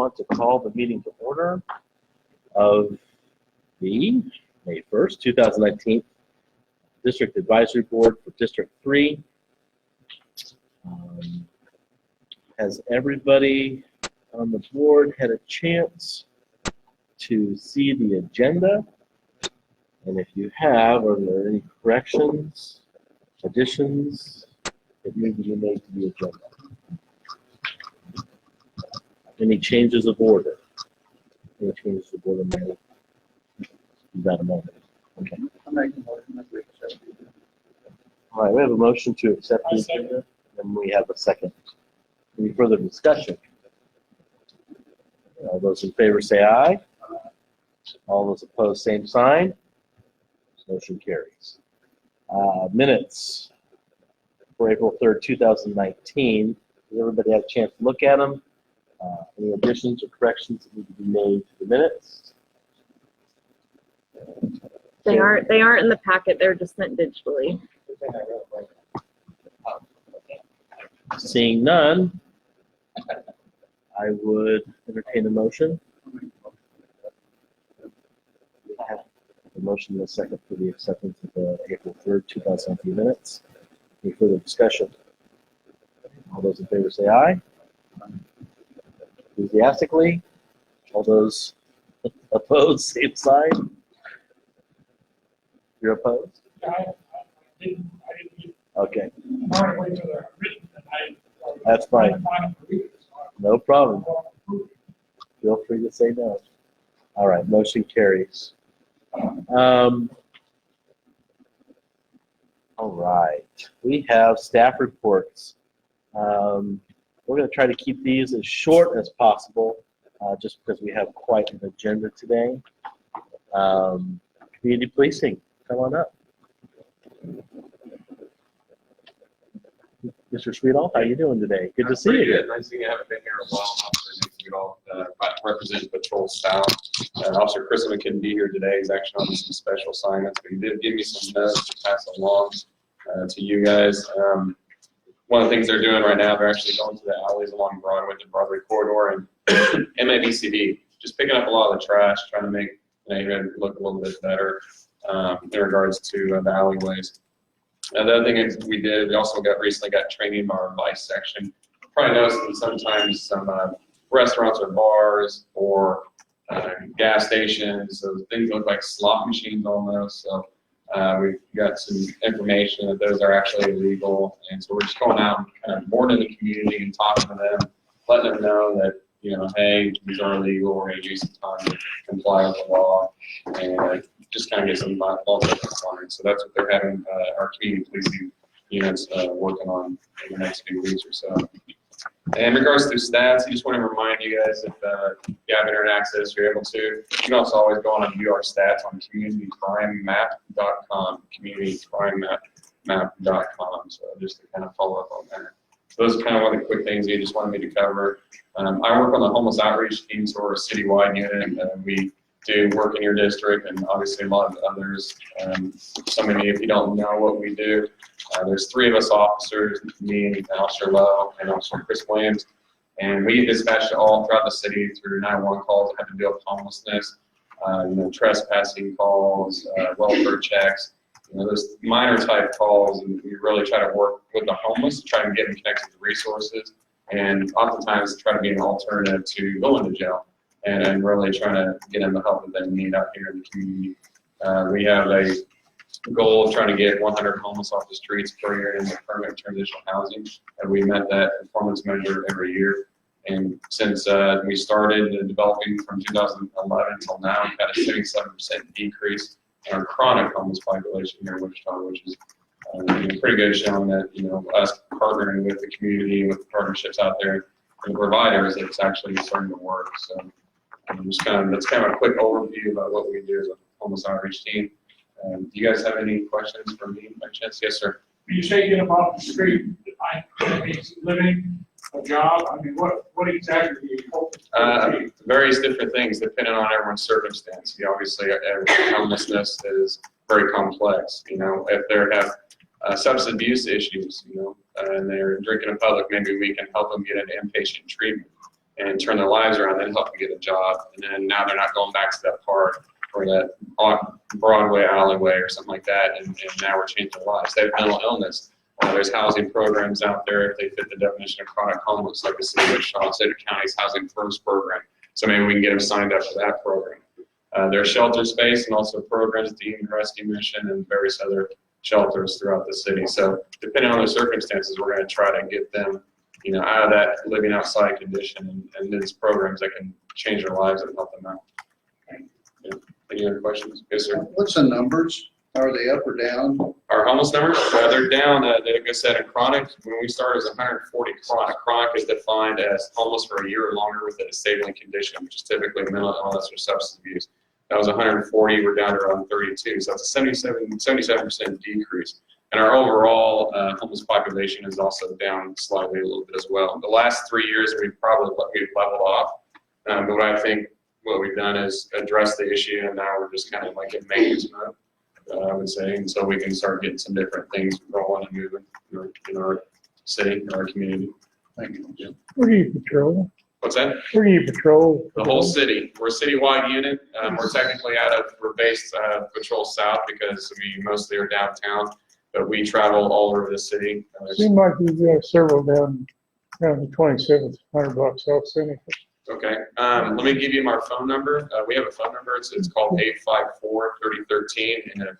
Want to call the meeting to order of the May 1st, 2019 District Advisory Board for District 3. Has everybody on the board had a chance to see the agenda? And if you have, are there any corrections, additions that need to be made to the agenda? Any changes of order? Any changes of order made? You got a moment. Okay. I'm making a motion that we accept it. All right, we have a motion to accept the agenda, and we have a second. Any further discussion? All those in favor say aye. All those opposed, same sign. Motion carries. Minutes for April 3rd, 2019. Has everybody had a chance to look at them? Any additions or corrections that need to be made to the minutes? They aren't in the packet. They're just sent digitally. Seeing none, I would entertain a motion. A motion and a second for the acceptance of the April 3rd, 2019 minutes. Any further discussion? All those in favor say aye. Enthusiastically. All those opposed, same sign. You're opposed? I didn't. Okay, I'm already waiting for the written tonight. that's fine. No problem. Feel free to say no. All right, motion carries. All right, we have staff reports. We're going to try to keep these as short as possible, just because we have quite an agenda today. Community policing, come on up. Mr. Sweetall, how you doing today? Good to see you. Good. Nice thing you haven't been here in a while. Officer Nick Sweetall represents Patrol South. Officer Chris couldn't be here today. He's actually on some special assignments, but he did give me some notes to pass along to you guys. One of the things they're doing right now, they're actually going to the alleys along Broadway, the Broadway corridor, and MABCD, just picking up a lot of the trash, trying to make the neighborhood look a little bit better in regards to the alleyways. The other thing is we recently got training in our vice section. Probably noticed that sometimes some restaurants or bars or gas stations, so things look like slot machines almost. So we've got some information that those are actually illegal, and so we're just going out and kind of warning the community and talking to them, letting them know that, you know, hey, these are illegal. We're going to use some time to comply with the law, and just kind of get some laws compliant. So that's what they're having our community policing units working on in the next few weeks or so. And in regards to stats, I just want to remind you guys if you have internet access, you're able to. You can also always go on and view our stats on communitycrimemap.com, communitycrimemap.com. So just to kind of follow up on that. So those are kind of one of the quick things you just wanted me to cover. I work on the homeless outreach team, so we're a citywide unit, and we do work in your district and obviously a lot of others. Some of you, if you don't know what we do, there's three of us officers, me, Officer Lowe, and Officer Chris Williams, and we dispatch all throughout the city through 911 calls that have to do with homelessness, trespassing calls, welfare checks, those minor type calls, and we really try to work with the homeless to try to get them connected to resources, and oftentimes try to be an alternative to going to jail, and really trying to get them the help that they need out here in the community. We have a goal of trying to get 100 homeless off the streets per year in the permanent transitional housing, and we met that performance measure every year. And since we started developing from 2011 until now, we've had a 77% decrease in our chronic homeless population here in Wichita, which is pretty good, showing that, us partnering with the community, with the partnerships out there and the providers, it's actually starting to work. So that's kind of a quick overview about what we do as a homeless outreach team. Do you guys have any questions for me by chance? Yes, sir. When you say get them off the street, that means living, a job. I mean, what exactly do you hope to achieve? Various different things depending on everyone's circumstance. Obviously, homelessness is very complex. If they have substance abuse issues, and they're drinking in public, maybe we can help them get into inpatient treatment. and turn their lives around, then help them get a job. And then now they're not going back to that park or that Broadway alleyway or something like that, and now we're changing their lives. They have mental illness. There's housing programs out there if they fit the definition of chronic homeless, like the City of Wichita, City County's Housing First program. So maybe we can get them signed up for that program. There's shelter space and also programs, the Eden Rescue Mission and various other shelters throughout the city. So depending on the circumstances, we're going to try to get them, out of that living outside condition and these programs that can change their lives and help them out. Yeah. Any other questions? Yes, sir. What's the numbers? Are they up or down? Our homeless numbers, they're down. Like I said, in chronic, when we started, it was 140 chronic. Chronic is defined as homeless for a year or longer with a disabling condition, which is typically mental illness or substance abuse. That was 140. We're down to around 32. So that's a 77% decrease. And our overall homeless population is also down slightly a little bit as well. The last 3 years, we've leveled off. But what I think what we've done is address the issue, and now we're just kind of like in maintenance mode. I would say, and so we can start getting some different things rolling and moving in our city, in our community. Thank you. Yeah. Where do you patrol? What's that? Where do you patrol? The whole city. We're a citywide unit. We're technically we're based Patrol South because we mostly are downtown, but we travel all over the city. Seems like you've got several down around the 27th, $100 off Center. Okay. Let me give you our phone number. We have a phone number. It's called 854-3013. And if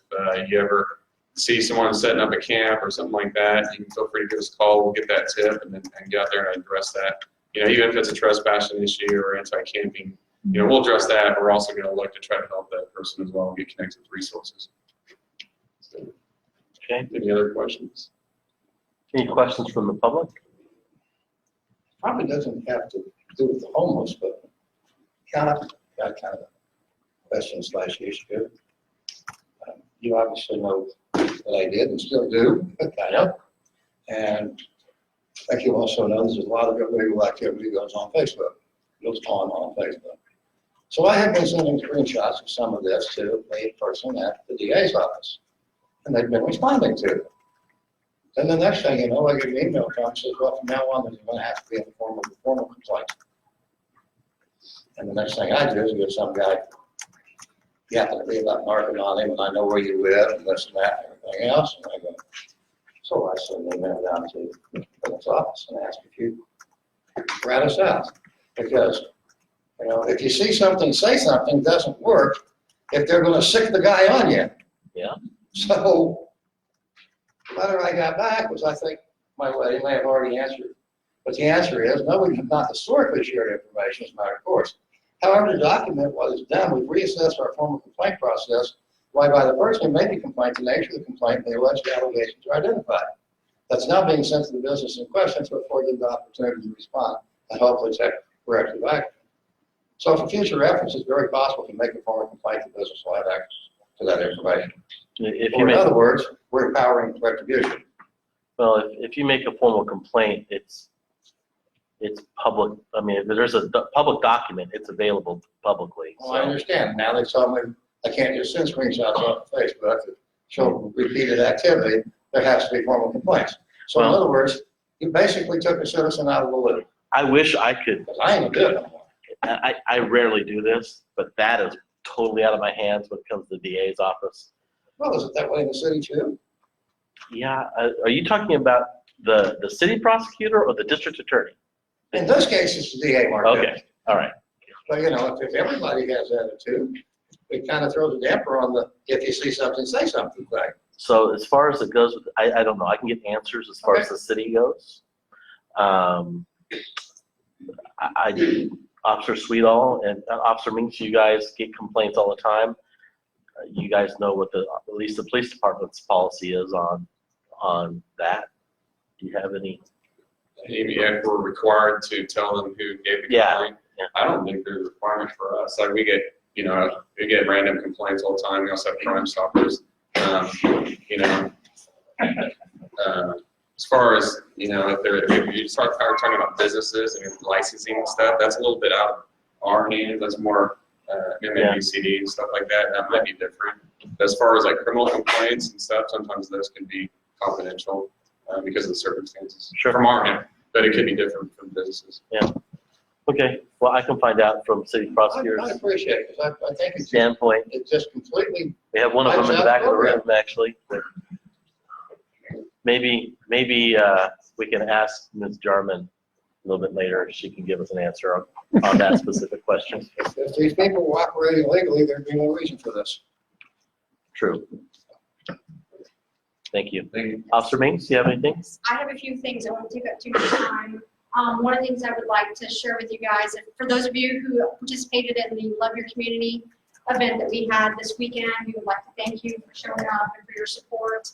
you ever see someone setting up a camp or something like that, you can feel free to give us a call. We'll get that tip and get out there and address that. Even if it's a trespassing issue or anti-camping, we'll address that. We're also going to look to try to help that person as well and get connected with resources. So, Okay. any other questions? Any questions from the public? Probably doesn't have to do with the homeless, but got kind of a question / issue. You obviously know what I did and still do, kind of. And I think you also know there's a lot of illegal activity goes on Facebook, goes on Facebook. So I have been sending screenshots of some of this to a person at the DA's office, and they've been responding to it. And the next thing you know, I get an email from them says, well, from now on, there's going to have to be in the form of a formal complaint. And the next thing I do is get some guy yapping at me about marking on him, and I know where you live, and this and that, and everything else. And I go, so I send an email down to the Phillips office and ask if you rat us out. Because, if you see something, say something, doesn't work, if they're going to sick the guy on you. Yeah. So, the letter I got back was, I think my lady may have already answered, but the answer is, no, we have not historically shared information as a matter of course. However, to document what is done, we've reassessed our formal complaint process, whereby the person who made the complaint, the nature of the complaint, and the alleged allegations are identified. That's now being sent to the business in question to afford them the opportunity to respond and hopefully take corrective action. So for future reference, it's very possible to make a formal complaint to business will have access to that information. Or in other words, we're empowering retribution. Well, if you make a formal complaint, it's public. I mean, if there's a public document, it's available publicly. Well, I understand. Now they tell me I can't just send screenshots off Facebook to show repeated activity. There has to be formal complaints. So in other words, you basically took a citizen out of the loop. I wish I could. Because I ain't good anymore. I rarely do this, but that is totally out of my hands when it comes to the DA's office. Well, is it that way in the city too? Yeah. Are you talking about the city prosecutor or the district attorney? In this case, it's the DA, Mark. Okay. All right. But if everybody has attitude, it kind of throws a damper on the, if you see something, say something thing. So as far as it goes, I don't know. I can get answers as far as the city goes. Officer Sweetall and Officer Minks, you guys get complaints all the time. You guys know what at least the police department's policy is on that. Do you have any? If we're required to tell them who gave the complaint, I don't think there's a requirement for us. Like we get random complaints all the time. We also have Crime Stoppers. As far as if you start talking about businesses and licensing and stuff, that's a little bit out of our hands. That's more MMBCD and stuff like that. That might be different. But as far as like criminal complaints and stuff, sometimes those can be confidential because of the circumstances. Sure. From our end, but it could be different from businesses. Yeah. Okay, well, I can find out from city I prosecutors appreciate it, 'cause I think standpoint. it's just completely, We have one of them in the back of the room, actually. but Maybe we can ask Ms. Jarman a little bit later. She can give us an answer on that specific question. if these people were operating legally, there'd be no reason for this. True. Thank you. Thank you. Officer Mings, do you have anything? I have a few things. I won't take up too much time. One of the things I would like to share with you guys, and for those of you who participated in the Love Your Community event that we had this weekend, we would like to thank you for showing up and for your support.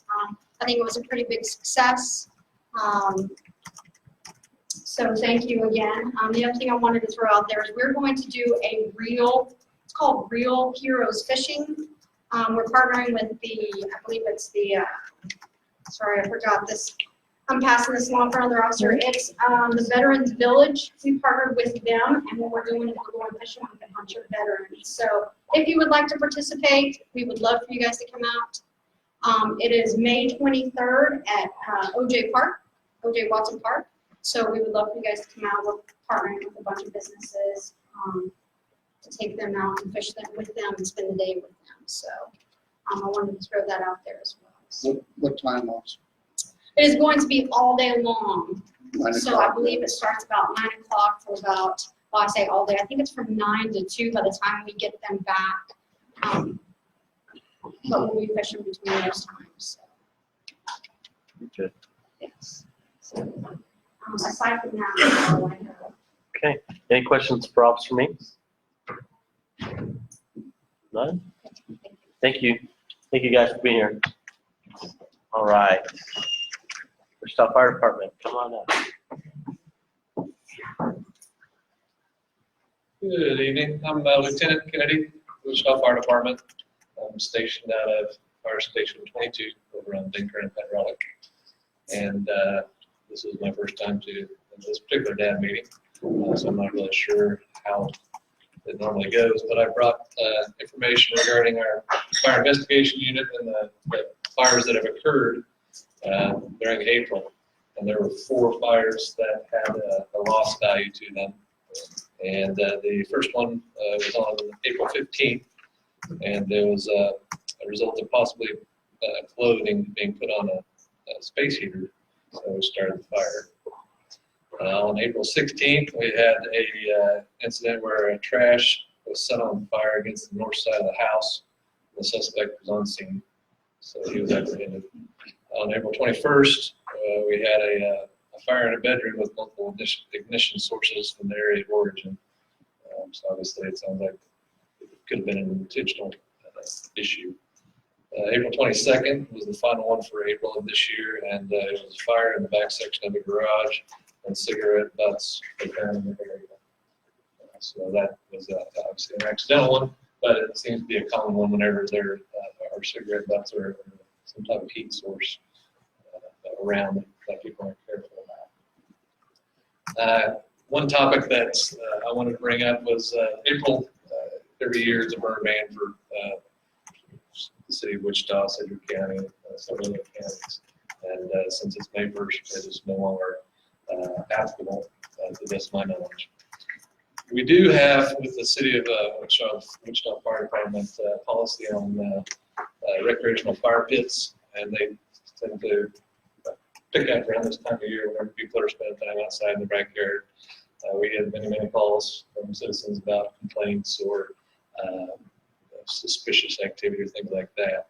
I think it was a pretty big success. So thank you again. The other thing I wanted to throw out there is we're going to do a it's called Real Heroes Fishing. We're partnering with I believe it's sorry, I forgot this. I'm passing this along for another officer. It's the Veterans Village. We partnered with them, and what we're doing is we're going fishing with a bunch of veterans. So if you would like to participate, we would love for you guys to come out. It is May 23rd at OJ Watson Park. So we would love for you guys to come out. We're partnering with a bunch of businesses to take them out and fish them with them and spend the day with them. So I wanted to throw that out there as well. So What time was? it is going to be all day long. 9 So o'clock. I believe it starts about 9 o'clock for about, well, I say all day. I think it's from 9 to 2 by the time we get them back. But we'll be fishing between those times. So, Good. yes. So, aside from that, that's all I have. Okay. Any questions for Officer Mings? None? Thank you. Thank you guys for being here. All right. Wichita Fire Department, come on up. Good evening. I'm Lieutenant Kennedy, Wichita Fire Department. I'm stationed out of Fire Station 22 over on Dinker and Penrolic. And this is my first time to this particular DAD meeting, so I'm not really sure how it normally goes. But I brought information regarding our fire investigation unit and the fires that have occurred during April. And there were 4 fires that had a loss value to them. And the first one was on April 15th, and there was a result of possibly clothing being put on a space heater, so we started the fire. On April 16th, we had a incident where a trash was set on fire against the north side of the house. The suspect was on scene, so he was apprehended. On April 21st, we had a fire in a bedroom with multiple ignition sources from the area of origin. So obviously it sounds like it could have been an intentional issue. April 22nd was the final one for April of this year, and it was a fire in the back section of the garage and cigarette butts were found in the area. So that was obviously an accidental one, but it seems to be a common one whenever there are cigarette butts or some type of heat source around that people aren't careful about. One topic that I wanted to bring up was April every year is a burn ban for the city of Wichita, Sedgwick County, several other counties. And since it's May 1st, it is no longer applicable to the best of my knowledge. We do have with the city of Wichita Fire Department policy on recreational fire pits, and they tend to pick up around this time of year whenever people are spending time outside in the backyard. We get many calls from citizens about complaints or suspicious activity or things like that.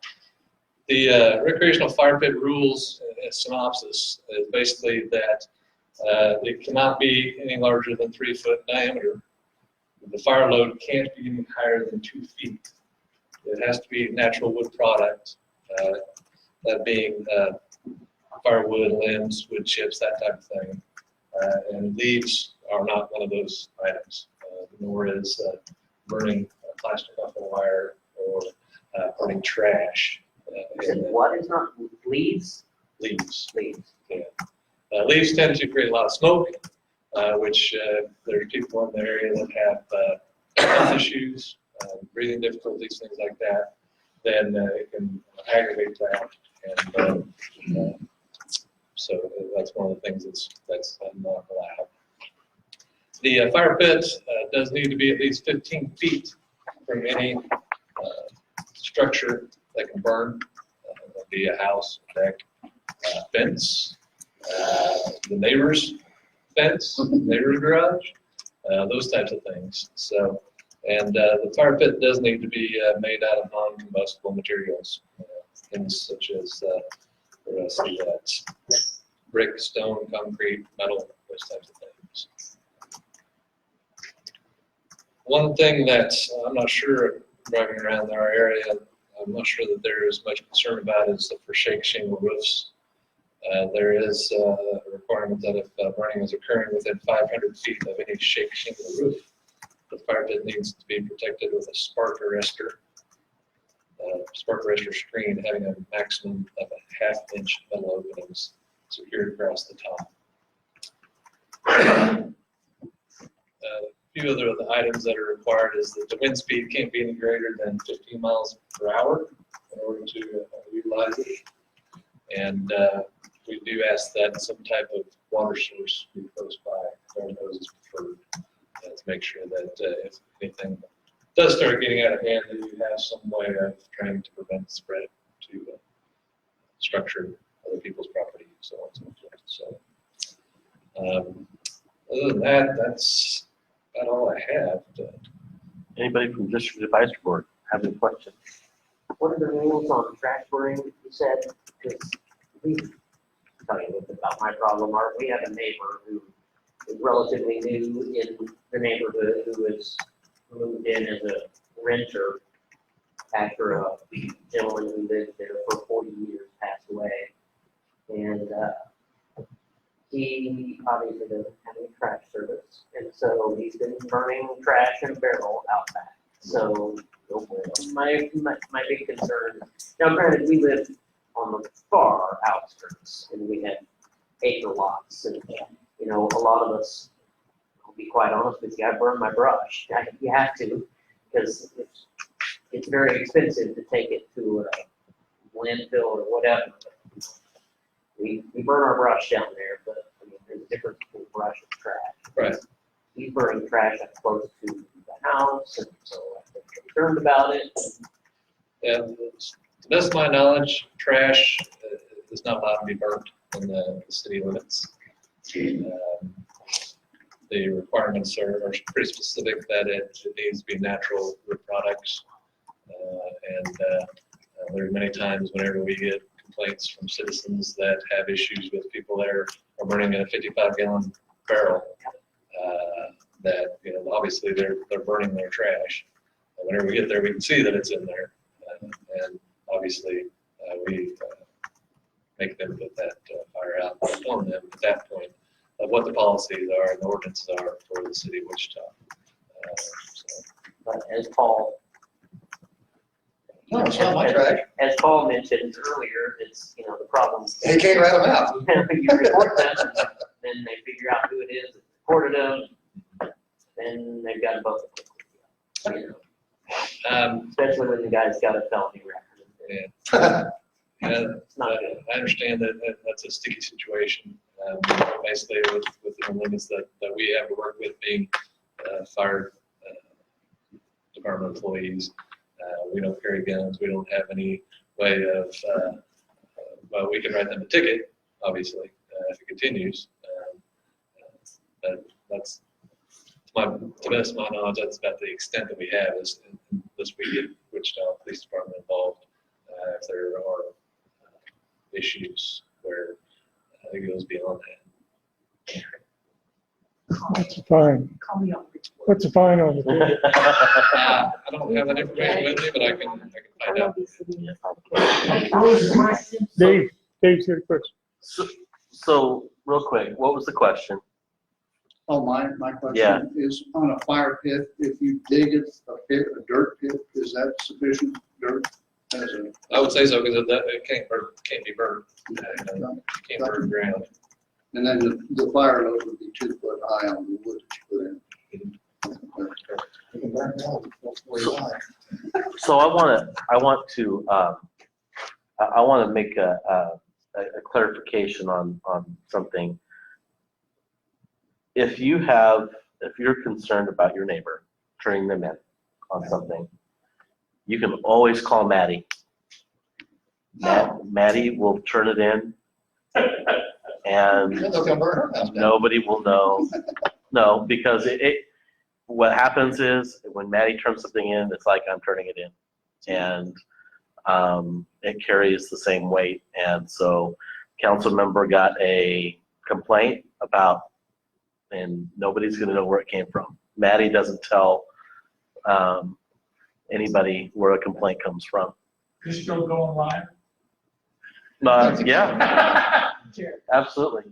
The recreational fire pit rules, synopsis, is basically that it cannot be any larger than 3 foot diameter. The fire load can't be any higher than 2 feet. It has to be natural wood product, that being firewood, limbs, wood chips, that type of thing. And leaves are not one of those items, nor is burning plastic off the wire or burning trash. What is not leaves? Leaves. Leaves. Yeah. Leaves tend to create a lot of smoke, which there's people in the area that have health issues, breathing difficulties, things like that. Then it can aggravate that, and so that's one of the things that's not allowed. The fire pit does need to be at least 15 feet from any structure that can burn. That'd be a house, deck, fence, the neighbor's fence, neighbor's garage, those types of things. So, and the fire pit does need to be made out of non-combustible materials, things such as brick, stone, concrete, metal, those types of things. One thing that I'm not sure, driving around our area, I'm not sure that there is much concern about is for shake shingle roofs. There is a requirement that if burning is occurring within 500 feet of any shake shingle roof, the fire pit needs to be protected with a spark arrestor. Spark arrestor screen having a maximum of a 1/2 inch metal openings secured across the top. A few other of the items that are required is that the wind speed can't be any greater than 15 miles per hour in order to utilize it. And we do ask that some type of water source be close by. Fire hose is preferred to make sure that if anything does start getting out of hand, that you have some way of trying to prevent spread to structure other people's property, so on and so forth. So, other than that, that's about all I have. Anybody from District Advisory Board have any questions? What are the rules on trash burning, you said? Because I'll tell you a little bit about my problem. We have a neighbor who is relatively new in the neighborhood who is moved in as a renter after a gentleman who lived there for 40 years passed away. And he obviously doesn't have any trash service. And so he's been burning trash in a barrel out back. So my big concern, now granted, we live on the far outskirts and we have acre lots. And, you know, a lot of us, I'll be quite honest with you, I burn my brush. You have to, because it's very expensive to take it to a landfill or whatever. We burn our brush down there, but I mean, there's a difference between brush and trash. Right. He's burning trash up close to the house, and so I'm concerned about it. Yeah, to the best of my knowledge, trash is not allowed to be burnt in the city limits. The requirements are pretty specific that it needs to be natural wood products. There are many times whenever we get complaints from citizens that have issues with people that are burning in a 55-gallon barrel, that, you know, obviously they're burning their trash. And whenever we get there, we can see that it's in there. And obviously, we make them put that fire out and inform them at that point of what the policies are and the ordinances are for the city of Wichita. But as Paul, No, it's not my trash. as Paul mentioned earlier, it's, you know, the problem. He can't rat them out. You report them, then they figure out who it is that reported them, then they've got to both. You know, especially when the guy's got a felony record. Yeah, It's not good. I understand that that's a sticky situation. Basically, with the limits that we have to work with being fire department employees, we don't carry guns. We don't have any way of, well, we can write them a ticket, obviously, if it continues. But that's, to the best of my knowledge, that's about the extent that we have is unless we get Wichita Police Department involved. If there are issues where it goes beyond that. What's a fine? What's a fine on the I don't have that information with me, but I can find out. Dave's got a question. So real quick, what was the question? Oh, my Yeah. question is on a fire pit, if you dig it, a dirt pit, is that sufficient dirt? As a, I would say so because it can't be burned. Can't burn ground. and then the fire load would be 2 foot high on the wood that you put in. So I want to make a clarification on something. If you have if you're concerned about your neighbor turning them in on something, you can always call Maddie. Maddie will turn it in, and They're gonna burn her house down. nobody will know. No, because what happens is when Maddie turns something in, it's like I'm turning it in, and it carries the same weight. And so, council member got a complaint about, and nobody's going to know where it came from. Maddie doesn't tell anybody where a complaint comes from. This still going live? Yeah, absolutely.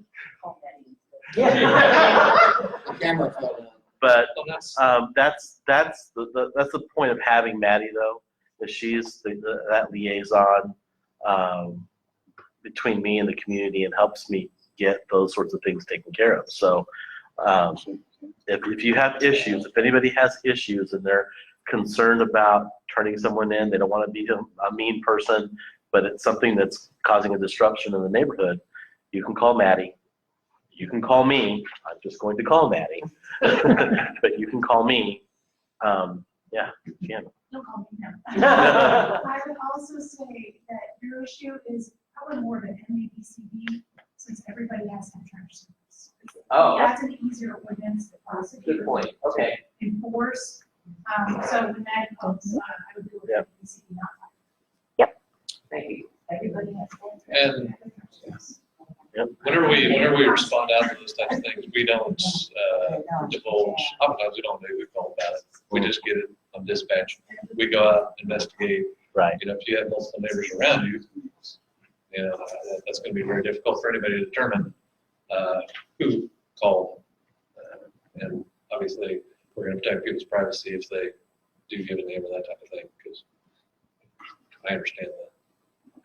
The camera fell down. But So that's, that's the point of having Maddie, though, is she's that liaison between me and the community, and helps me get those sorts of things taken care of. So if you have issues, if anybody has issues and they're concerned about turning someone in, they don't want to be a mean person, but it's something that's causing a disruption in the neighborhood, you can call Maddie. You can call me. I'm just going to call Maddie, but you can call me. Yeah, you can. Don't call me now. I would also say that your issue is probably more of an MABCD, since everybody has to have trash service. Oh, That's an easier ordinance to prosecute. good point, okay. Enforce, so when that comes, I would do it Yeah. MABCD, not. Thank you. Everybody has. And- Yep. whenever we respond out to those types of things, we don't divulge, oftentimes we don't call about it. We just get it on dispatch. We go out, investigate. Right. You know, if you have multiple neighbors around you, you know, that's gonna be very difficult for anybody to determine who called. And obviously, we're gonna protect people's privacy if they do give a name or that type of thing, because I understand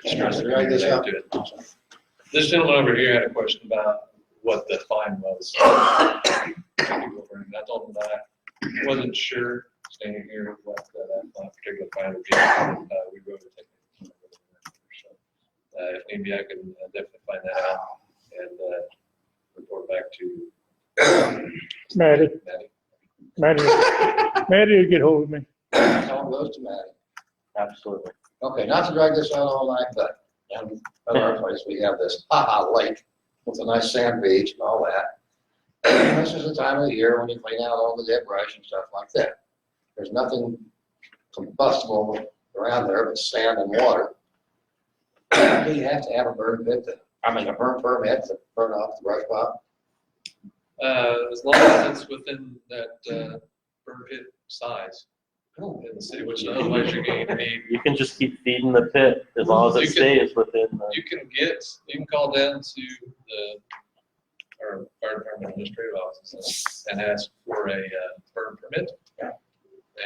the stress that Right, this goes up. into it. This gentleman over here had a question about what the fine was. I told him that I wasn't sure, standing here, what that particular fine would be. We wrote a ticket. So, if need be, I can definitely find that out and report back to Maddie, Maddie. Maddie will get hold of me. All goes to Maddie. Absolutely. Okay, not to drag this out all night, but down at our place, we have this lake with a nice sand beach and all that. This is the time of the year when you clean out all the dead brush and stuff like that. There's nothing combustible around there but sand and water. Do you have to have a burn permit to burn off the brush pile? As long as it's within that burn pit size in the city, which otherwise you're going to need. You can just keep feeding the pit as long as it You can- stays within the. You can call down to our fire department administrative office and ask for a burn permit.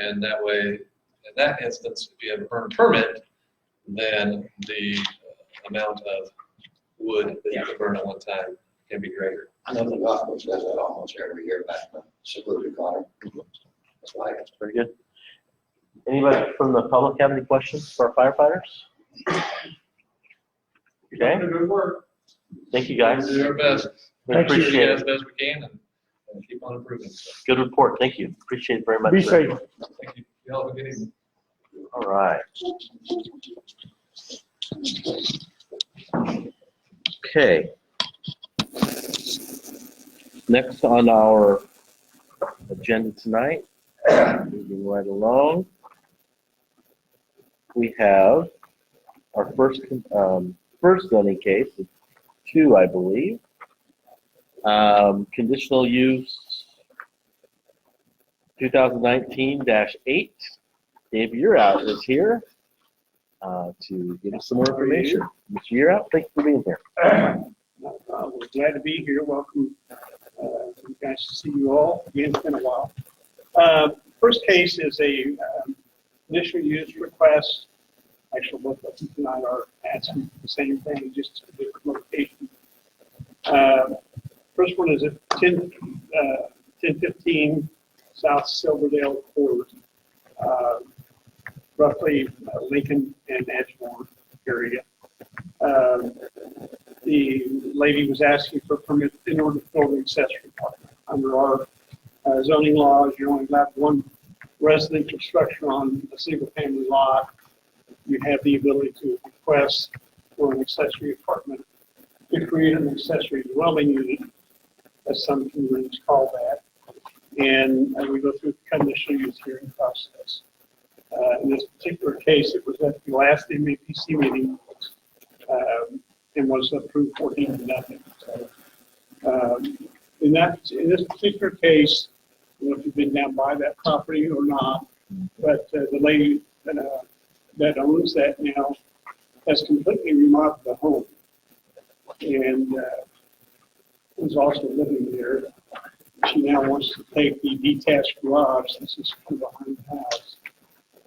And that way, in that instance, if you have a burn permit, then the amount of wood that you can burn at one time can be greater. I know the golf course does that almost every year back in the secluded corner. That's why it's Very good. Anybody from the public have any questions for our firefighters? Okay, Good work. thank you guys. We'll do our best. We Thank you. appreciate Do as it. best we can and keep on improving. So, Good report. Thank you. Appreciate it very much. Be sir. safe. thank you. Y'all have a good evening. All right. Okay. Next on our agenda tonight, moving right along, we have our first zoning case, two, I believe. Conditional use 2019-8. Dave Yearout is here to give us some more information. Mr. Yearout, thank you for being here. We're glad to be here. Welcome. Nice to see you all. Again, it's been a while. First case is a initial use request. Actually, both of them tonight are asking the same thing, just a different location. First one is at 1015 South Silverdale Court, roughly Lincoln and Edgewater area. The lady was asking for permit in order to build an accessory apartment. Under our zoning laws, you're only allowed one residential structure on a single-family lot. You have the ability to request for an accessory apartment to create an accessory dwelling unit, as some communities call that. And we go through the conditional use hearing process. In this particular case, it was at the last MAPC meeting and was approved 14-0. So, in this particular case, I don't know if you've been down by that property or not, but the lady that owns that now has completely remodeled the home and is also living there. She now wants to take the detached garage, this is behind the house,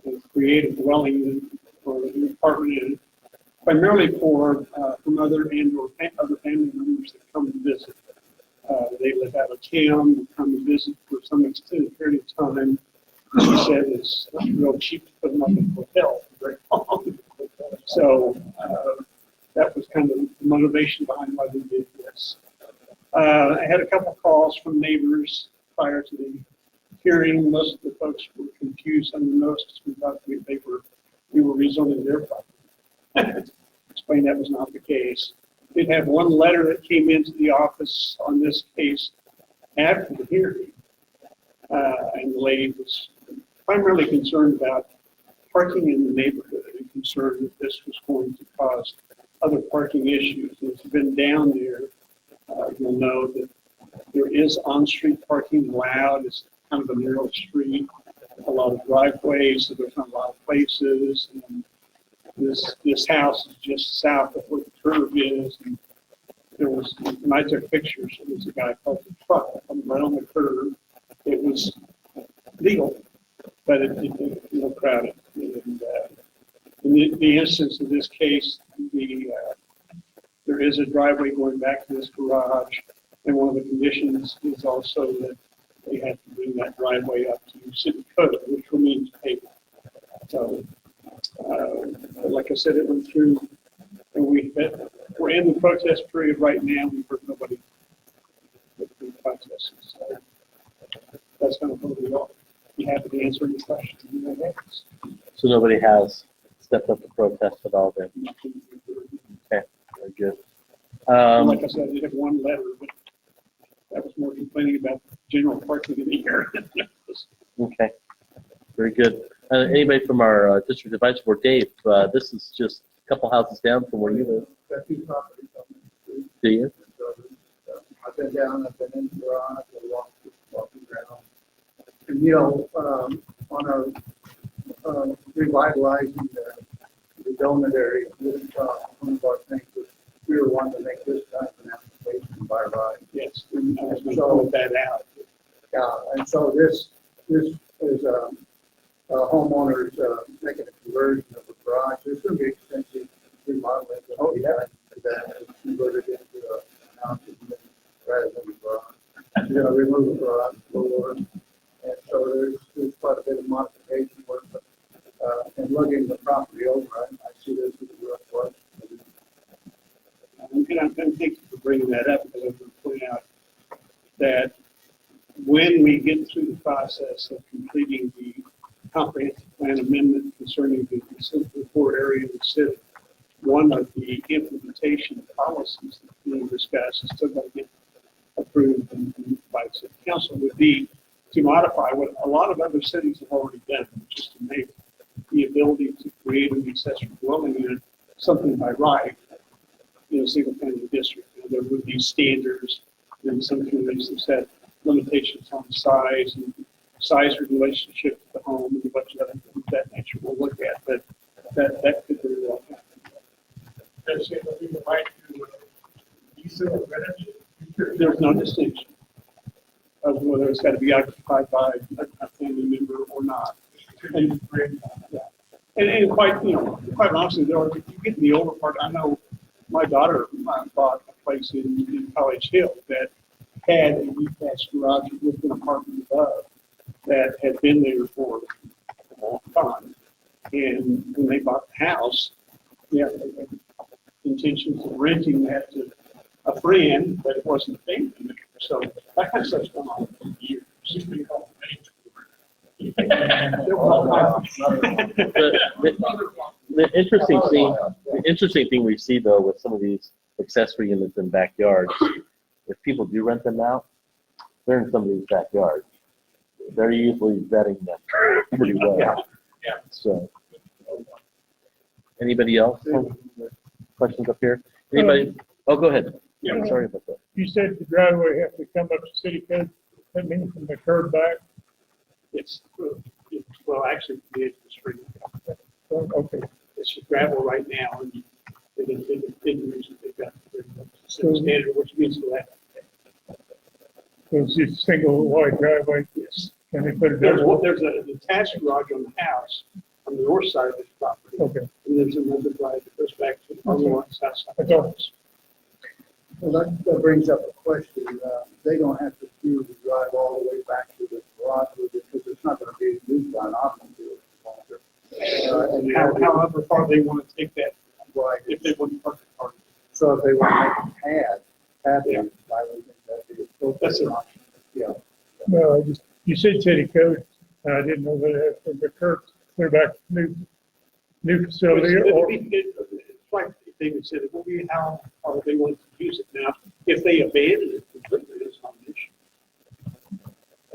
and create a dwelling unit or an apartment unit, primarily for mother and or other family members that come to visit. They live out of town, they come to visit for some extended period of time. She said it's real cheap to put them up in a hotel for very long. So that was kind of the motivation behind why we did this. I had a couple of calls from neighbors prior to the hearing. Most of the folks were confused on the notice. We thought we were rezoning their property. Explained that was not the case. Did have one letter that came into the office on this case after the hearing, and the lady was primarily concerned about parking in the neighborhood and concerned that this was going to cause other parking issues. If you've been down there, you'll know that there is on-street parking allowed. It's kind of a narrow street, a lot of driveways, so there's not a lot of places. And this house is just south of where the curve is. And there was, when I took pictures, there was a guy called the truck right on the curve. It was legal, but it was a little crowded. And in the instance of this case, there is a driveway going back to this garage, and one of the conditions is also that they have to bring that driveway up to city code, which remains paved. So, like I said, it went through, and we're in the protest period right now. We've heard nobody with the protests. So that's kind of where we are. Be happy to answer any questions you may have. So nobody has stepped up to protest at all then? Okay, very good. Like I said, I did have one letter, but that was more complaining about general parking in the area. Okay, very good. Anybody from our district advisory board, Dave, this is just a couple houses down from where you live. Got two properties on the street. Do you? I've been down, I've been in the garage, I've walking around. And, you know, on our revitalizing the donut area, one of our things was we were wanting to make this kind of an application by right. Yes, I was going to point that out. Yeah, and so this is homeowners making a conversion of a garage. It's going to be expensive remodeling. Oh, yeah. That is converted into a house rather than a garage. You're going to remove the garage floor. And so there's quite a bit of modification work. But, and looking the property over, I see this as a rough work. And I'm thank you for bringing that up, because I want to point out that when we get through the process of completing the comprehensive plan amendment concerning the consent report area of the city, one of the implementation policies that's being discussed is still going to get approved by the city council would be to modify what a lot of other cities have already done, which is to make the ability to create an accessory dwelling unit something by right in a single family district. You know, there would be standards in some communities that set limitations on size and size relationship to the home and a bunch of other things of that nature we'll look at, but that could very well happen. That's it, but we would like to, you said, There's no distinction of whether it's got to be occupied by a family member or not. And, yeah. And quite honestly, if you get in the older part, I know my daughter bought a place in College Hill that had a detached garage with an apartment above that had been there for a long time. And when they bought the house, they had intentions of renting that to a friend, but it wasn't a family member. So that kind of stuff's gone on for years. The interesting thing we see though with some of these accessory units in backyards, if people do rent them out, they're in somebody's backyard. They're usually vetting them pretty well. Yeah. So, anybody else have questions up here? Anybody? Oh, go ahead. Yeah. Sorry about that. You said the driveway has to come up to city code, that means from the curb back? Well, actually, the edge of the street. Okay, It's just gravel right now, and they didn't use it, they've got standard, which means for that. so it's just single wide driveway, Yes. can they put a There's double? an attached garage on the house on the north side of this property, Okay, and there's another drive that goes back to the other one, south side. that's all. Well, that brings up a question. They don't have to do the drive all the way back to the garage because it's not going to be used by an automobile any longer. And however far they want to take that, Right. if they want to park the car. So if they want to make a pad, I would think that'd be. That's an option. Yeah. No, you said city code, and I didn't know whether that's from the curb, clear back to new facility or, It's like David said, it will be how they want to use it. Now, if they abandon it completely, it's not an issue.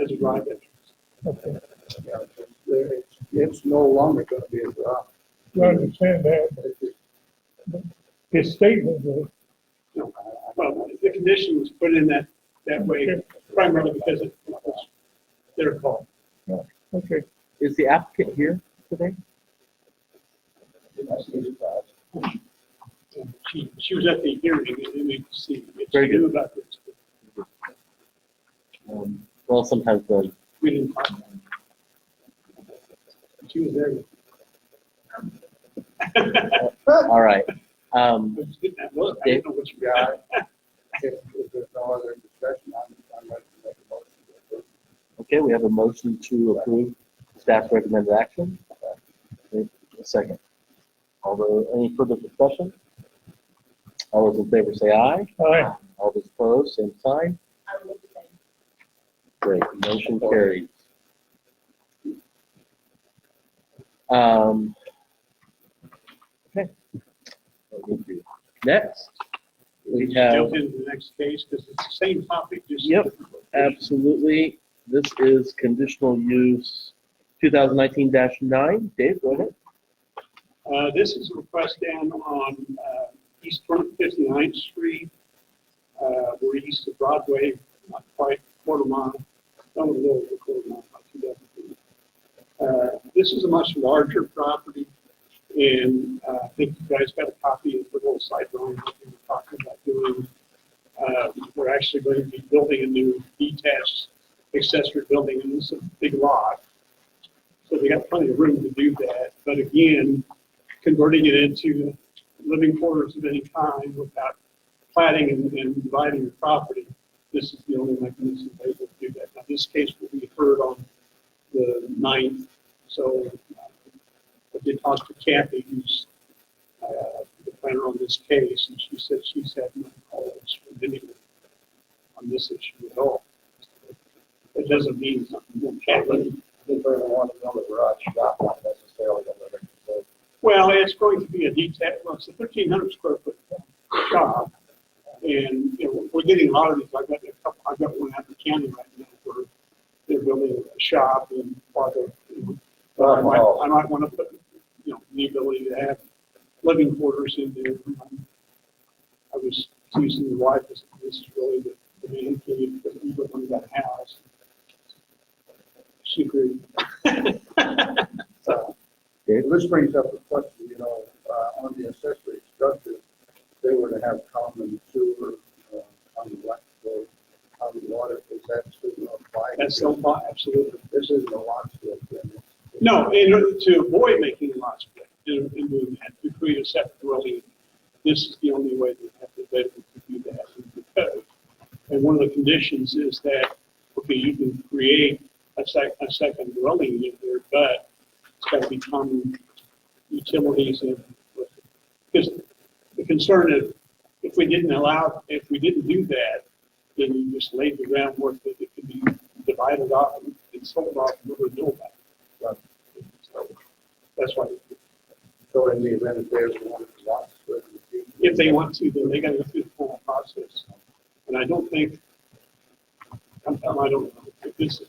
As a drive entrance. okay, Yeah, it's no longer going to be a garage. I understand that, but his statement was, No, well, the condition was put in that way primarily because it was their call. okay, Is the applicant here today? She was at the hearing and we could see. Very She good. knew about this. Well, sometimes the We didn't talk about it. She was there. all right. I just didn't have look. I didn't know what you got. If there's no other discussion, I'm ready to make a motion to approve. Okay, we have a motion to approve staff's recommended action. A second. Although, any further discussion? All those in favor say aye. aye, All those opposed, same sign. Great, motion carries. Okay. Next, we have. Jump into the next case because it's the same topic, just. Yep, absolutely. This is conditional use 2019-9. Dave, go ahead. This is a request down on East 59th Street. We're east of Broadway, not quite quarter mile, not a little over quarter mile, about 2,000 feet. This is a much larger property, and I think you guys got a copy of the little site drawing that we were talking about doing. We're actually going to be building a new detached accessory building, and this is a big lot. So we got plenty of room to do that, but again, converting it into living quarters of any kind without platting and dividing the property, this is the only mechanism able to do that. Now, this case will be heard on the 9th, so I did talk to Kathy, who's the planner on this case, and she said she's had no calls from anyone on this issue at all. It doesn't mean something won't happen. They're going to want to build a garage shop, not necessarily a living facility. Well, it's going to be a detached, well, it's a 1,300 square foot shop. And, you know, we're getting a lot of these. I've got one out in the county right now where they're building a shop and part of, you know, I might want to put, you know, the ability to have living quarters in there. I was teasing the wife, this is really the man cave, because we would want that house. She agreed. So, This brings up a question, you know, on the accessory structure, they were to have common sewer, common electrical, common water, is that still applied? that's so far, absolutely. This isn't a lot split, then. No, in order to avoid making a lot split, in doing that, to create a separate dwelling, this is the only way they have to be able to do that in the code. And one of the conditions is that, okay, you can create a second dwelling unit there, but it's got to be common utilities and, because the concern is, if we didn't do that, then you just laid the groundwork that it could be divided divided off and sold off and nobody knew about it. So that's why, So in the event that there's one that wants to. if they want to, then they gotta go through the full process. And I don't think, I don't know, if this is,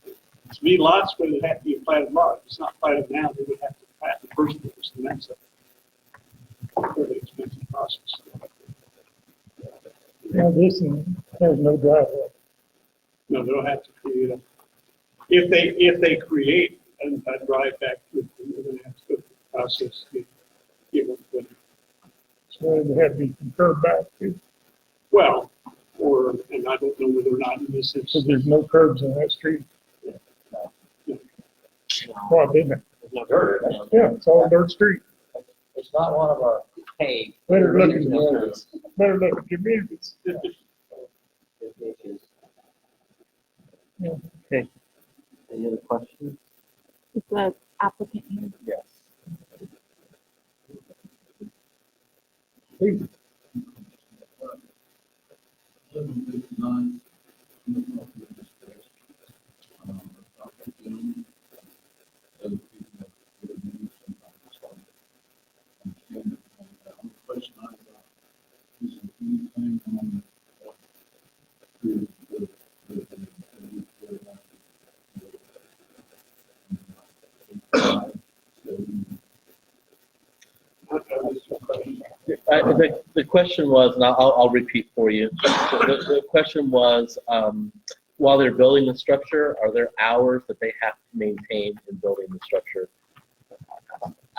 to me, lots would have to be a platted lot. If it's not platted now, they would have to plat the first place, and that's a fairly expensive process. Now, this one has no driveway. No, they'll have to create a, if they create a drive back to it, then they're gonna have to go through the process to get one put in. So it would have to be concurred back to, Well, or, and I don't know whether or not in this so instance, there's no curbs on that street. Well, didn't it? There's no dirt. Yeah, it's all dirt street. It's not one of our paved. Better looking, areas. better looking communities. Okay. Any other questions? Is the applicant here? Yes. Please. The question was, and I'll repeat for you. The question was, while they're building the structure, are there hours that they have to maintain in building the structure?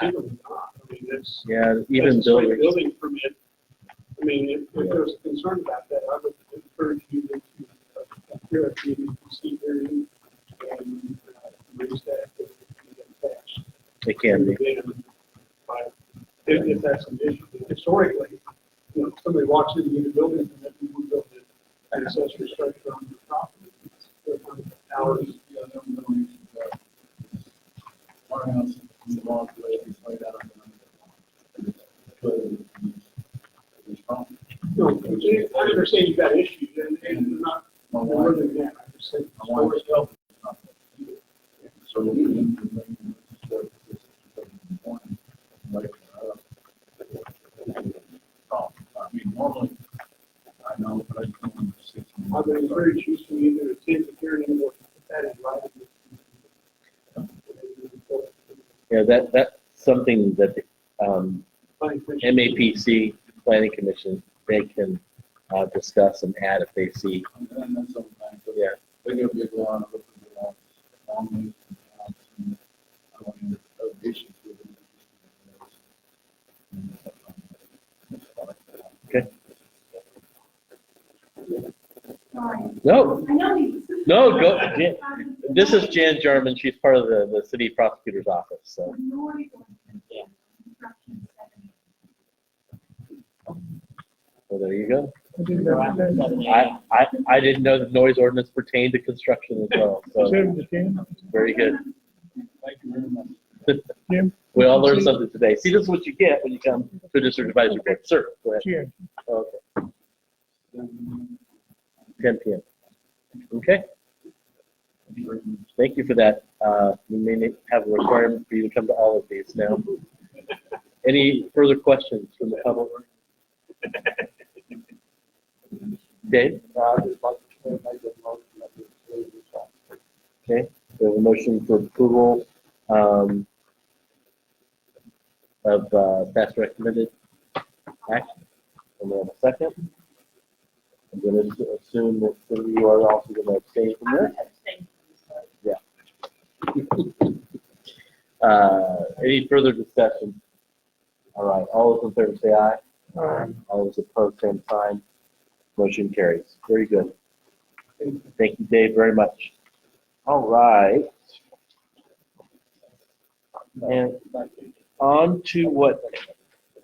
typically not. I mean, that's. Yeah, even that's just like builders. Building permit, I mean, if there's concern about that, I would encourage you to appear at the EDC hearing and raise that if it's It can be. If that's an issue, historically, you know, somebody walks in the building and then we would build an accessory structure on the property. Hours. Our house is a long way, it's laid out. No, I understand you've got issues and they're not, more than that, I just said. I want to help. So we can I mean, normally, I know, but I don't see. I would encourage you to either attend the hearing or put that in writing. Yeah, that's something that MAPC, Planning Commission, they can discuss and add if they see. And that's sometimes, Yeah. they go big lawn, look at the lawn, long ways, and I don't know, other issues with it. Okay. Sorry. No, I know these. no, go. This is Jan Jarman. She's part of the city prosecutor's office. So. Well, there you go. I didn't know. I didn't know the noise ordinance pertained to construction as well. So 7 to 10. very good. Thank you very much. Jim? We all learned something today. See, this is what you get when you come to a district advisory board. Sir, go ahead. Jim. Okay. 10 p.m. Okay. Thank you for that. We may have a requirement for you to come to all of these now. Any further questions from the public? Dave? Okay, we have a motion for approval of staff's recommended action. And we have a second. I'm going to assume that some of you are also going to abstain from this. Yeah. Any further discussion? All right, all those in favor say aye. Aye. All those opposed, same sign. Motion carries. Very good. Thank you, Dave, very much. All right. And on to what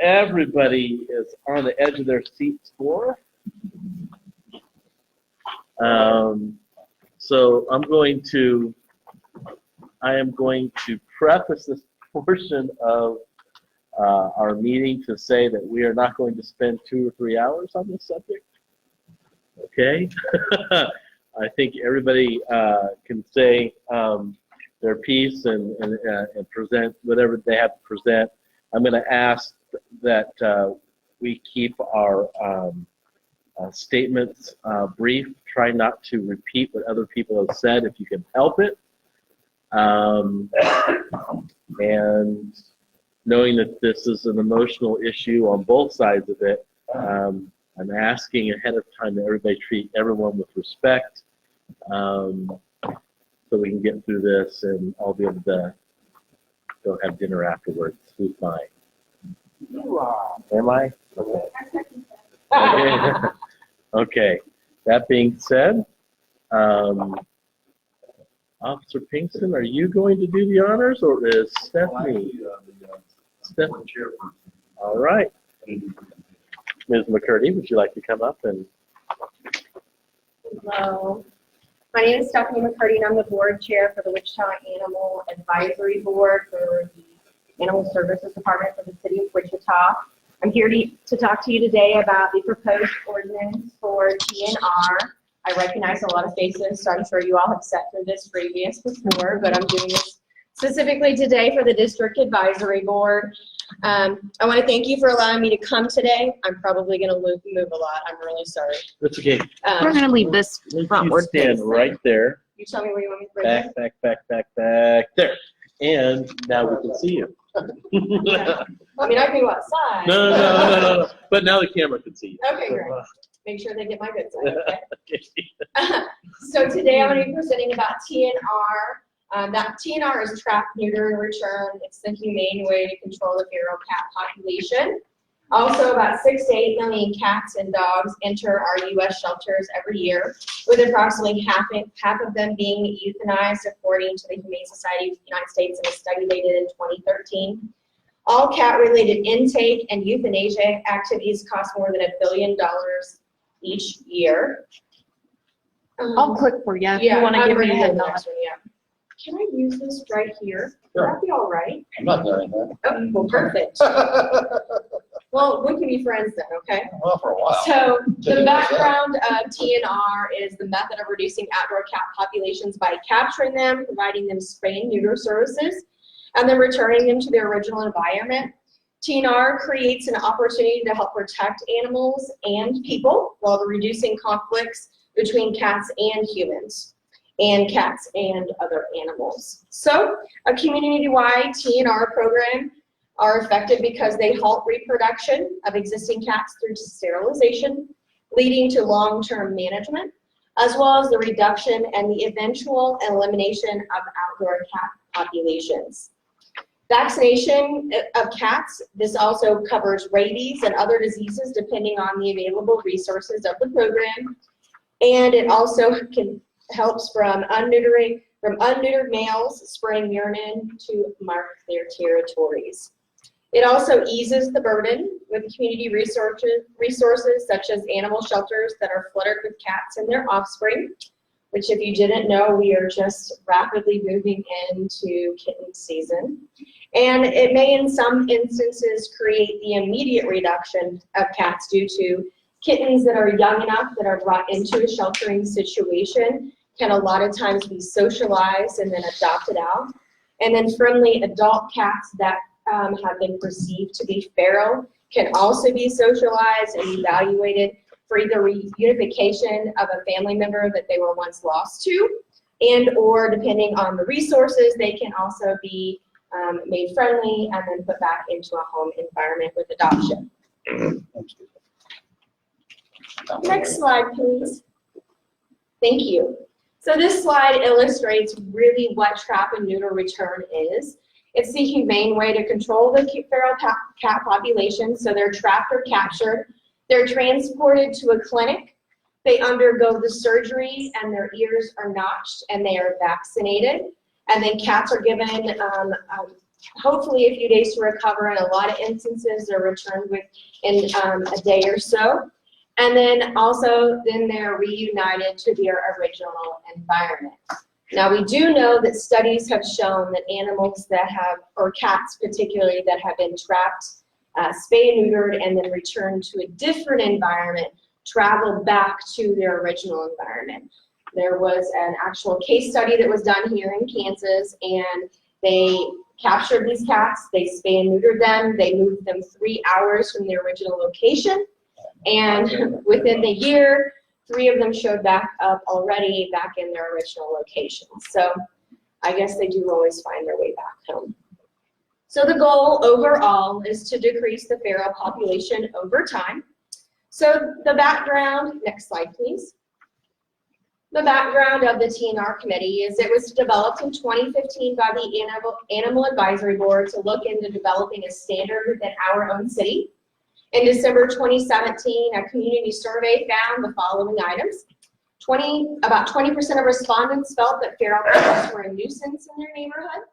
everybody is on the edge of their seats for. So I am going to preface this portion of our meeting to say that we are not going to spend 2 or 3 hours on this subject. Okay? I think everybody can say their piece and present whatever they have to present. I'm going to ask that we keep our statements brief. Try not to repeat what other people have said if you can help it. And knowing that this is an emotional issue on both sides of it, I'm asking ahead of time that everybody treat everyone with respect, so we can get through this and I'll be able to go have dinner afterwards. Who's mine? You are. Am I? Okay. Okay. Okay. That being said, Officer Pinkston, are you going to do the honors, or is Stephanie? Stephanie. All right. Ms. McCurdy, would you like to come up and? Hello. My name is Stephanie McCurdy, and I'm the board chair for the Wichita Animal Advisory Board for the Animal Services Department for the City of Wichita. I'm here to talk to you today about the proposed ordinance for TNR. I recognize a lot of faces, so I'm sure you all have sat through this before, but I'm doing this specifically today for the District Advisory Board. I want to thank you for allowing me to come today. I'm probably going to move a lot. I'm really sorry. That's okay. We're going to leave this You frontward stand facing. right there. You tell me where you want me to bring it. Back there. And now we can see you. I mean, I can go outside. No. But now the camera can see you. Okay, great. Make sure they get my good side, okay? So today I'm going to be presenting about TNR. That TNR is trap, neuter, and return. It's the humane way to control the feral cat population. Also, about 6 to 8 million cats and dogs enter our U.S. shelters every year, with approximately half of them being euthanized, according to the Humane Society of the United States in a study they did in 2013. All cat-related intake and euthanasia activities cost more than $1 billion each year. I'll click for you if you Yeah, want to I'm give me ready a for the nod. next one, yeah. Can I use this right here? Would Sure. that be all right? I'm not doing that. Oh, well, perfect. Well, we can be friends then, okay? Well, for a while. So the background of TNR is the method of reducing outdoor cat populations by capturing them, providing them spay and neuter services, and then returning them to their original environment. TNR creates an opportunity to help protect animals and people while reducing conflicts between cats and humans, and cats and other animals. So a community-wide TNR program are effective because they halt reproduction of existing cats through sterilization, leading to long-term management, as well as the reduction and the eventual elimination of outdoor cat populations. Vaccination of cats, this also covers rabies and other diseases depending on the available resources of the program. And it also helps from unneutered males spreading urine to mark their territories. It also eases the burden with community resources such as animal shelters that are flooded with cats and their offspring, which if you didn't know, we are just rapidly moving into kitten season. And it may in some instances create the immediate reduction of cats due to kittens that are young enough that are brought into a sheltering situation can a lot of times be socialized and then adopted out. And then friendly adult cats that have been perceived to be feral can also be socialized and evaluated for either reunification of a family member that they were once lost to, and or depending on the resources, they can also be made friendly and then put back into a home environment with adoption. Next slide, please. Thank you. So this slide illustrates really what trap and neuter return is. It's the humane way to control the feral cat population. So they're trapped or captured. They're transported to a clinic. They undergo the surgery and their ears are notched and they are vaccinated. And then cats are given hopefully a few days to recover. In a lot of instances, they're returned within a day or so. And then also, then they're reunited to their original environment. Now, we do know that studies have shown that animals that have, or cats particularly, that have been trapped, spay and neutered, and then returned to a different environment, travel back to their original environment. There was an actual case study that was done here in Kansas, and they captured these cats, they spay and neutered them, they moved them 3 hours from their original location, and within the year, 3 of them showed back up already back in their original location. So I guess they do always find their way back home. So the goal overall is to decrease the feral population over time. So the background, next slide please. The background of the TNR committee is it was developed in 2015 by the Animal Advisory Board to look into developing a standard within our own city. In December 2017, a community survey found the following items. About 20% of respondents felt that feral cats were a nuisance in their neighborhood.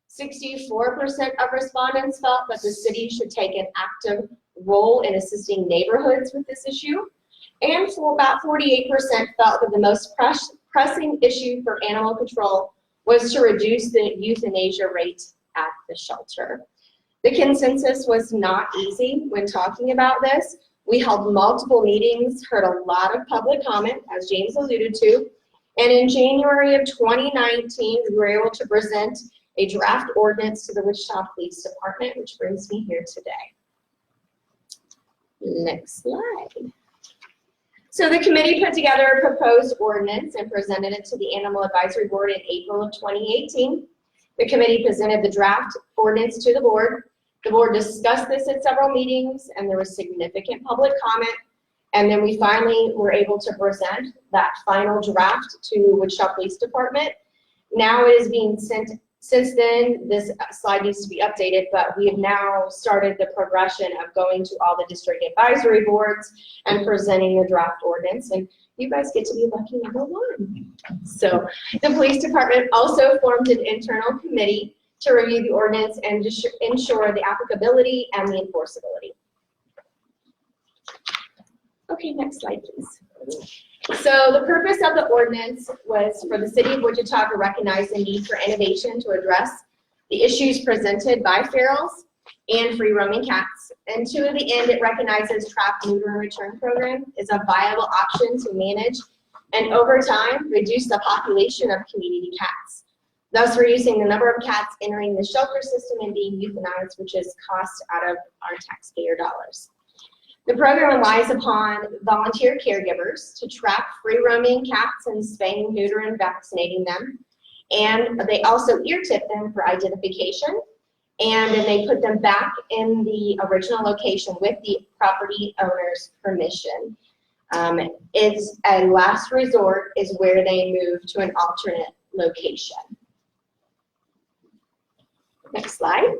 64% of respondents felt that the city should take an active role in assisting neighborhoods with this issue. And for about 48% felt that the most pressing issue for animal control was to reduce the euthanasia rate at the shelter. The consensus was not easy when talking about this. We held multiple meetings, heard a lot of public comment, as James alluded to, and in January of 2019, we were able to present a draft ordinance to the Wichita Police Department, which brings me here today. Next slide. So the committee put together a proposed ordinance and presented it to the Animal Advisory Board in April of 2018. The committee presented the draft ordinance to the board. The board discussed this at several meetings, and there was significant public comment. And then we finally were able to present that final draft to Wichita Police Department. Now it is being sent. Since then, this slide needs to be updated, but we have now started the progression of going to all the district advisory boards and presenting the draft ordinance, and you guys get to be lucky number 1. So the police department also formed an internal committee to review the ordinance and ensure the applicability and the enforceability. Okay, next slide, please. So the purpose of the ordinance was for the city of Wichita to recognize the need for innovation to address the issues presented by ferals and free roaming cats. And to the end, it recognizes trap, neuter, and return program is a viable option to manage and over time reduce the population of community cats, thus reducing the number of cats entering the shelter system and being euthanized, which is cost out of our taxpayer dollars. The program relies upon volunteer caregivers to trap free-roaming cats and spaying, neutering, and vaccinating them. And they also ear tip them for identification. And then they put them back in the original location with the property owner's permission. It's a last resort is where they move to an alternate location. Next slide.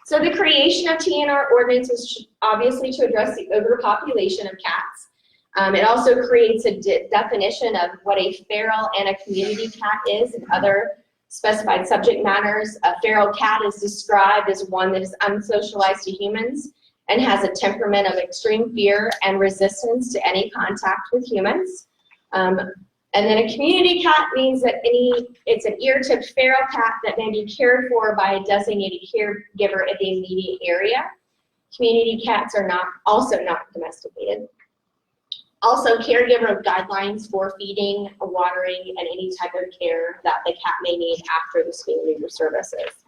So the creation of TNR ordinance is obviously to address the overpopulation of cats. It also creates a definition of what a feral and a community cat is and other specified subject matters. A feral cat is described as one that is unsocialized to humans and has a temperament of extreme fear and resistance to any contact with humans. And then a community cat means that it's an ear-tipped feral cat that may be cared for by a designated caregiver in the immediate area. Community cats are also not domesticated. Also, caregiver guidelines for feeding, watering, and any type of care that the cat may need after the spay and neuter services.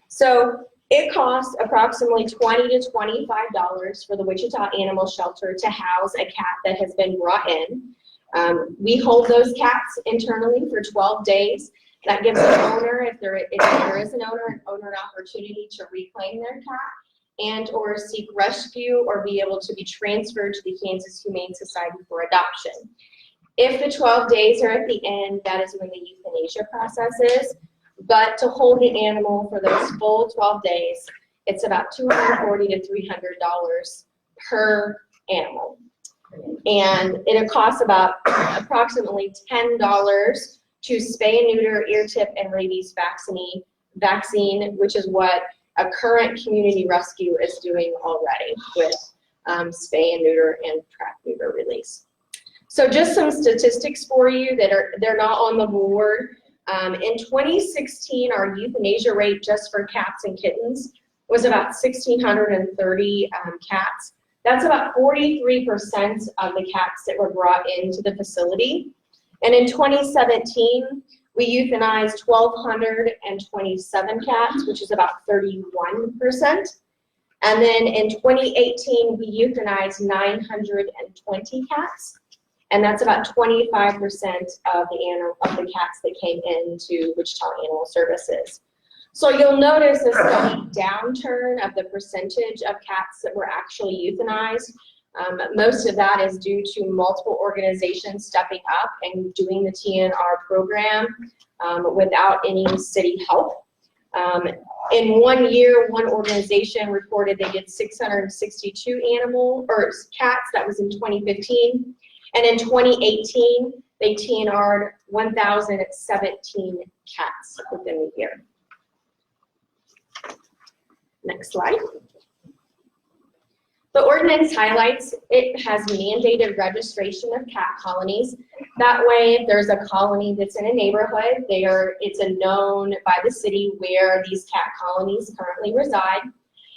So it costs approximately $20 to $25 for the Wichita Animal Shelter to house a cat that has been brought in. We hold those cats internally for 12 days. That gives the owner, if there is an owner an opportunity to reclaim their cat and or seek rescue or be able to be transferred to the Kansas Humane Society for adoption. If the 12 days are at the end, that is when the euthanasia process is. But to hold the animal for those full 12 days, it's about $240 to $300 per animal. And it costs about approximately $10 to spay and neuter, ear tip, and rabies vaccine, which is what a current community rescue is doing already with spay and neuter and trap neuter release. So just some statistics for you they're not on the board. In 2016, our euthanasia rate just for cats and kittens was about 1,630 cats. That's about 43% of the cats that were brought into the facility. And in 2017, we euthanized 1,227 cats, which is about 31%. And then in 2018, we euthanized 920 cats, and that's about 25% of the cats that came into Wichita Animal Services. So you'll notice a steady downturn of the percentage of cats that were actually euthanized. Most of that is due to multiple organizations stepping up and doing the TNR program without any city help. In 1 year, one organization reported they did 662 cats. That was in 2015. And in 2018, they TNR'd 1,017 cats within the year. Next slide. The ordinance highlights it has mandated registration of cat colonies. That way, if there's a colony that's in a neighborhood, it's known by the city where these cat colonies currently reside.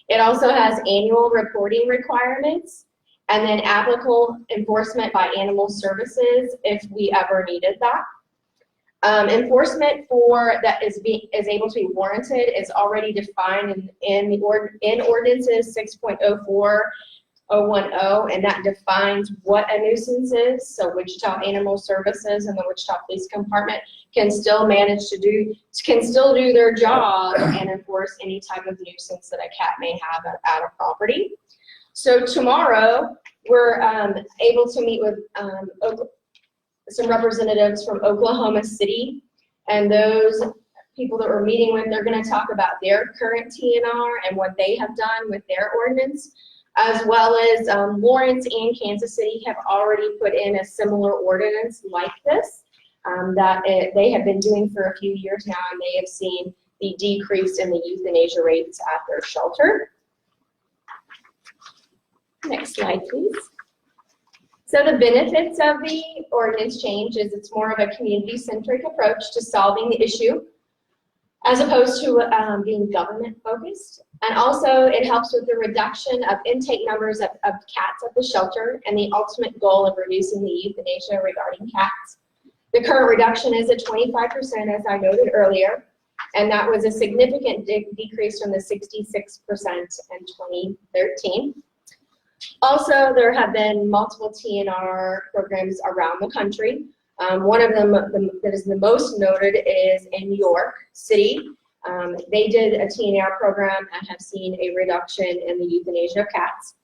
It also has annual reporting requirements and then applicable enforcement by animal services if we ever needed that. Enforcement for that is able to be warranted is already defined in ordinances 6.04010, and that defines what a nuisance is. So Wichita Animal Services and the Wichita Police Department can still do their job and enforce any type of nuisance that a cat may have at a property. So tomorrow we're able to meet with some representatives from Oklahoma City, and those people that we're meeting with, they're going to talk about their current TNR and what they have done with their ordinance, as well as Lawrence and Kansas City have already put in a similar ordinance like this they have been doing for a few years now, and they have seen the decrease in the euthanasia rates at their shelter. Next slide, please. So the benefits of the ordinance change is it's more of a community-centric approach to solving the issue as opposed to being government-focused. And also it helps with the reduction of intake numbers of cats at the shelter and the ultimate goal of reducing the euthanasia regarding cats. The current reduction is at 25%, as I noted earlier, and that was a significant decrease from the 66% in 2013. Also, there have been multiple TNR programs around the country. One of them that is the most noted is in New York City. They did a TNR program and have seen a reduction in the euthanasia of cats.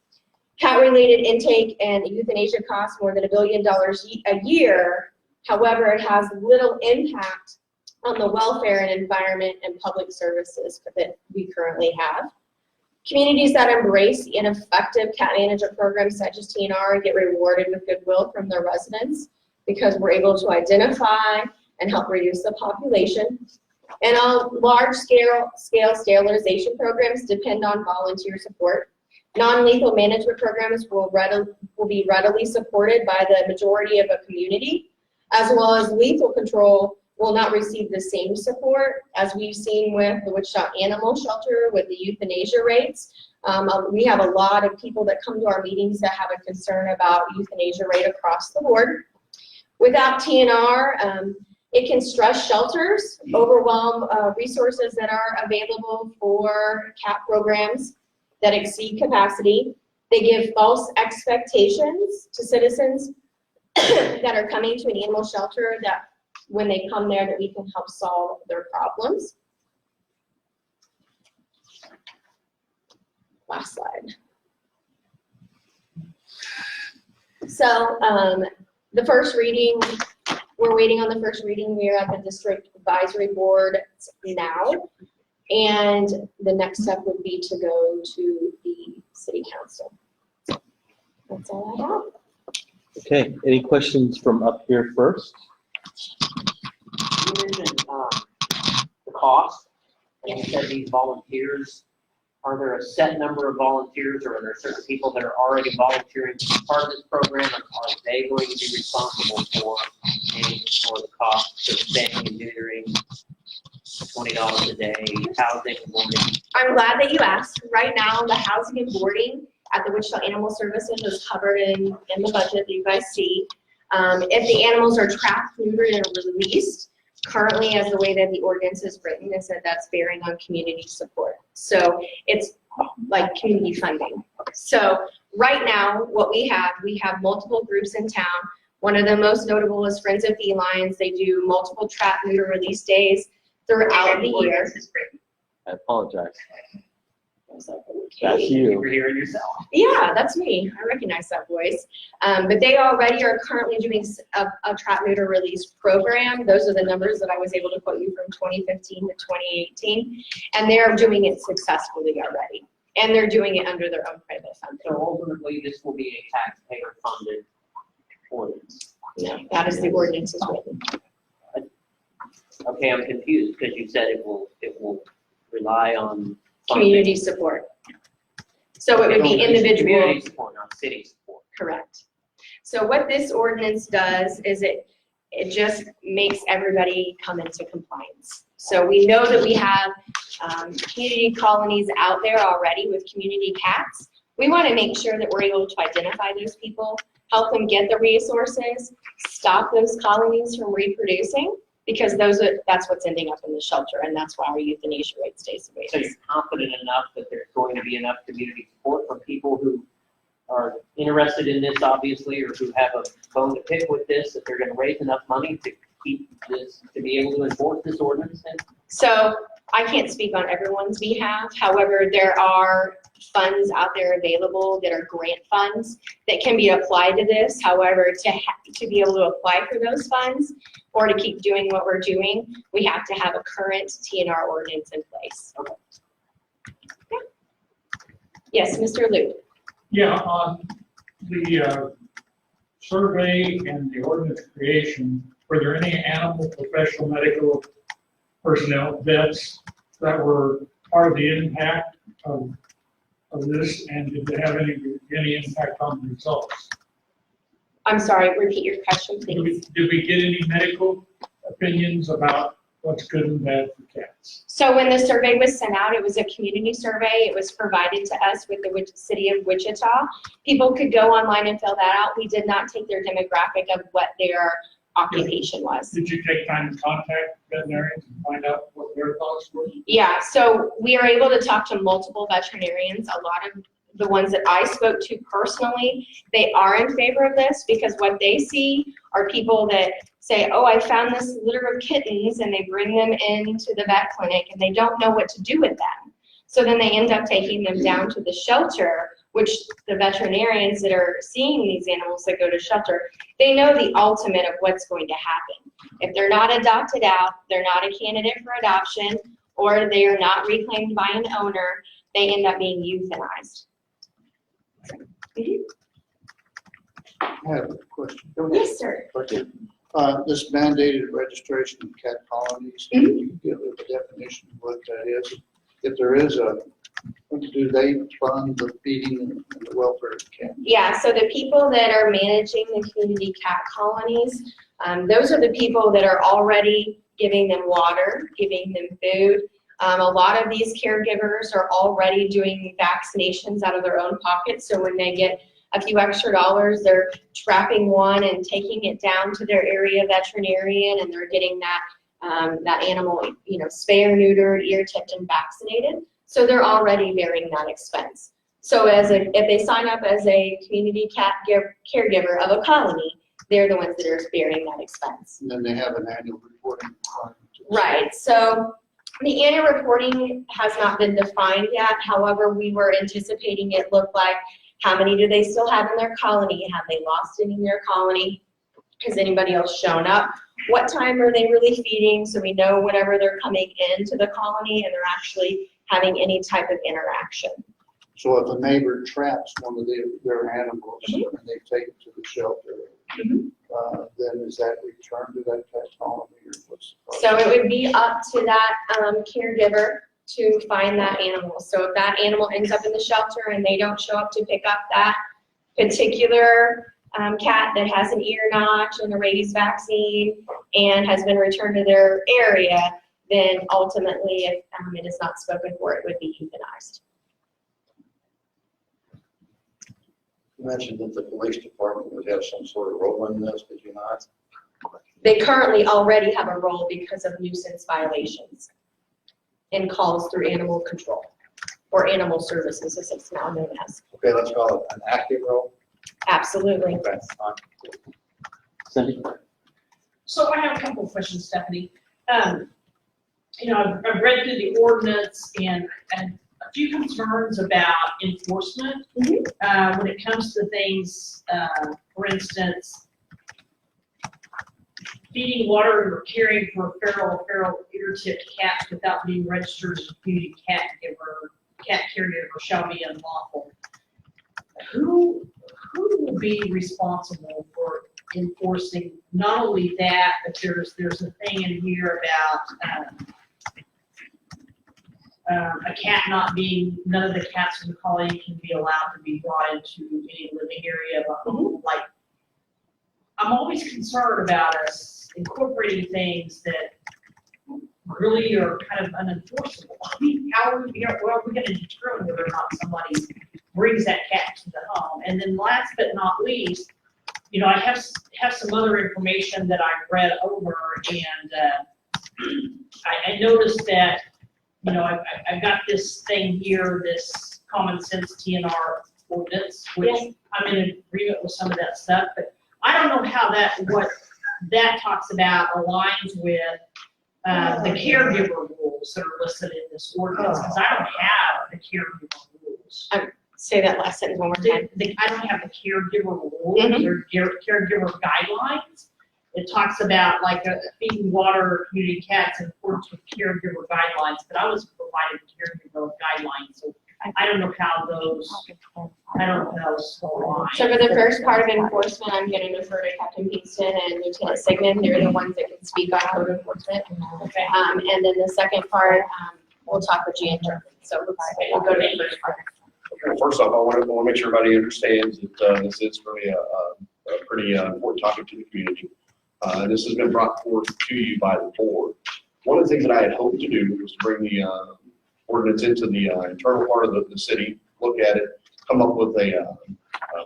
Cat-related intake and euthanasia costs more than $1 billion a year. However, it has little impact on the welfare and environment and public services that we currently have. Communities that embrace an effective cat management program such as TNR get rewarded with goodwill from their residents because we're able to identify and help reduce the population. And large-scale sterilization programs depend on volunteer support. Non-lethal management programs will be readily supported by the majority of a community, as well as lethal control will not receive the same support as we've seen with the Wichita Animal Shelter with the euthanasia rates. We have a lot of people that come to our meetings that have a concern about euthanasia rate across the board. Without TNR, it can stress shelters, overwhelm resources that are available for cat programs that exceed capacity. They give false expectations to citizens that are coming to an animal shelter that when they come there that we can help solve their problems. Last slide. So the first reading, we're waiting on the first reading. We are at the district advisory board now. And the next step would be to go to the city council. That's all I have. Okay, any questions from up here first? You mentioned the cost, and you said these volunteers, are there a set number of volunteers, or are there certain people that are already volunteering to be part of this program, and are they going to be responsible for paying for the cost of staying and neutering, $20 a day, housing, boarding? I'm glad that you asked. Right now, the housing and boarding at the Wichita Animal Services is covered in the budget that you guys see. If the animals are trapped, neutered, and released, currently as the way that the ordinance is written, is that that's bearing on community support. So it's like community funding. So right now, what we have multiple groups in town. One of the most notable is Friends of Felines. They do multiple trap, neuter, release days throughout the year. I apologize. I was like, That's okay. you. were hearing yourself. Yeah, that's me. I recognize that voice. But they already are currently doing a trap, neuter, release program. Those are the numbers that I was able to quote you from 2015 to 2018. And they're doing it successfully already. And they're doing it under their own private funding. So ultimately, this will be a taxpayer-funded ordinance. No, that is the ordinance is written. Okay, I'm confused because you said it will rely on funding. Community support. So it would be individual. Community support, not city support. Correct. So what this ordinance does is it just makes everybody come into compliance. So we know that we have community colonies out there already with community cats. We want to make sure that we're able to identify those people, help them get the resources, stop those colonies from reproducing, because that's what's ending up in the shelter, and that's why our euthanasia rate stays the way So it you're is. confident enough that there's going to be enough community support from people who are interested in this, obviously, or who have a bone to pick with this, that they're going to raise enough money to keep this, to be able to enforce this ordinance then? So I can't speak on everyone's behalf. However, there are funds out there available that are grant funds that can be applied to this. However, to be able to apply for those funds or to keep doing what we're doing, we have to have a current TNR ordinance in place. Okay. Yeah. Yes, Mr. Luke. Yeah, on the survey and the ordinance creation, were there any animal professional medical personnel, vets, that were part of the impact of this, and did they have any impact on the results? I'm sorry, repeat your question, Did please. we get any medical opinions about what's good and bad for cats? So when the survey was sent out, it was a community survey. It was provided to us with the city of Wichita. People could go online and fill that out. We did not take their demographic of what their occupation was. Did you take time to contact veterinarians and find out what their thoughts were? Yeah, so we are able to talk to multiple veterinarians. A lot of the ones that I spoke to personally, they are in favor of this because what they see are people that say, oh, I found this litter of kittens, and they bring them into the vet clinic and they don't know what to do with them. So then they end up taking them down to the shelter, which the veterinarians that are seeing these animals that go to shelter, they know the ultimate of what's going to happen. If they're not adopted out, they're not a candidate for adoption, or they are not reclaimed by an owner, they end up being euthanized. I have a question. Yes, sir. This mandated registration of cat colonies, can you give a definition of what that is? If there is do they fund the feeding and the welfare of cats? Yeah, so the people that are managing the community cat colonies, those are the people that are already giving them water, giving them food. A lot of these caregivers are already doing vaccinations out of their own pockets, so when they get a few extra dollars, they're trapping one and taking it down to their area veterinarian, and they're getting that that animal, spay or neutered, ear tipped, and vaccinated. So they're already bearing that expense. So if they sign up as a community cat caregiver of a colony, they're the ones that are bearing that expense. And then they have an annual reporting requirement. Right. So the annual reporting has not been defined yet. However, we were anticipating it looked like how many do they still have in their colony? Have they lost any in their colony? Has anybody else shown up? What time are they really feeding? So we know whenever they're coming into the colony and they're actually having any type of interaction. So if a neighbor traps one of their animals and they take it to the shelter, then is that returned to that cat colony, or what's the process? So it would be up to that caregiver to find that animal. So if that animal ends up in the shelter and they don't show up to pick up that particular cat that has an ear notch and a rabies vaccine and has been returned to their area, then ultimately, if it is not spoken for, it would be euthanized. You mentioned that the police department would have some sort of role in this, did you not? They currently already have a role because of nuisance violations and calls through animal control or animal services, as it's now known as. Okay, let's call it an active role. Absolutely. Okay. Cindy? So I have a couple of questions, Stephanie. You know, I've read through the ordinance and a few concerns about enforcement. When it comes to things, for instance, feeding water or caring for feral ear-tipped cats without being registered as a community cat caregiver shall be unlawful. Who will be responsible for enforcing not only that, but there's a thing in here about a cat none of the cats in the colony can be allowed to be brought into any living area of a home. Like, I'm always concerned about us incorporating things that really are kind of unenforceable. I mean, how are we going to determine whether or not somebody brings that cat to the home? And then last but not least, you know, I have some other information that I read over, and I noticed that, you know, I've got this thing here, this common sense TNR ordinance, which I'm in agreement with some of that stuff, but I don't know how what that talks about aligns with the caregiver rules that are listed in this ordinance, because I don't have the caregiver rules. Say that last sentence one more time. I don't have the caregiver rules or caregiver guidelines. It talks about like feeding water or community cats in accordance with caregiver guidelines, but I was provided caregiver guidelines, so I don't know how those align. So for the first part of enforcement, I'm going to defer to Captain Pinkston and Lieutenant Sigmund. They're the ones that can speak on code enforcement. Okay. And then the second part, we'll talk with Jan German. So we'll go to the first part. Well, first off, I want to make sure everybody understands that this is really a pretty important topic to the community. This has been brought forth to you by the board. One of the things that I had hoped to do was to bring the ordinance into the internal part of the city, look at it, come up with a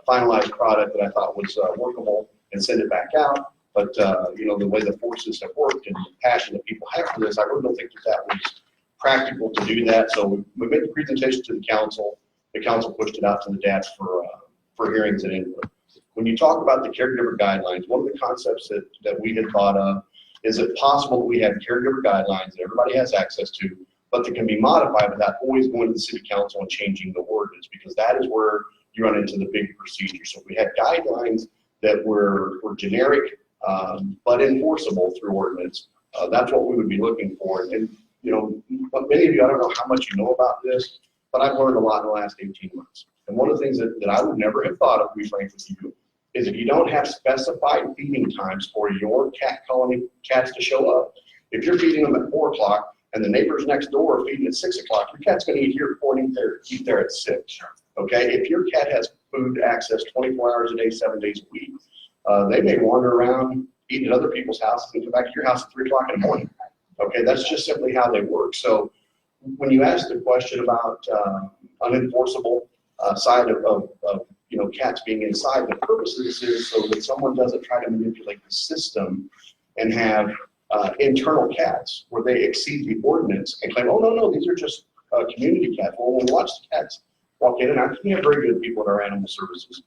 finalized product that I thought was workable and send it back out. But, you know, the way the forces have worked and the passion that people have for this, I really don't think that was practical to do that. So we made the presentation to the council. The council pushed it out to the DATS for hearings and input. When you talk about the caregiver guidelines, one of the concepts that we had thought of is it possible that we have caregiver guidelines that everybody has access to, but that can be modified without always going to the city council and changing the ordinance, because that is where you run into the big procedure. So if we had guidelines that were generic but enforceable through ordinance, that's what we would be looking for. And you know, many of you, I don't know how much you know about this, but I've learned a lot in the last 18 months. And one of the things that I would never have thought of, to be frank with you, is if you don't have specified feeding times for your cat colony cats to show up, if you're feeding them at 4 o'clock and the neighbors next door are feeding at 6 o'clock, your cat's going to eat here at 4 and eat there at 6. Okay? If your cat has food access 24 hours a day, 7 days a week, they may wander around eating at other people's houses and come back to your house at 3 o'clock in the morning. Okay? That's just simply how they work. So when you ask the question about unenforceable side of you know, cats being inside, the purpose of this is so that someone doesn't try to manipulate the system and have internal cats where they exceed the ordinance and claim, oh, no, these are just community cats. Well, when we watch the cats walk in, and we have very good people at our animal services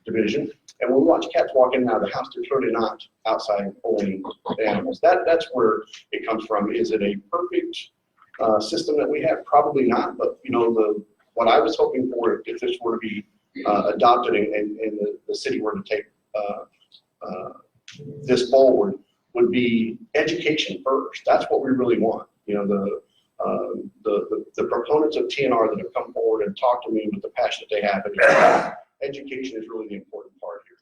division, and when we watch cats walk in and out of the house, they're clearly not outside owning the animals. That's where it comes from. Is it a perfect system that we have? Probably not, but you know, what I was hoping for, if this were to be adopted and the city were to take this forward, would be education first. That's what we really want. You know, the proponents of TNR that have come forward and talked to me with the passion that they have, and education is really the important part here.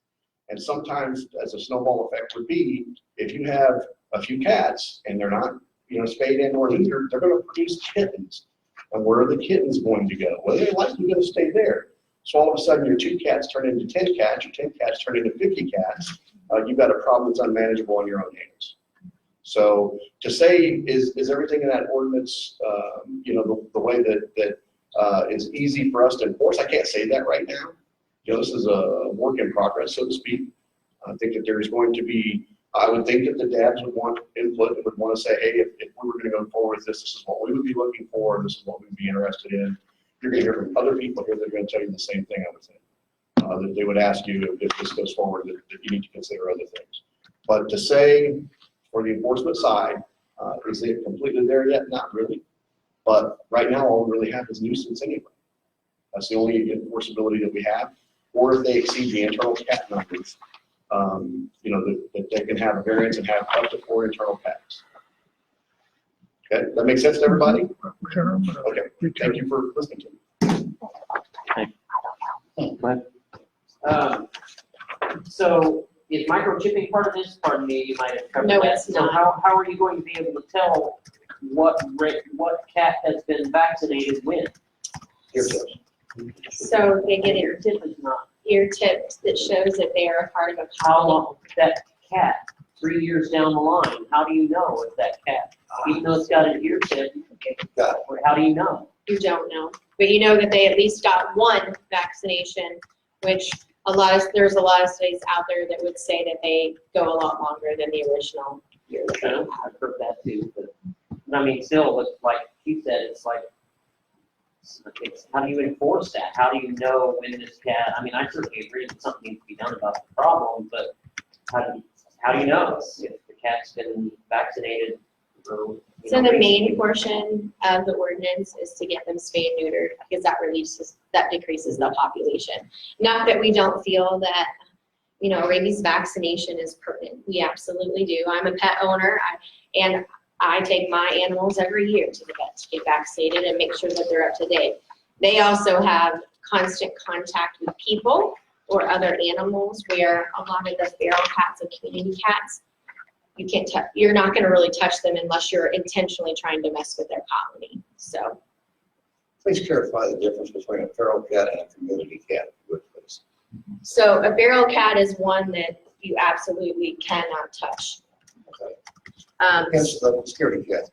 And sometimes, as a snowball effect would be, if you have a few cats and they're not, you know, spayed in or neutered, they're going to produce kittens. And where are the kittens going to go? Well, they're likely going to stay there. So all of a sudden, your 2 cats turn into 10 cats, your 10 cats turn into 50 cats. You've got a problem that's unmanageable on your own hands. So to say, is everything in that ordinance, you know, the way that is easy for us to enforce? I can't say that right now. This is a work in progress, so to speak. I think that there's going to be, I would think that the dads would want input, would want to say, hey, if we were going to go forward with this is what we would be looking for, and this is what we'd be interested in. You're going to hear from other people here that are going to tell you the same thing, I would think. That they would ask you if this goes forward, that you need to consider other things. But to say, for the enforcement side, is it completely there yet? Not really. But right now, all we really have is nuisance anyway. That's the only enforceability that we have. Or if they exceed the internal cat numbers, that they can have a variance and have up to 4 internal cats. Okay, that makes sense to everybody? Okay, thank you for listening to me. So is microchipping part of this? Pardon me, you might have covered that. No, it's So not. how are you going to be able to tell what cat has been vaccinated when? Here it is. So they get Ear tip is not. ear tips that shows that they are a part of a How colony. long, that cat, 3 years down the line, how do you know if that cat, even though it's got an ear tip, Got how do you know? You don't know, but you know that they at least got one vaccination, which there's a lot of studies out there that would say that they go a lot longer than the original year. that they had. I've heard that too, but I mean, still, it's like you said, it's how do you enforce that? How do you know when this cat, I mean, I certainly agree that something needs to be done about the problem, but how do you know if the cat's been vaccinated? Or, So the main portion of the ordinance is to get them spayed and neutered, because that decreases the population. Not that we don't feel that, rabies vaccination is pertinent. We absolutely do. I'm a pet owner, and I take my animals every year to the vet to get vaccinated and make sure that they're up to date. They also have constant contact with people or other animals, where a lot of the feral cats and community cats, you're not going to really touch them unless you're intentionally trying to mess with their colony. So Please clarify the difference between a feral cat and a community cat, if you would, please. So a feral cat is one that you absolutely cannot touch. Okay. Hence the security cat.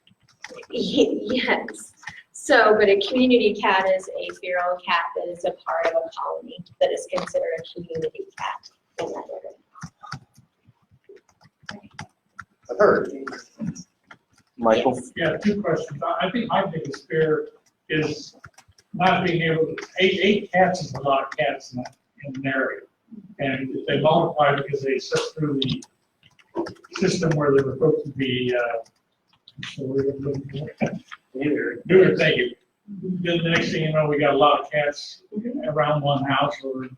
Yes. So, but a community cat is a feral cat that is a part of a colony that is considered a community cat in that area. I've heard. Michael? Yeah, 2 questions. I think my biggest fear is not being able to, 8 cats is a lot of cats in an area. And if they multiply because they sit through the system where they were supposed to be, neutered, thank you. Then the next thing you know, we got a lot of cats around one house or in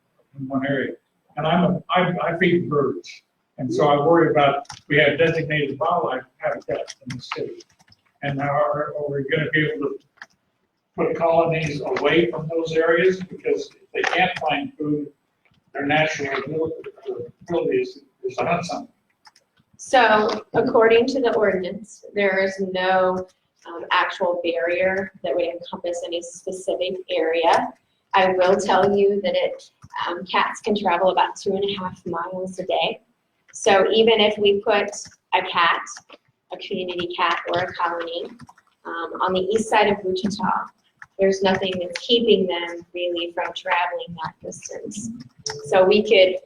one area. And I feed birds. And so I worry about, we have designated wildlife habitats in the city. And now are we going to be able to put colonies away from those areas? Because if they can't find food, their natural ability is to hunt something. So according to the ordinance, there is no actual barrier that would encompass any specific area. I will tell you that cats can travel about 2.5 miles a day. So even if we put a cat, a community cat or a colony on the east side of Wichita, there's nothing that's keeping them really from traveling that distance. So we could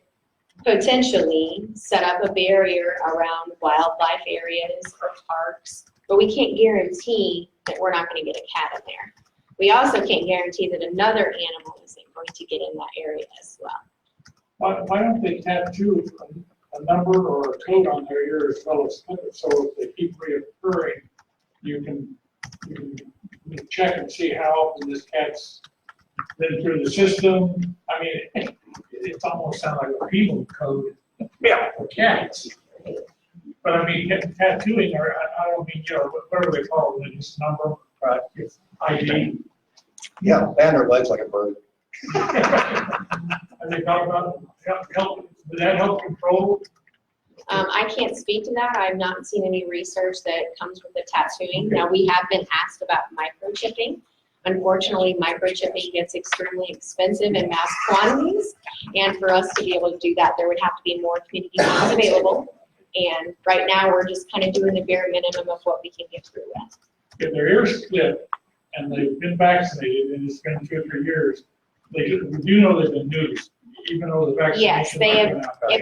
potentially set up a barrier around wildlife areas or parks, but we can't guarantee that we're not going to get a cat in there. We also can't guarantee that another animal isn't going to get in that area as well. Why don't they tattoo a number or a code on their ear as well as snippet, so if they keep reoccurring, you can check and see how often this cat's been through the system. I mean, it almost sounds like a penal code for cats. But I mean, tattooing, or I don't mean, whatever they call it, this number, it's ID. Yeah, banner legs like a bird. Are they talking about help? Would that help control? I can't speak to that. I've not seen any research that comes with the tattooing. Now, we have been asked about microchipping. Unfortunately, microchipping gets extremely expensive in mass quantities. And for us to be able to do that, there would have to be more community funds available. And right now, we're just kind of doing the bare minimum of what we can get through with. If their ears split and they've been vaccinated and it's been 2 or 3 years, we do know they've been neutered. even though the vaccination. Yes, they might have, have not been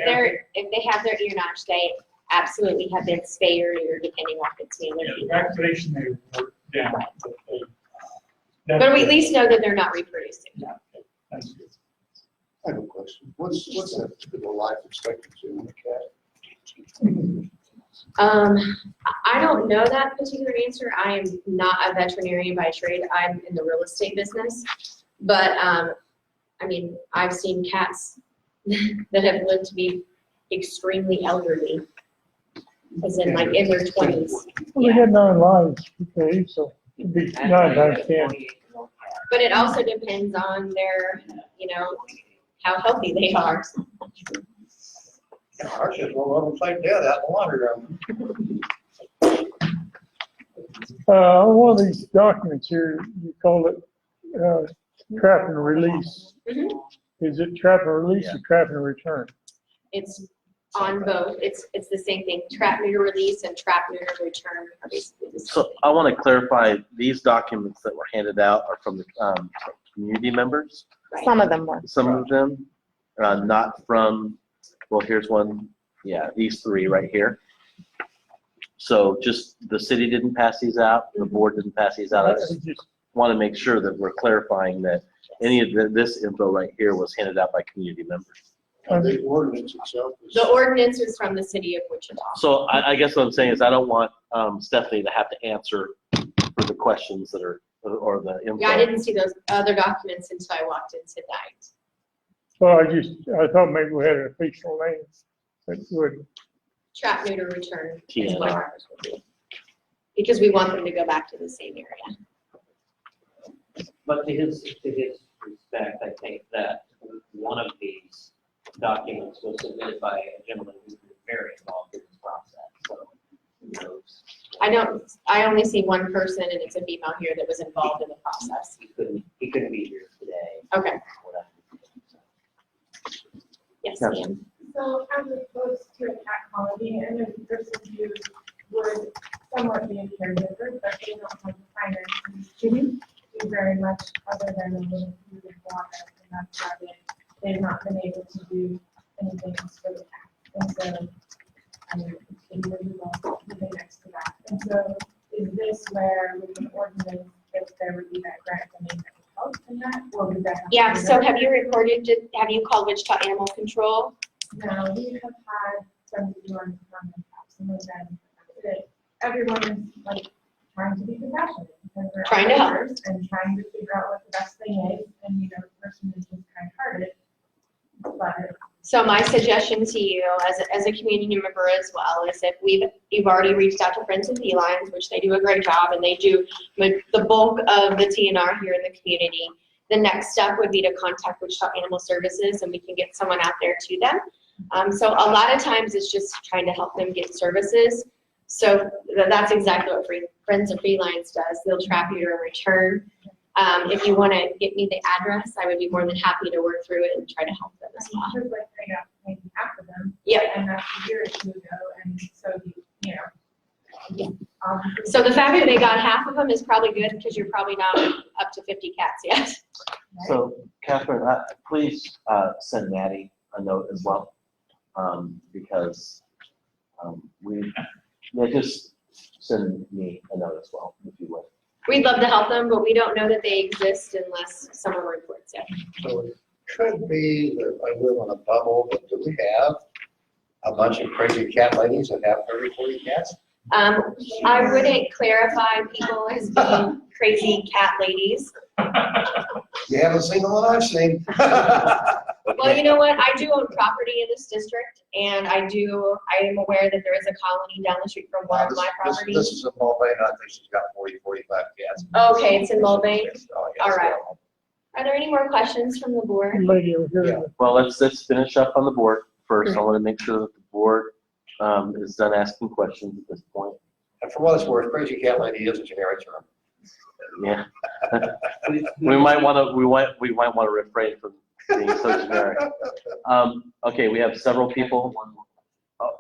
if they have their ear notch, they absolutely have been spayed or neutered, depending on if it's male or Yeah, the female. vaccination, they were down. But we at least know that they're not reproducing. That's good. I have a question. What's the typical life expectancy on a cat? I don't know that particular answer. I am not a veterinarian by trade. I'm in the real estate business. But, I mean, I've seen cats that have lived to be extremely elderly, as in like in their twenties. Well, they got 9 lives, okay, so it'd be 9 times 10. But it also depends on their, you know, how healthy they are. Ours just won't let them play dead out in the laundry room. One of these documents here, you call it, trap and release. Mhm. Is it trap and release Yeah. or trap and return? It's on both. It's the same thing. Trap, neuter, release, and trap, neuter, return are basically the same. So I want to clarify, these documents that were handed out are from the community members. Right. Some of them were. Some of them, not from, well, here's one, yeah, these 3 right here. So just, the city didn't pass these out, the board didn't pass these out. I just want to make sure that we're clarifying that any of this info right here was handed out by community members. The ordinance itself is. The ordinance is from the city of Wichita. So I guess what I'm saying is I don't want Stephanie to have to answer for the questions that are, or the info. Yeah, I didn't see those other documents until I walked in tonight. Well, I thought maybe we had an official name that would. Trap, neuter, return is TNR. what ours would be. Because we want them to go back to the same area. But to his respect, I think that one of these documents was submitted by a gentleman who's been very involved in this process, so who knows? I only see one person, and it's a female here that was involved in the process. He couldn't be here today. Okay. Yes, Yes. ma'am. So as opposed to a cat colony, and a person who would somewhat be a caregiver, but they don't have the finances to do very much other than a little food and water, and that's about it. They've not been able to do anything else for the cat. And so, I mean, it's really well living next to that. And so is this where with an ordinance, if there would be that grant funding that would help in that, or would that? Yeah, so have you called Wichita Animal Control? No, we have had some who are some of them, that everyone is like trying to be compassionate. Because we're Trying to help. others and trying to figure out what the best thing is, and the person is just kind-hearted. But So my suggestion to you as a community member as well is if you've already reached out to Friends of Felines, which they do a great job, and they do the bulk of the TNR here in the community, the next step would be to contact Wichita Animal Services, and we can get someone out there to them. So a lot of times it's just trying to help them get services. So that's exactly what Friends of Felines does. They'll trap you to return. If you want to get me the address, I would be more than happy to work through it and try to help them as well. because like they got maybe half of them. Yep. And that's a year or 2 ago, and so you know. obviously- So the fact that they got half of them is probably good because you're probably not up to 50 cats yet. So Catherine, please send Maddie a note as well, because just send me a note as well, if you would. We'd love to help them, but we don't know that they exist unless someone reports it. So it could be that I live on a bubble, but do we have a bunch of crazy cat ladies that have 30, 40 cats? I wouldn't clarify people as being crazy cat ladies. You haven't seen the one I've seen. Well, you know what? I do own property in this district, and I am aware that there is a colony down the street from one of my properties. This is a Mulvey, and I think she's got 40, 45 cats. Okay, it's in Mulvey. Oh, yes. All right. Are there any more questions from the board? Lady over here. Well, let's finish up on the board first. I want to make sure that the board is done asking questions at this point. And for what it's worth, crazy cat lady is a generic term. Yeah. we might want to refrain from being so generic. Okay, we have several people.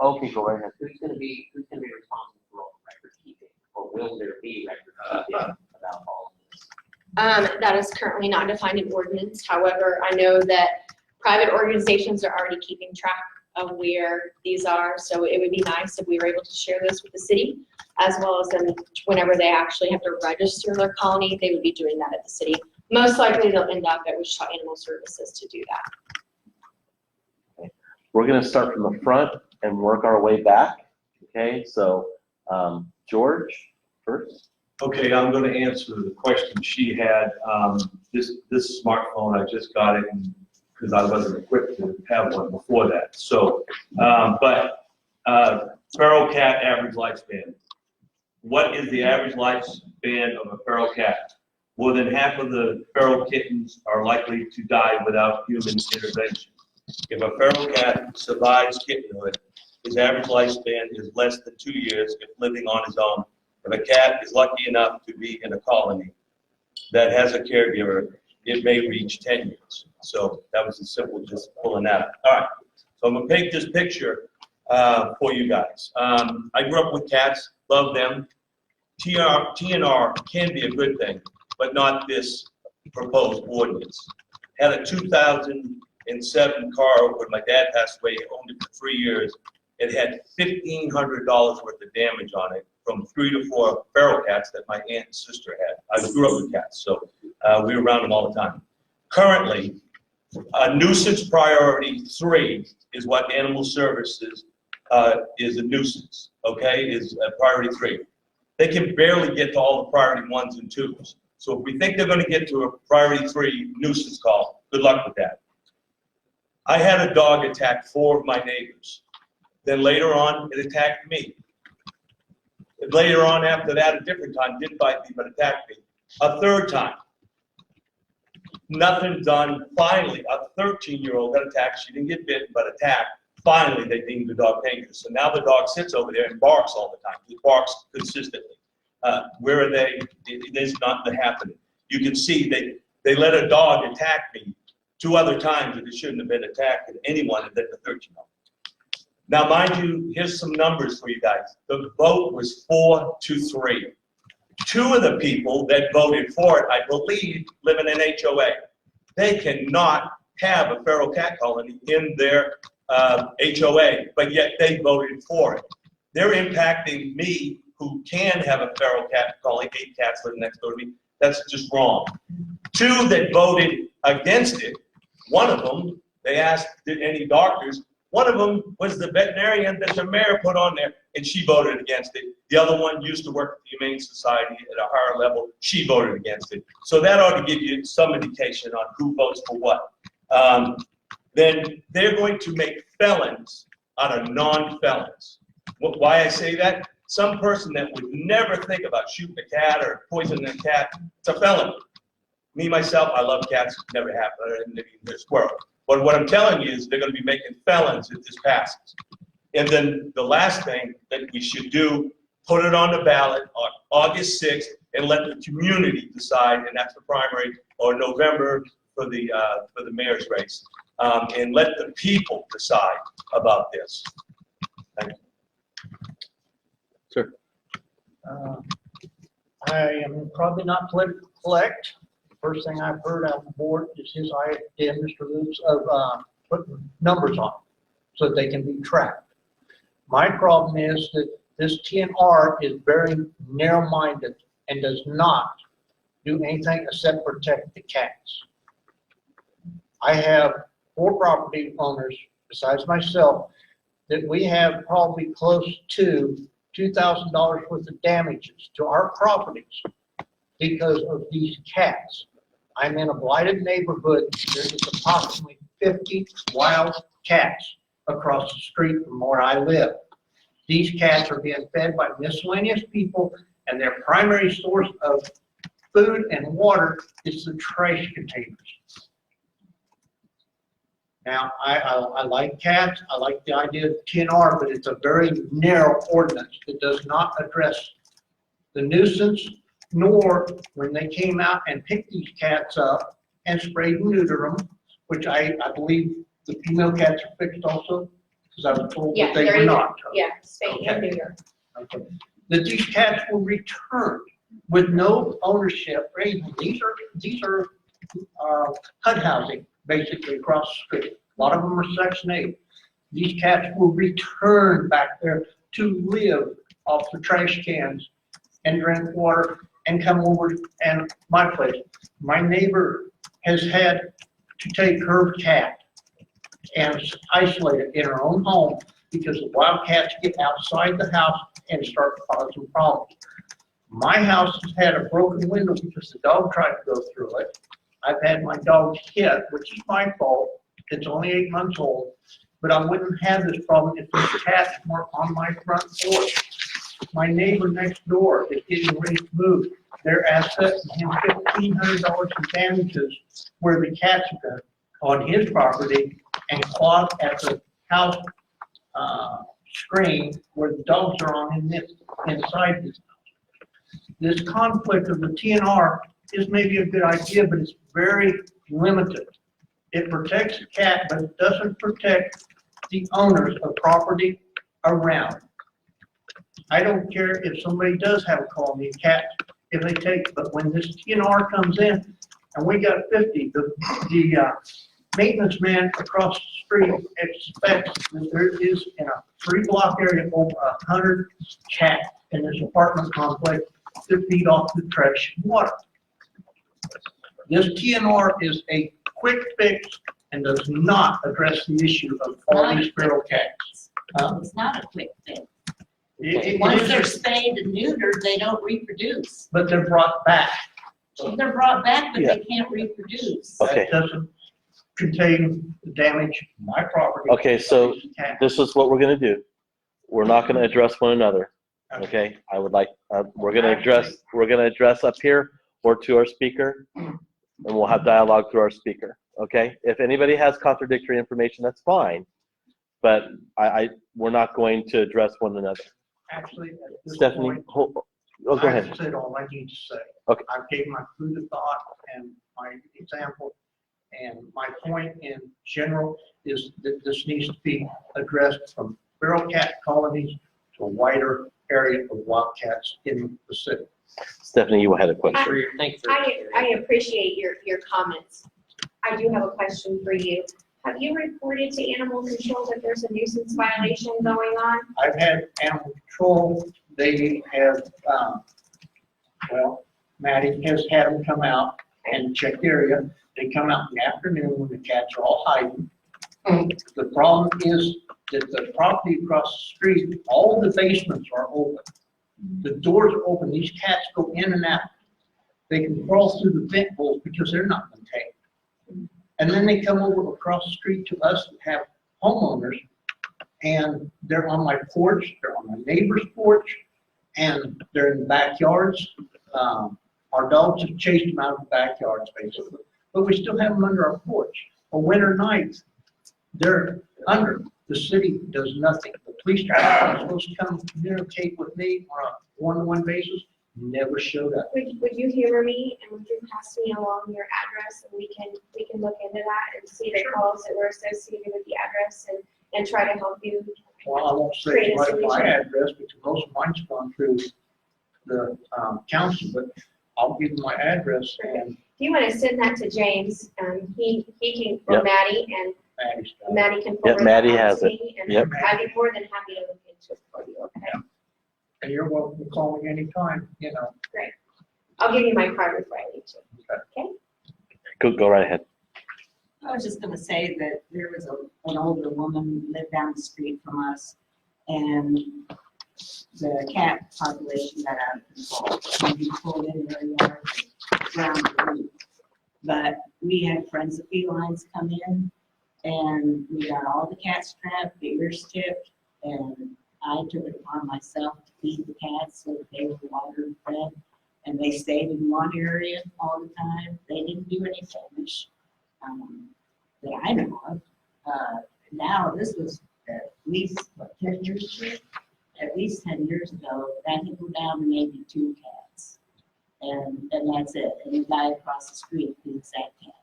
Okay, go right ahead. Who's gonna be responsible for all the record keeping, or will there be record keeping about all of this? That is currently not defined in ordinance. However, I know that Private organizations are already keeping track of where these are, so it would be nice if we were able to share this with the city, as well as then whenever they actually have to register their colony, they would be doing that at the city. Most likely they'll end up at Wichita Animal Services to do that. We're gonna start from the front and work our way back. Okay, so George first. Okay, I'm gonna answer the question she had. This smartphone, I just got it because I wasn't equipped to have one before that. So, feral cat average lifespan. What is the average lifespan of a feral cat? More than half of the feral kittens are likely to die without human intervention. If a feral cat survives kittenhood, his average lifespan is less than 2 years if living on his own. If a cat is lucky enough to be in a colony that has a caregiver, it may reach 10 years. So that was a simple, just pulling that up. All right, so I'm gonna paint this picture for you guys. I grew up with cats, love them. TNR can be a good thing, but not this proposed ordinance. Had a 2007 car when my dad passed away, owned it for 3 years. It had $1,500 worth of damage on it from 3 to 4 feral cats that my aunt and sister had. I grew up with cats, so we were around them all the time. Currently, nuisance priority 3 is what Animal Services is a nuisance, okay, is priority 3. They can barely get to all the priority 1s and 2s. So if we think they're gonna get to a priority 3 nuisance call, good luck with that. I had a dog attack 4 of my neighbors. Then later on, it attacked me. And later on after that, a different time, didn't bite me, but attacked me. A 3rd time. Nothing done. Finally, a 13-year-old got attacked. She didn't get bitten, but attacked. Finally, they deemed the dog dangerous. So now the dog sits over there and barks all the time. He barks consistently. Where are they? It's not happening. You can see they let a dog attack me 2 other times that it shouldn't have been attacking anyone than the 13-year-old. Now, mind you, here's some numbers for you guys. The vote was 4-3. 2 of the people that voted for it, I believe, live in an HOA. They cannot have a feral cat colony in their HOA, but yet they voted for it. They're impacting me, who can have a feral cat colony, 8 cats living next door to me. That's just wrong. 2 that voted against it, one of them, they asked, did any doctors? One of them was the veterinarian that the mayor put on there, and she voted against it. The other one used to work at the Humane Society at a higher level. She voted against it. So that ought to give you some indication on who votes for what. Then they're going to make felons out of non-felons. Why I say that? Some person that would never think about shooting a cat or poisoning a cat, it's a felon. Me, myself, I love cats. Never happened. I didn't even a squirrel. But what I'm telling you is they're going to be making felons if this passes. And then the last thing that we should do, put it on the ballot on August 6th and let the community decide, and that's the primary, or November for the mayor's race. And let the people decide about this. Thank you. Sir. I am probably not politically correct. First thing I've heard out of the board is his idea, Mr. Lewis, of putting numbers on so that they can be tracked. My problem is that this TNR is very narrow-minded and does not do anything except protect the cats. I have 4 property owners, besides myself, that we have probably close to $2,000 worth of damages to our properties because of these cats. I'm in a blighted neighborhood. There is approximately 50 wild cats across the street from where I live. These cats are being fed by miscellaneous people, and their primary source of food and water is the trash containers. Now, I like cats. I like the idea of TNR, but it's a very narrow ordinance that does not address the nuisance, nor when they came out and picked these cats up and sprayed and neutered them, which I believe the female cats are fixed also, because I was told that they were not. Yeah, spay and neuter. Okay. That these cats were returned with no ownership or anything. These are HUD housing basically across the street. A lot of them are Section 8. These cats will return back there to live off the trash cans and drink water and come over and my place. My neighbor has had to take her cat and isolate it in her own home because the wild cats get outside the house and start causing problems. My house has had a broken window because the dog tried to go through it. I've had my dog hit, which is my fault. It's only 8 months old, but I wouldn't have this problem if the cats weren't on my front porch. My neighbor next door is getting ready to move. They're assessing him $1,500 in damages where the cats have been on his property and clawed at the house screen where the dogs are on inside his house. This conflict of the TNR is maybe a good idea, but it's very limited. It protects the cat, but it doesn't protect the owners of property around. I don't care if somebody does have a colony of cats, if they take, but when this TNR comes in and we got 50, the maintenance man across the street expects that there is in a 3-block area over 100 cats in this apartment complex to feed off the trash and water. This TNR is a quick fix and does not address the issue of all these feral cats. It's not a quick fix. It Once is- they're spayed and neutered, they don't reproduce. But they're brought back. They're brought back, but Yeah. they can't reproduce. Okay. That doesn't contain the damage to my property. Okay, so Cat. this is what we're gonna do. We're not gonna address one another, okay? I would like, we're gonna address up here or to our speaker, and we'll have dialogue through our speaker, okay? If anybody has contradictory information, that's fine, but we're not going to address one another. Actually, at this Stephanie, point, go ahead. I've said all I need to say. Okay. I've gave my food of thought and my example, and my point in general is that this needs to be addressed from feral cat colonies to a wider area of wildcats in the city. Stephanie, you had a question. I appreciate your comments. I do have a question for you. Have you reported to animal control that there's a nuisance violation going on? I've had animal control, they have, Maddie has had them come out and check the area. They come out in the afternoon when the cats are all hiding. The problem is that the property across the street, all the basements are open. The doors are open, these cats go in and out. They can crawl through the vent holes because they're not contained. And then they come over across the street to us and have homeowners, and they're on my porch, they're on my neighbor's porch, and they're in the backyards. Our dogs have chased them out of the backyards, basically, but we still have them under our porch. On winter nights, they're under. The city does nothing. The police department was supposed to come communicate with me on a one-to-one basis, never showed up. Would you humor me and would you pass me along your address and we can look into that and see the calls that were associated with the address and try to help you? Well, I won't say create a my solution? address because most of mine's gone through the council, but I'll give you my address and If you want to send that to James, he can, or Yep. Maddie, and Maddie's got it. Maddie can Yep, forward that Maddie on has to it. me. And Yep. I'd be more than happy to look into it for you, okay? And you're welcome to call me anytime, Great. I'll give you my card before I leave too. Okay? Go right ahead. I was just gonna say that there was an older woman who lived down the street from us, and the cat population got out of control. Maybe pulled in their yard, around the roof. But we had friends of felines come in, and we got all the cats trapped, the ears tipped, and I took it upon myself to feed the cats so that they were watered and fed. And they stayed in one area all the time. They didn't do any damage that I know of. Now, this was at least, 10 years ago? At least 10 years ago, that had go down to maybe 2 cats. And that's it. And the guy across the street feeds that cat.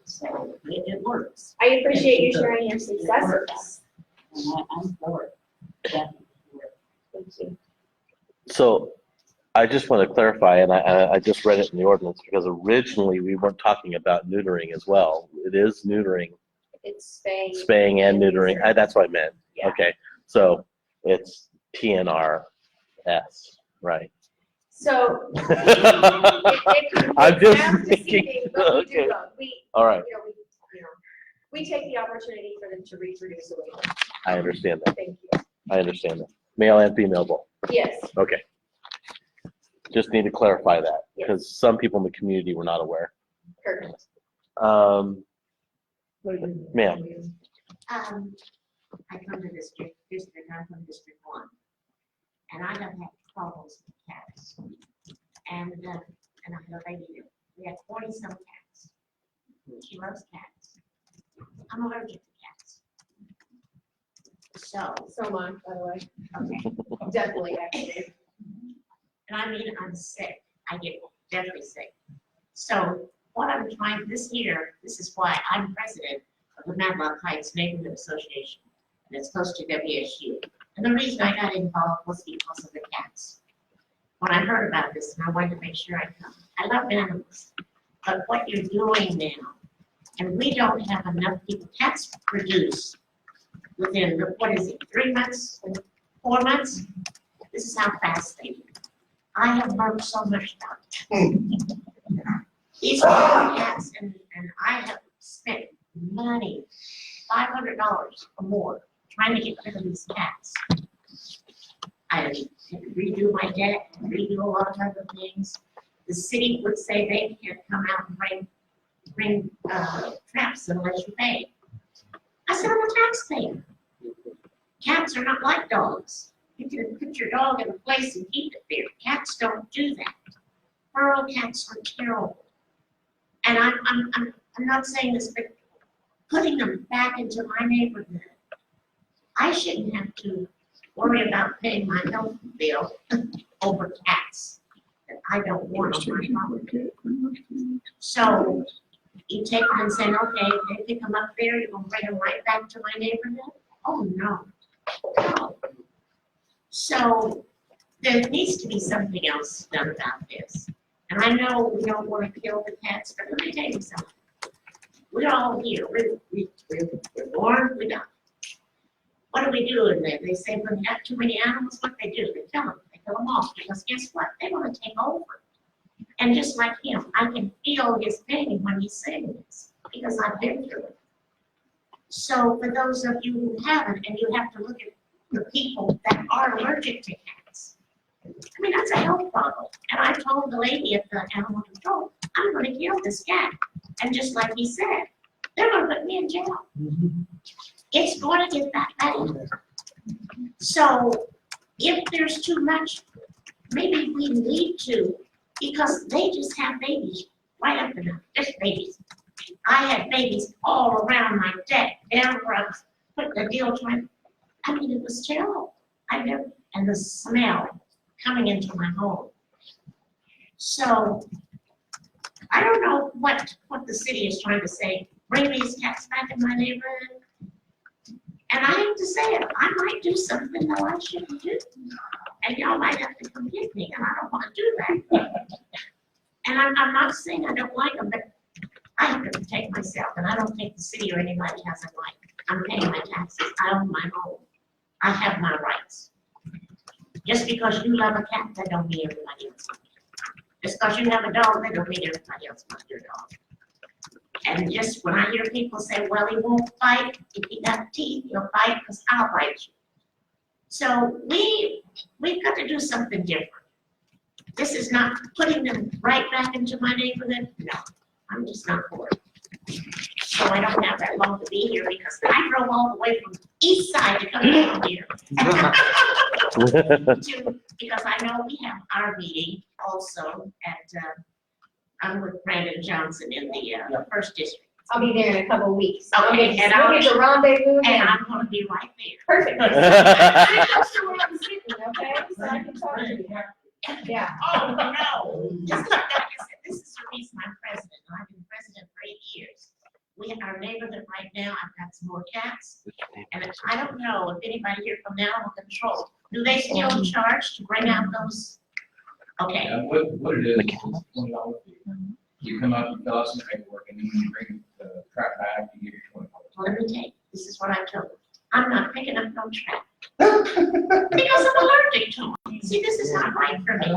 So it works. I appreciate you It sharing your success with works. us. And I'm for it. Definitely for it. Thank you. So I just want to clarify, and I just read it in the ordinance, because originally we weren't talking about neutering as well. It is neutering, It's spaying. spaying and neutering. That's what I meant. Yeah. Okay, so it's TNRS, right? So. I'm just It's thinking, deceiving, but we do okay. both. All right. We take the opportunity for them to reproduce away. I understand that. Thank you. I understand that. Male and female both. Yes. Okay. Just need to clarify that, Yes. because some people in the community were not aware. Perfect. Ma'am, I come to district, I'm from District 1. And I don't have problems with cats. And I know they need it. We have 40-some cats. She loves cats. I'm allergic to cats. So. So am I, by the way. Okay. Definitely, actually. And I mean, I'm sick. I get deathly sick. So what I'm trying this year, this is why I'm president of the Matlock Heights Neighborhood Association. And it's close to WSU. And the reason I got involved was because of the cats. When I heard about this, and I wanted to make sure I come. I love animals. But what you're doing now, and we don't have enough people, cats produce within, what is it, 3 months, 4 months? This is how fast they do. I have learned so much about them. These are cats, and I have spent money, $500 or more, trying to get rid of these cats. I had to redo my deck, redo a lot of other things. The city would say they can't come out and bring traps unless you pay. I said, I'm a taxpayer. Cats are not like dogs. You can put your dog in a place and keep it there. Cats don't do that. Feral cats are terrible. And I'm not saying this, but putting them back into my neighborhood, I shouldn't have to worry about paying my health bill over cats that I don't want on my property. So you take them and say, okay, they pick them up there, you're gonna bring them right back to my neighborhood? Oh, no. No. So there needs to be something else done about this. And I know we don't want to kill the cats, but let me tell you something. We're all here. We're born, we die. What do we do in there? They say when you have too many animals, what they do? They kill them. They kill them off because guess what? They want to take over. And just like him, I can feel his pain when he's saying this because I've been through it. So for those of you who haven't, and you have to look at the people that are allergic to cats, I mean, that's a health problem. And I told the lady at the animal control, I'm going to kill this cat. And just like he said, they're going to put me in jail. It's going to get that bad. So if there's too much, maybe we need to, because they just have babies right up in there, just babies. I had babies all around my deck, down where I was putting the deal trying. I mean, it was terrible. And the smell coming into my home. So I don't know what the city is trying to say. Bring these cats back in my neighborhood. And I hate to say it, I might do something that I shouldn't do. And y'all might have to come get me, and I don't want to do that. And I'm not saying I don't like them, but I have to protect myself, and I don't think the city or anybody has a right. I'm paying my taxes. I own my home. I have my rights. Just because you love a cat, that don't mean everybody else loves it. Just because you have a dog, that don't mean everybody else loves your dog. And just when I hear people say, well, he won't fight, if he got teeth, he'll fight because I'll bite you. So we've got to do something different. This is not putting them right back into my neighborhood. No, I'm just not for it. So I don't have that long to be here because I drove all the way from the east side to come down here. Because I know we have our meeting also at, I'm with Brandon Johnson in the first district. I'll be there in a couple of weeks. Okay, and I'll get the rendezvous. And I'm gonna be right there. Perfect. I'm sure where I'm sitting, okay? So I can talk to you. Yeah. Oh, no. Just like I said, this is the reason I'm president. I've been president for 8 years. We have our neighborhood right now. I've got some more cats. And I don't know if anybody here from Animal Control, do they still charge to bring out those Okay, What it is, it's $20 fee. You come up, you fill out some paperwork, and then when you bring the track back, you get your $20. let me tell you, this is what I told them. I'm not picking up no trash. Because I'm allergic to them. See, this is not right for me.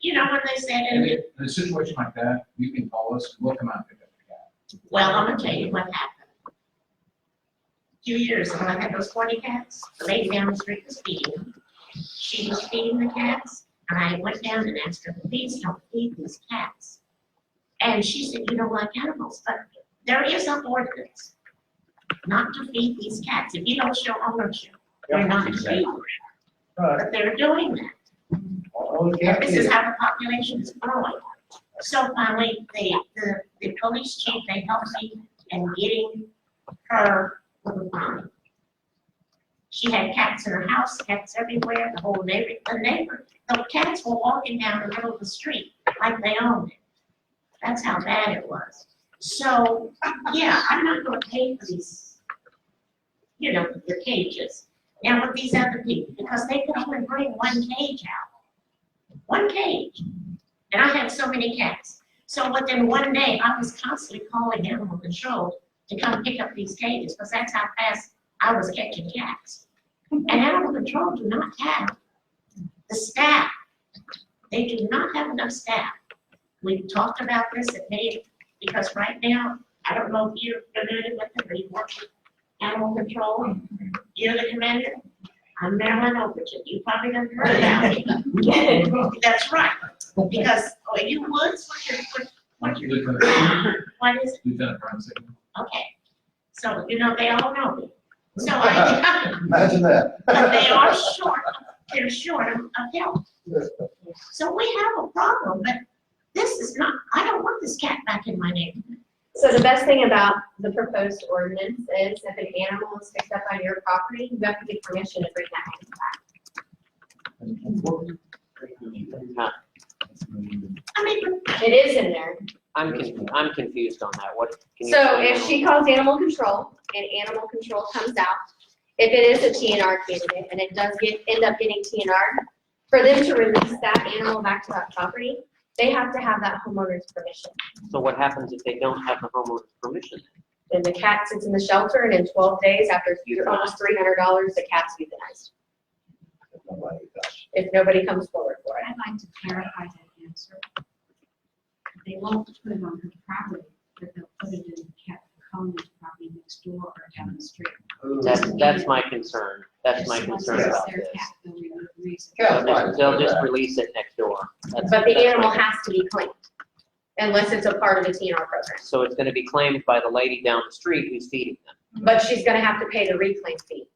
You know what they said in it? In a situation like that, you can call us, we'll come out and pick up the cat. Well, I'm gonna tell you what happened. A few years ago, I had those 40 cats. The lady down the street was feeding them. She was feeding the cats, and I went down and asked her, please don't feed these cats. And she said, you don't like animals, but there is an ordinance not to feed these cats. If you don't show ownership, you're not to feed them. But they're doing that. And this is how the population is growing. So finally, the police chief, they helped me in getting her with a fine. She had cats in her house, cats everywhere, the whole the cats were walking down the middle of the street like they owned it. That's how bad it was. So, yeah, I'm not gonna pay for these, you know, the cages. Now with these other people, because they could only bring one cage out. One cage. And I had so many cats. So within one day, I was constantly calling animal control to come pick up these cages, because that's how fast I was catching cats. And animal control do not have the staff. They do not have enough staff. We've talked about this at May, because right now, I don't know if you're familiar with it, or you work with animal control. You're the commander. I'm Marilyn Overton. You probably haven't heard about me. That's right. Because, oh, you Woods? What is it? Lieutenant Brian Sigmund. Okay. So, you know, they all know me. So I, Imagine that. but they are short, they're short of help. So we have a problem, but this is not, I don't want this cat back in my neighborhood. So the best thing about the proposed ordinance is if an animal is picked up on your property, you have to get permission to bring that animal back. I mean, it is in there. I'm confused on that. What? Can you So explain if that? she calls animal control and animal control comes out, if it is a TNR candidate and it does end up getting TNR, for them to release that animal back to that property, they have to have that homeowner's permission. So what happens if they don't have the homeowner's permission? And the cat sits in the shelter, and in 12 days, after almost $300, the cat's euthanized. If nobody comes forward for it. I'd like to clarify that answer. They won't put it on her property, but they'll put it in the cat colony's property next door or down the street. That's my concern. That's my concern about this. Yeah, They'll just release it next door. But the animal has to be claimed, unless it's a part of the TNR program. So it's gonna be claimed by the lady down the street who's feeding them. But she's gonna have to pay the reclaim fee.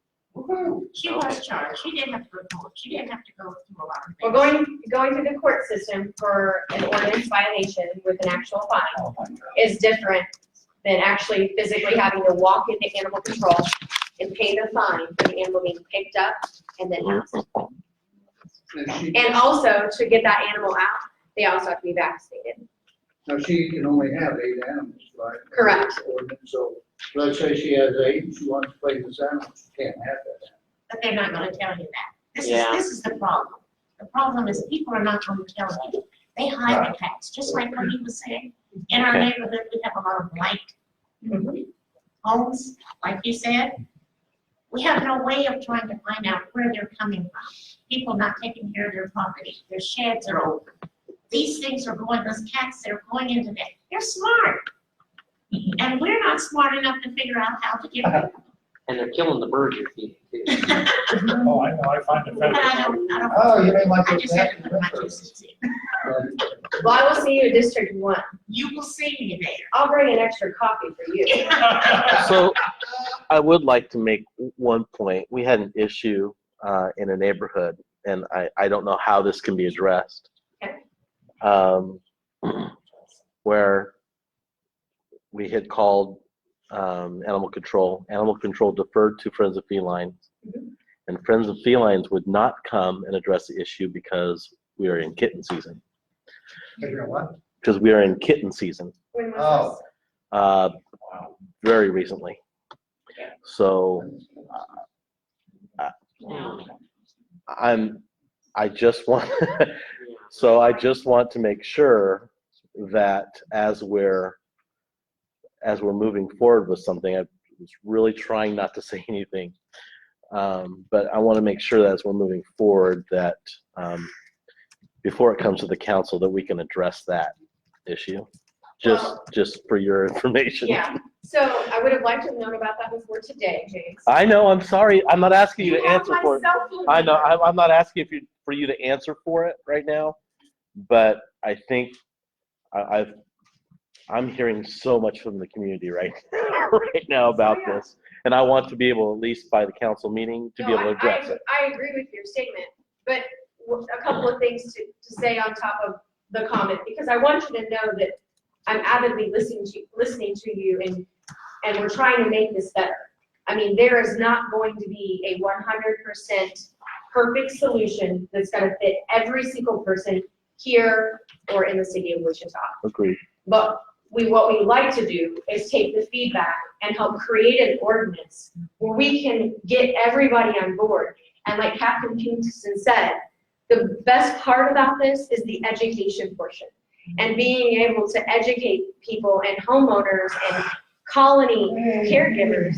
She was charged, she didn't have to report, she didn't have to go through a lot of things. We're going through the court system for an ordinance violation with an actual fine is different than actually physically having to walk into animal control and pay the fine for the animal being picked up and then housed. And also, to get that animal out, they also have to be vaccinated. Now, she can only have 8 animals, right? Correct. So let's say she has 8 and she wants to play this animal, she can't have that. But they're not gonna tell you that. Yeah. This is the problem. The problem is people are not gonna tell you. They hide the cats, just like what he was saying. In our neighborhood, we have a lot of blight homes, like you said. We have no way of trying to find out where they're coming from. People not taking care of their property, their sheds are open. These things are going, those cats that are going into that, they're smart. And we're not smart enough to figure out how to get rid of them. And they're killing the birds you're feeding too. Oh, I know, I find it But I don't. Oh, you mean like I those just have to cats put my in 2 cents in. Well, I will see you in District 1. You will see me there. I'll bring an extra coffee for you. So I would like to make one point. We had an issue in a neighborhood, and I don't know how this can be addressed. Where we had called animal control. Animal control deferred to Friends of Felines, and Friends of Felines would not come and address the issue because we are in kitten season. What? Because we are in kitten season. When was Very recently. So I just want So I just want to make sure that as we're moving forward with something, I was really trying not to say anything, but I want to make sure that as we're moving forward that before it comes to the council that we can address that issue. Just for your information. Yeah, so I would have liked to have known about that before today, James. I know, I'm sorry. I'm not asking you to have answer my for it. cell phone I know, number. I'm not asking for you to answer for it right now, but I think I'm hearing so much from the community right now about this. And I want to be able, at least by the council meeting, to be able to address it. I agree with your statement, but a couple of things to say on top of the comment, because I want you to know that I'm avidly listening to you, and we're trying to make this better. I mean, there is not going to be a 100% perfect solution that's going to fit every single person here or in the city of Wichita. Agreed. But what we like to do is take the feedback and help create an ordinance where we can get everybody on board. And like Captain Kingston said, the best part about this is the education portion. And being able to educate people and homeowners and colony caregivers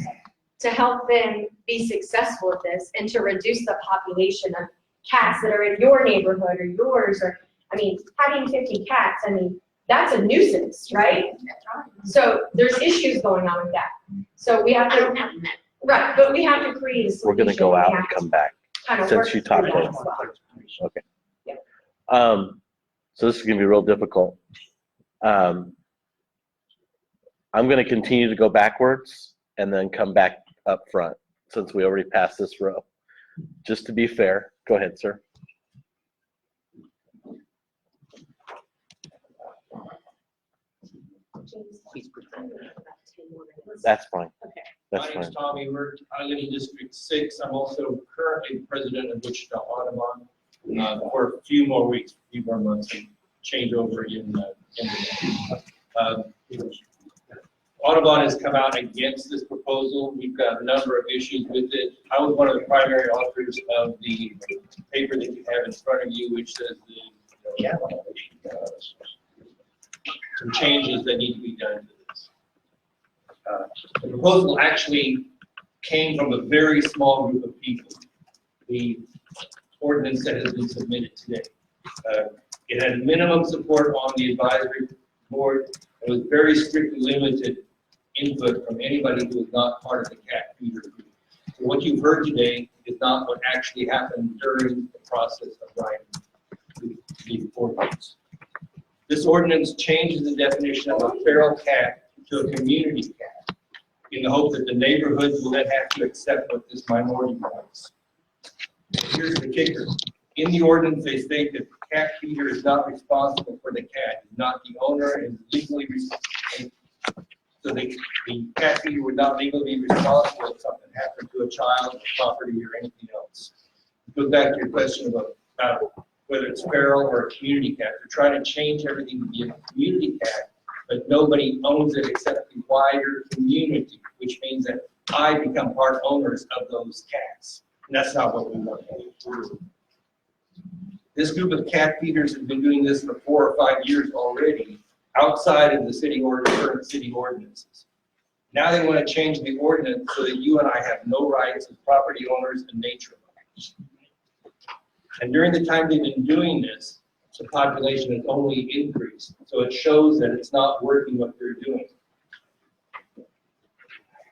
to help them be successful with this and to reduce the population of cats that are in your neighborhood or yours, or, I mean, having 50 cats, I mean, that's a nuisance, right? So there's issues going on with that. So we have to, right, but we have to create a solution. We're gonna go out We and have to come back, kind of since work you talked through to that us. as well. Okay. So this is gonna be real difficult. I'm gonna continue to go backwards and then come back up front, since we already passed this row. Just to be fair, go ahead, sir. That's fine. That's My name's fine. Tommy Mert. I live in District 6. I'm also currently president of Wichita Audubon for a few more weeks, a few more months, and change over in Audubon has come out against this proposal. We've got a number of issues with it. I was one of the primary authors of the paper that you have in front of you, which says some changes that need to be done to this. The proposal actually came from a very small group of people. The ordinance that has been submitted today. It had minimum support on the advisory board. It was very strictly limited input from anybody who was not part of the cat feeder group. So what you've heard today is not what actually happened during the process of writing the ordinance. This ordinance changes the definition of a feral cat to a community cat in the hope that the neighborhoods will then have to accept what this minority wants. Here's the kicker. In the ordinance, they state that the cat feeder is not responsible for the cat, is not the owner, and is legally responsible. So the cat feeder would not legally be responsible if something happened to a child, property, or anything else. It goes back to your question about whether it's feral or a community cat. They're trying to change everything to be a community cat, but nobody owns it except the wider community, which means that I become part owners of those cats. And that's not what we want to do. This group of cat feeders has been doing this for 4 or 5 years already, outside of the city current city ordinances. Now they want to change the ordinance so that you and I have no rights as property owners and nature owners. And during the time they've been doing this, the population has only increased. So it shows that it's not working what they're doing.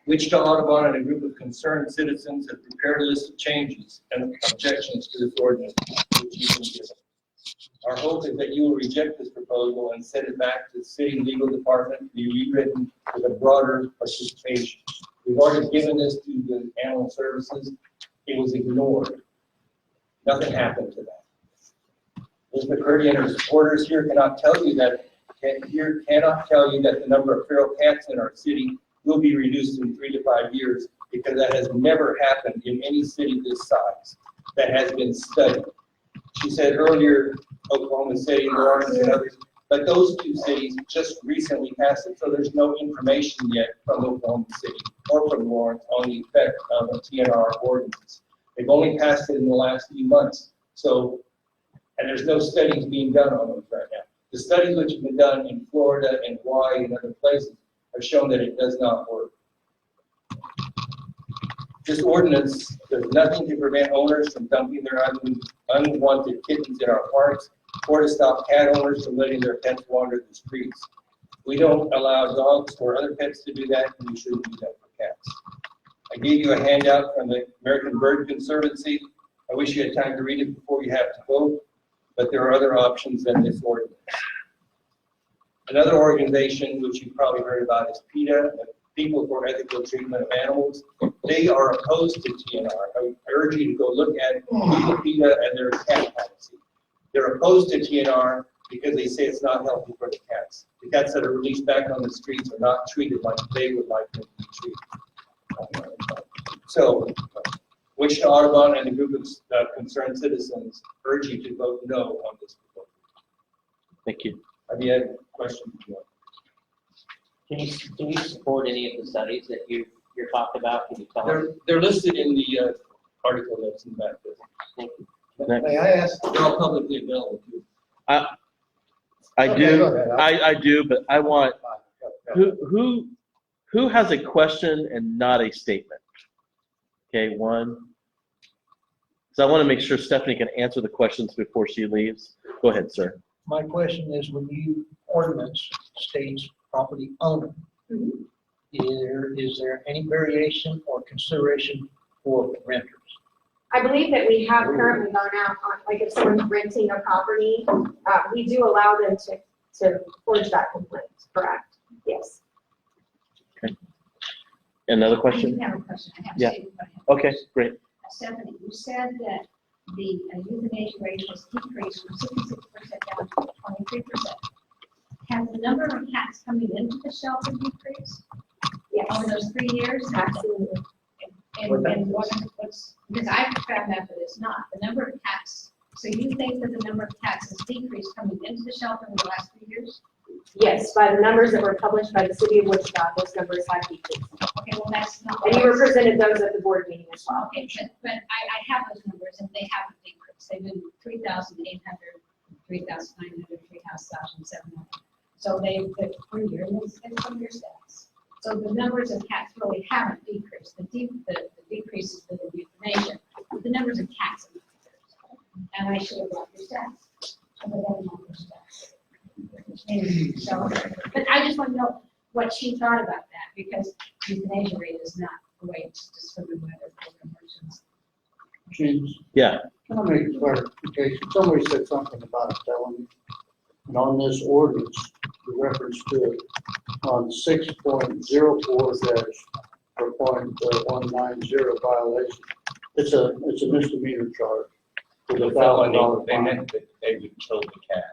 Wichita Audubon and a group of concerned citizens have prepared a list of changes and objections to this ordinance, which you can give. Our hope is that you will reject this proposal and send it back to the city legal department to be rewritten with a broader participation. We've already given this to the animal services. It was ignored. Nothing happened to that. Ms. McCurdy and her supporters here cannot tell you that the number of feral cats in our city will be reduced in 3 to 5 years, because that has never happened in any city this size that has been studied. She said earlier, Oklahoma City, Lawrence, and others, but those 2 cities just recently passed it, so there's no information yet from Oklahoma City or from Lawrence on the effect of a TNR ordinance. They've only passed it in the last few months. So And there's no studies being done on those right now. The studies which have been done in Florida and Hawaii and other places have shown that it does not work. This ordinance does nothing to prevent owners from dumping their unwanted kittens in our parks or to stop cat owners from letting their pets wander the streets. We don't allow dogs or other pets to do that, and we shouldn't do that for cats. I gave you a handout from the American Bird Conservancy. I wish you had time to read it before you have to vote, but there are other options than this ordinance. Another organization which you've probably heard about is PETA, People for Ethical Treatment of Animals. They are opposed to TNR. I urge you to go look at PETA and their cat policy. They're opposed to TNR because they say it's not healthy for the cats. The cats that are released back on the streets are not treated like they would like them to be treated. So, Wichita Audubon and a group of concerned citizens urge you to vote no on this proposal. Thank you. Have you had questions? Can you support any of the studies that you're talking about? Can you tell us? They're listed in the article that's in the back there. Thank you. May I ask? They're all publicly available too. I Okay, do, go ahead. I do, but I want, who has a question and not a statement? Okay, one. So I want to make sure Stephanie can answer the questions before she leaves. Go ahead, sir. My question is, when you ordinance states property owner, is there any variation or consideration for renters? I believe that we have currently gone out on, like if someone's renting a property, we do allow them to forge that complaint, correct? Yes. Okay. Another question? I have a question. I have Yeah. a statement, but I have a Okay, question. great. Stephanie, you said that the euthanasia rate has decreased from 66% down to 23%. Has the number of cats coming into the shelter decreased? Yes. Over those 3 years? Absolutely. And what's, because I've found out that it's not, the number of cats, so you think that the number of cats has decreased coming into the shelter in the last 3 years? Yes, by the numbers that were published by the city of Wichita, those numbers have decreased. Okay, well, that's not. And you were presented those at the board meeting as well. Okay, but I have those numbers and they haven't decreased. They've been 3,800, 3,900, 3,700. So they're per year, and it's from your stats. So the numbers of cats really haven't decreased. The decrease has been in euthanasia. But the numbers of cats have decreased. And I should have brought your stats. And I haven't brought your stats. And so, but I just want to know what she thought about that, because euthanasia rate is not the way it's just for the weather conversions. James, Yeah. can I make a clarification? Somebody said something about a felony. And on this ordinance, the reference to it on 6.04-4.190 violation, it's a misdemeanor charge. With a $1,000 They fine. meant that they would kill the cat.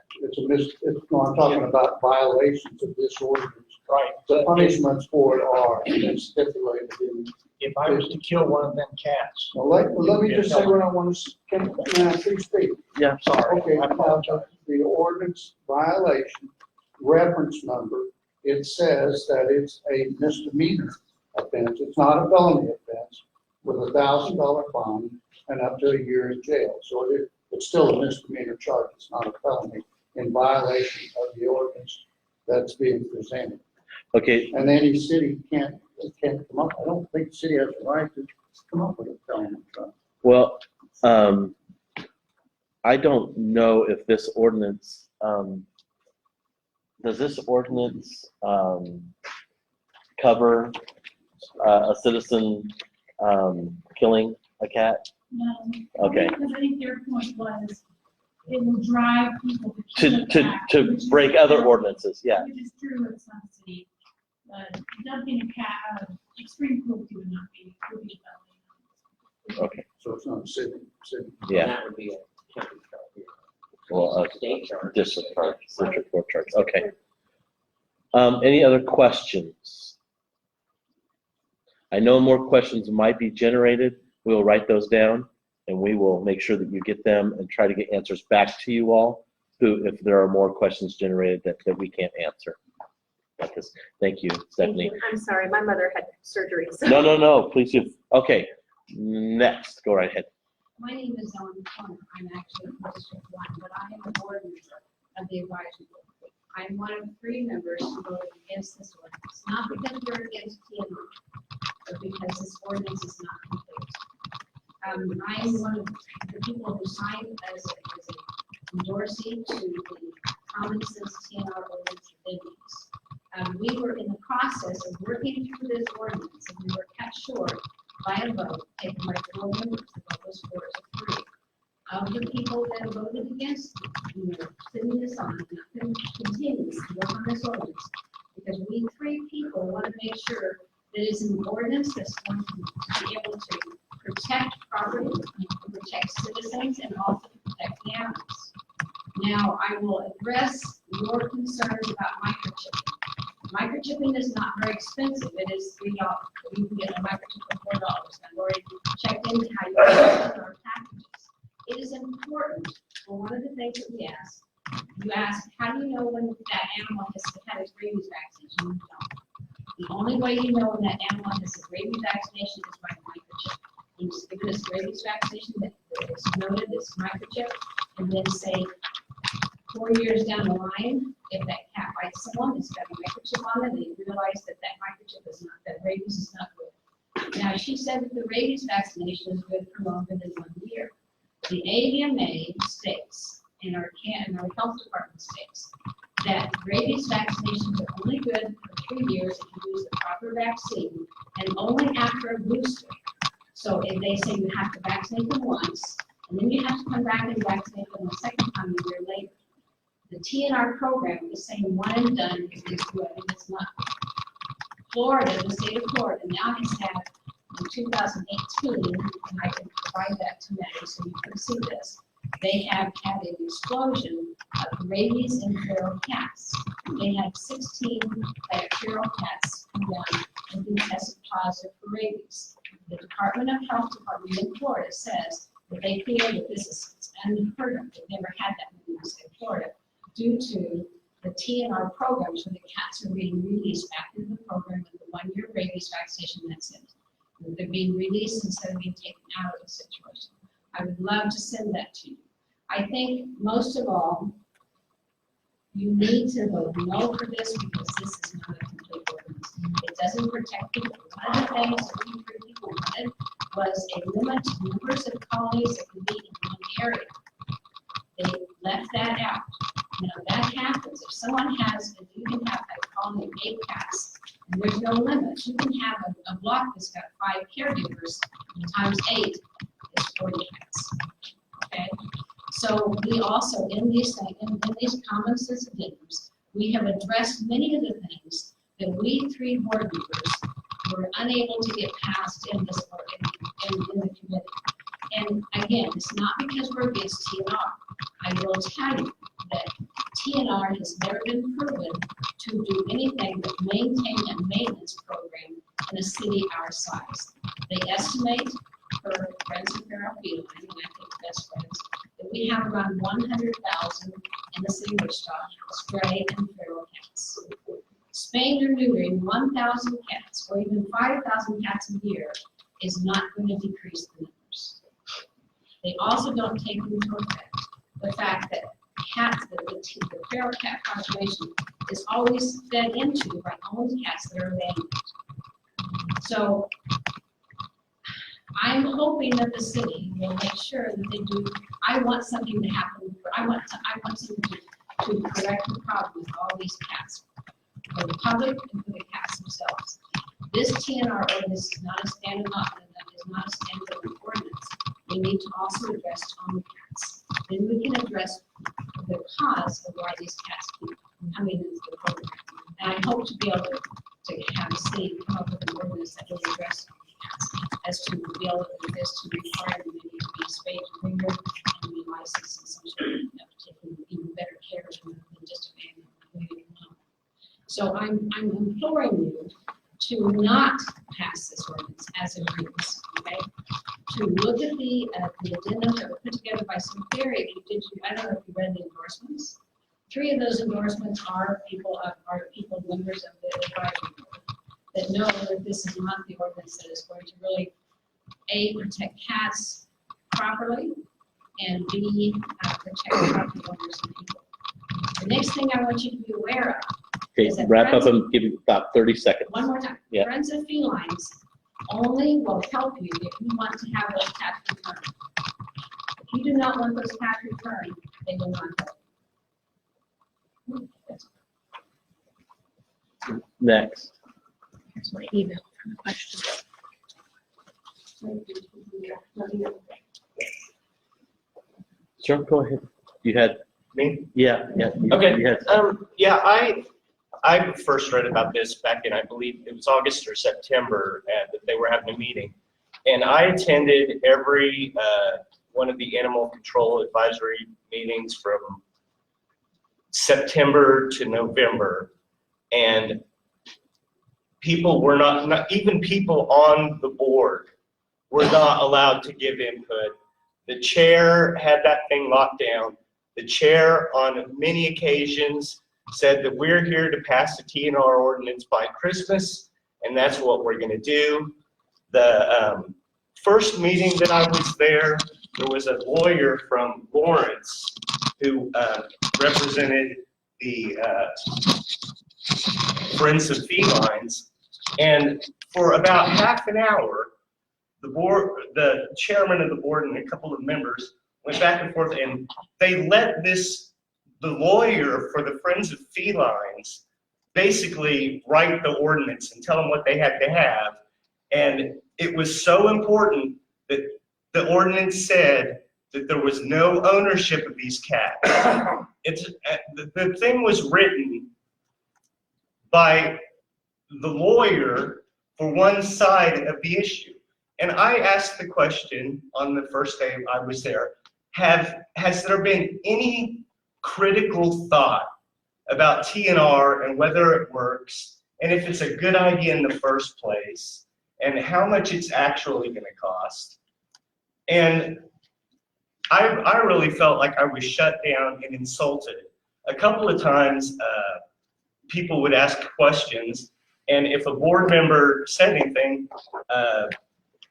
No, I'm talking about violations of this ordinance. Right. The punishments for it are stipulated in. If I was to kill one of them cats. Well, let me just say what I want to, can I please speak? Yeah. Sorry, Okay, I apologize. the ordinance violation reference number, it says that it's a misdemeanor offense. It's not a felony offense with a $1,000 fine and up to a year in jail. So it's still a misdemeanor charge. It's not a felony in violation of the ordinance that's being presented. Okay. And any city can't come up, I don't think the city has the right to come up with a felony charge. Well, I don't know if this ordinance, does this ordinance cover a citizen killing a cat? No. Okay. Because I think their point was, it will drive people to kill a cat, To which is break true. other ordinances, yeah. Which is true in some cities. Dumping a cat, extreme cruelty would not be, would be a felony. Okay. So it's not a city. Yeah. That would be a county charge. Well, State charge. district charge, district court charge, okay. Any other questions? I know more questions might be generated. We'll write those down and we will make sure that you get them and try to get answers back to you all who, if there are more questions generated that we can't answer. Thank you, Stephanie. Thank you. I'm sorry, my mother had surgery. So. No, please do. Okay, next, go right ahead. My name is Ellen Corner. I'm actually from District 1, but I am a board member of the advisory board. I'm one of 3 members who voted against this ordinance, not because we're against TNR, but because this ordinance is not complete. I'm one of the people who signed as a endorsee to the Common Sense TNR ordinance amendments. We were in the process of working through this ordinance, and we were cut short by a vote taken by 4 members. The vote was 4 to 3. Of the people that voted against, sitting this on, and continue to work on this ordinance, because we 3 people want to make sure that it's an ordinance that's going to be able to protect property, protect citizens, and also protect the animals. Now, I will address your concerns about microchipping. Microchipping is not very expensive. It is $3. You can get a microchip for $4. I've already checked into how you can get our packages. It is important, for one of the things that we ask, you ask, how do you know when that animal has had its rabies vaccination? You don't. The only way you know when that animal has a rabies vaccination is by microchip. You just give it a rabies vaccination that is noted as microchip, and then say 4 years down the line, if that cat bites someone, it's got a microchip on it, and you realize that that microchip is not, that rabies is not good. Now, she said that the rabies vaccination is good for longer than 1 year. The AVMA states, and our health department states, that rabies vaccinations are only good for 3 years if you use the proper vaccine, and only after a booster. So if they say you have to vaccinate them once, and then you have to come back and vaccinate them a second time a year later. The TNR program is saying one and done is good, and it's not. Florida, the state of Florida, now has had in 2018, and I can provide that to Mary so you can see this, they have had an explosion of rabies in feral cats. They had 16 feral cats come down and be tested positive for rabies. The Department of Health Department in Florida says that they feel that this is unheard of. They've never had that in the state of Florida due to the TNR program, so the cats are being released back into the program with the 1-year rabies vaccination, that's it. They're being released instead of being taken out of the situation. I would love to send that to you. I think most of all, you need to vote no for this because this is not a complete ordinance. It doesn't protect people. One of the things that we 3 people wanted was a limit to numbers of colonies that could be in one area. They left that out. Now that happens if someone has, if you can have a colony of 8 cats, and there's no limit. You can have a block that's got 5 caregivers, times 8 is 40 cats. Okay? So we also, in these common sense addendums, we have addressed many of the things that we 3 board members were unable to get passed in this in the committee. And again, it's not because we're against TNR. I will tell you that TNR has never been proven to do anything but maintain a maintenance program in a city our size. They estimate for Friends of Feral Feline, and I think Best Friends, that we have around 100,000 in the city of Wichita stray and feral cats. Spaying or neutering 1,000 cats or even 5,000 cats a year is not going to decrease the numbers. They also don't take into effect the fact that cats, the feral cat population is always fed into by owned cats that are abandoned. So I'm hoping that the city will make sure that they do. I want something to happen. I want something to correct the problem with all these cats, for the public and for the cats themselves. This TNR ordinance is not a standalone, is not a standalone ordinance. We need to also address home cats. Then we can address the cause of why these cats keep coming into the program. And I hope to be able to have the city come up with an ordinance that will address cats, as to be able to do this, to require them to be spayed and neutered and be licensed in some sort of, taking even better care than just abandoning them. So I'm imploring you to not pass this ordinance as it is, okay? To look at the addendum that were put together by some very, I don't know if you read the endorsements. 3 of those endorsements are people, members of the advisory board that know that this is not the ordinance that is going to really, A, protect cats, properly, and B, protect property owners and people. The next thing I want you to be aware of, Okay, is that wrap up Friends- and give you about 30 seconds. one more time. Yeah. Friends of Felines only will help you if you want to have those cats returned. If you do not want those cats returned, they will not help. Next. Here's my email for the question. Sure, go ahead. You had, Me? yeah. you- Okay, you had- yeah, I first read about this back in, I believe, it was August or September, that they were having a meeting. And I attended every, one of the animal control advisory meetings from September to November. And people were not even people on the board were not allowed to give input. The chair had that thing locked down. The chair on many occasions said that we're here to pass the TNR ordinance by Christmas, and that's what we're gonna do. The first meeting that I was there was a lawyer from Lawrence who represented the Friends of Felines, and for about half an hour, the chairman of the board and a couple of members went back and forth, and they let the lawyer for the Friends of Felines basically write the ordinance and tell them what they had to have. And it was so important that the ordinance said that there was no ownership of these cats. The thing was written by the lawyer for one side of the issue. And I asked the question on the first day I was there, has there been any critical thought about TNR and whether it works, and if it's a good idea in the first place, and how much it's actually gonna cost? And I really felt like I was shut down and insulted. A couple of times, people would ask questions, and if a board member said anything,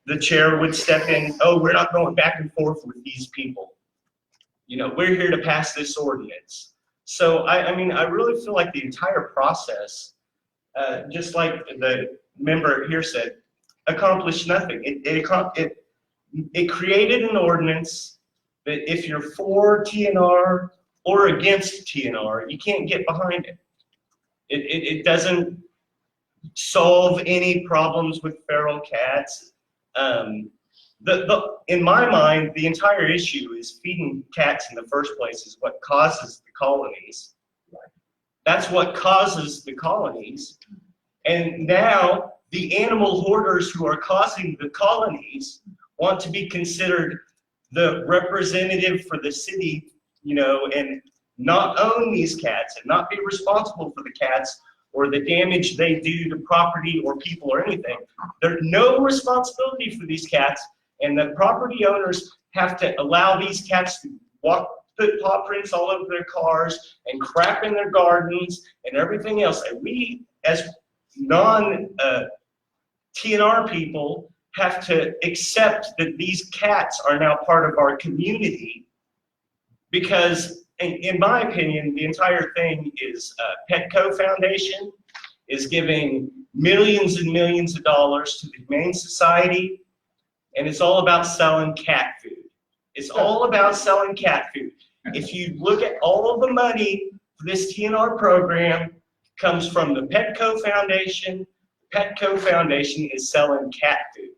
the chair would step in, oh, we're not going back and forth with these people. You know, we're here to pass this ordinance. So, I mean, I really feel like the entire process, just like the member here said, accomplished nothing. It created an ordinance that if you're for TNR or against TNR, you can't get behind it. It doesn't solve any problems with feral cats. In my mind, the entire issue is feeding cats in the first place is what causes the colonies. That's what causes the colonies. And now the animal hoarders who are causing the colonies want to be considered the representative for the city, you know, and not own these cats and not be responsible for the cats or the damage they do to property or people or anything. There's no responsibility for these cats, and the property owners have to allow these cats to put paw prints all over their cars and crap in their gardens and everything else. And we, as non-TNR people, have to accept that these cats are now part of our community because, in my opinion, the entire thing is Petco Foundation is giving millions and millions of dollars to the Humane Society, and it's all about selling cat food. It's all about selling cat food. If you look at all of the money for this TNR program comes from the Petco Foundation. Petco Foundation is selling cat food.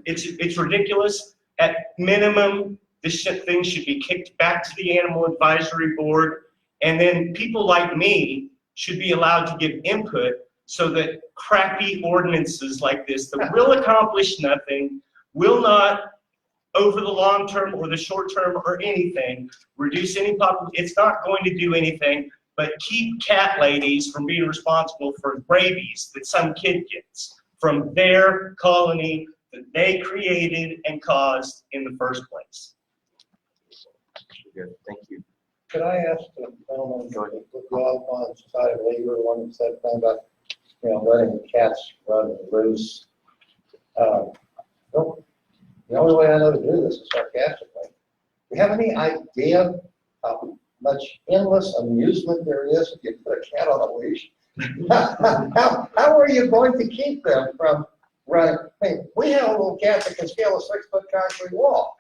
It's ridiculous. At minimum, this thing should be kicked back to the Animal Advisory Board, and then people like me should be allowed to give input so that crappy ordinances like this that will accomplish nothing, will not, over the long term or the short term or anything, reduce any population. It's not going to do anything but keep cat ladies from being responsible for rabies that some kid gets from their colony that they created and caused in the first place. Good, thank you. Could I ask the gentleman with the on the side of labor, one that said something about, you know, letting the cats run loose? Don't- The only way I know to do this is sarcastically. Do you have any idea how much endless amusement there is if you put a cat on a leash? How are you going to keep them from running? I mean, we have a little cat that can scale a 6-foot concrete wall.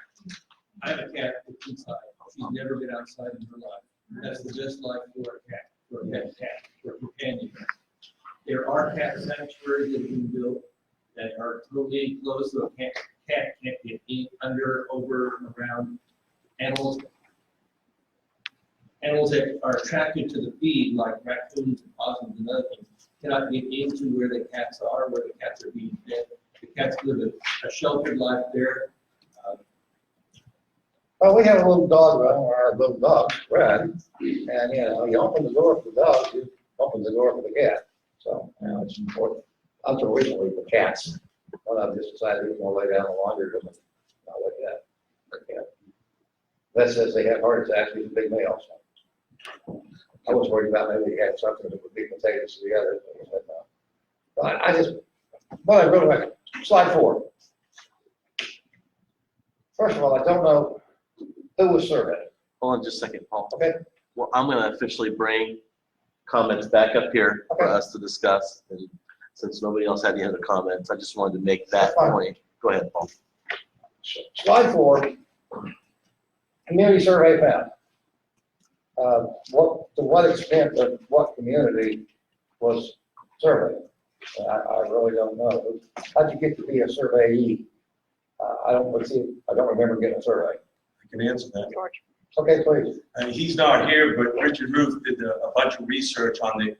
I have a cat that's inside. She's never been outside in her life. That's the best life for a cat, for a pet cat, for a companion. There are cat sanctuaries that have been built that are totally enclosed, so a cat can't get in, under, over, around. Animals that are attracted to the feed, like raccoons and possums and other things, cannot get into where the cats are, where the cats are being fed. The cats live a sheltered life there. Well, we have a little dog run, our little dog, Red, and, you know, you open the door for the dog, you open the door for the cat. So, you know, it's important. Until recently, the cats, one of them just decided he was gonna lay down in the laundry room and, not look at that. That says they have heart attacks, he's a big male, so. I was worried about maybe he had something that would be contagious to the others, but he said no. But I just, well, I really like, slide 4. First of all, I don't know who was surveyed. Hold on just a second, Paul. Okay. Well, I'm gonna officially bring comments back up here for us to discuss. And since nobody else had any other comments, I just wanted to make that point. Go ahead, Paul. Slide 4, community survey found. To what extent of what community was surveyed? I really don't know. How'd you get to be a surveyee? I don't remember getting a survey. I can answer that. Okay, please. He's not here, but Richard Ruth did a bunch of research on the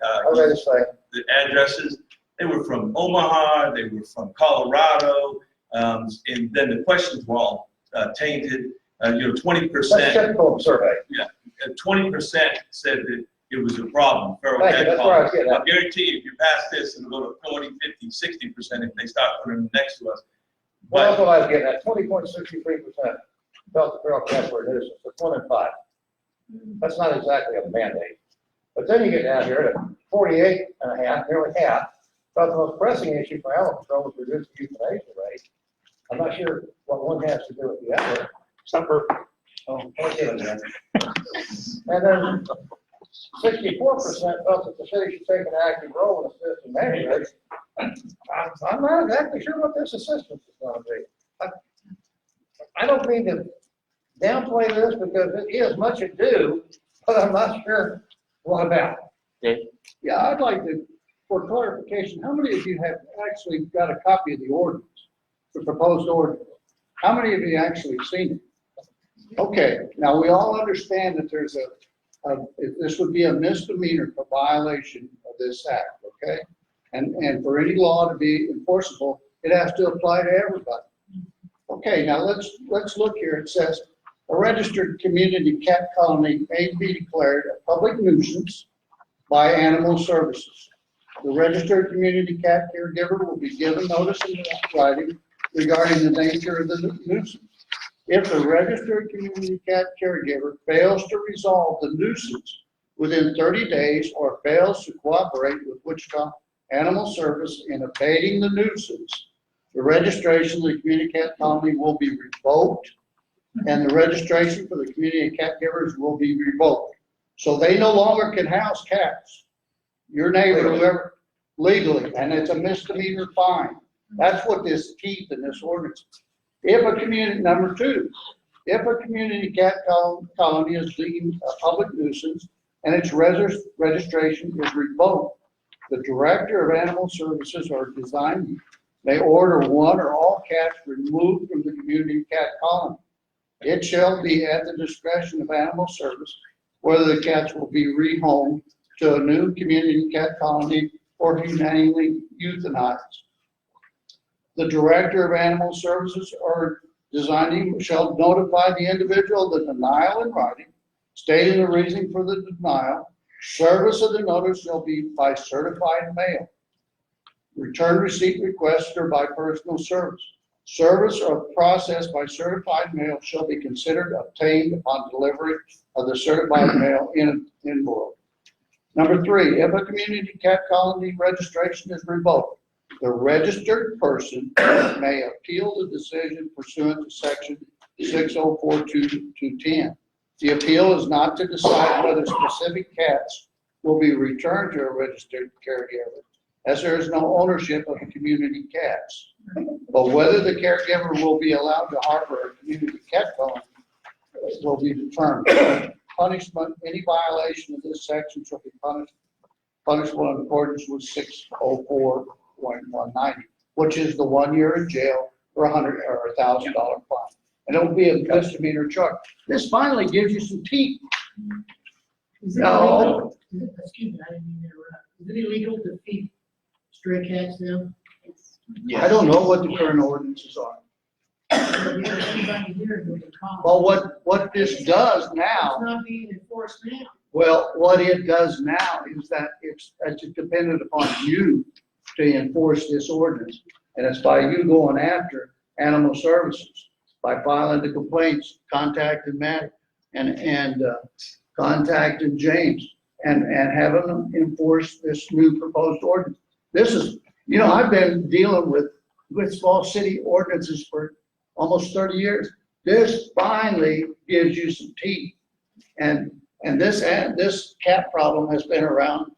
addresses. They were from Omaha, they were from Colorado, and then the questions were all tainted. 20%. That's typical survey. Yeah, 20% said that it was a problem. Feral Thank you, cat that's where I was colony. getting at. I guarantee you, if you pass this, it'll go to 40, 50, 60% if they start putting them next to us. Well, that's what I was getting at. 20.63% felt the feral cats were a nuisance. It's 1 in 5. That's not exactly a mandate. But then you get down here to 48.5, nearly half, thought the most pressing issue for animal control was reducing euthanasia rate. I'm not sure what one has to do with the other. Supper. Oh, okay, then. And then 64% felt that the city should take an active role in assisting managers. I'm not exactly sure what this assistance is going to be. I don't mean to downplay this because it is much ado, but I'm not sure what about. Yeah, I'd like to, for clarification, how many of you have actually got a copy of the ordinance, the proposed ordinance? How many of you actually seen it? Okay, now we all understand that there's this would be a misdemeanor for violation of this act, okay? And for any law to be enforceable, it has to apply to everybody. Okay, now let's look here. It says a registered community cat colony may be declared a public nuisance by animal services. The registered community cat caregiver will be given notice in writing regarding the nature of the nuisance. If the registered community cat caregiver fails to resolve the nuisance within 30 days or fails to cooperate with Wichita Animal Service in abating the nuisance, the registration of the community cat colony will be revoked, and the registration for the community cat givers will be revoked. So they no longer can house cats. Your neighbor, whoever, legally, and it's a misdemeanor fine. That's what this teeth in this ordinance. If a community, number 2, if a community cat colony is deemed a public nuisance and its registration is revoked, the director of animal services or design may order one or all cats removed from the community cat colony. It shall be at the discretion of animal service whether the cats will be rehomed to a new community cat colony or humanely euthanized. The director of animal services or designing shall notify the individual of the denial in writing, stating the reason for the denial. Service of the notice shall be by certified mail. Return receipt requested or by personal service. Service or process by certified mail shall be considered obtained upon delivery of the certified mail in envelope. Number 3, if a community cat colony registration is revoked, The registered person may appeal the decision pursuant to section 6042-10. The appeal is not to decide whether specific cats will be returned to a registered caregiver, as there is no ownership of the community cats. But whether the caregiver will be allowed to harbor a community cat colony will be determined. Punishment, any violation of this section shall be punishable in accordance with 604.190, which is the 1 year in jail or $100 or $1,000 fine. And it will be a misdemeanor charge. This finally gives you some teeth. No. Excuse me, I didn't mean to interrupt. Is it illegal to feed stray cats now? I don't know what the current ordinances are. Everybody here is going to call. Well, what this does now, It's not being enforced now. well, what it does now is that it's dependent upon you to enforce this ordinance. And it's by you going after animal services, by filing the complaints, contacting Matt and contacting James and having them enforce this new proposed ordinance. This is, I've been dealing with Falls City ordinances for almost 30 years. This finally gives you some teeth. And this cat problem has been around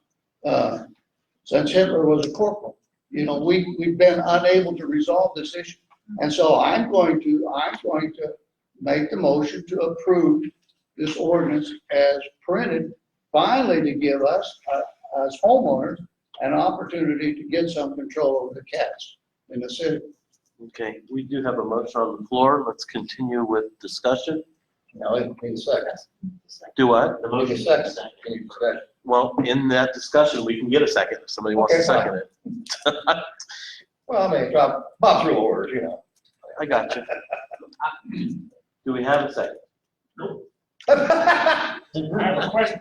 since Hitler was a corporal. We've been unable to resolve this issue. And so I'm going to make the motion to approve this ordinance as printed, finally to give us, as homeowners, an opportunity to get some control over the cats in the city. Okay, we do have a motion on the floor. Let's continue with discussion. Now, it needs a second. Do what? The motion second. Any discussion? Well, in that discussion, we can get a second if somebody wants to Okay, second it. Well, I mean, Bob's rule orders, I got you. Do we have a second? I have a question.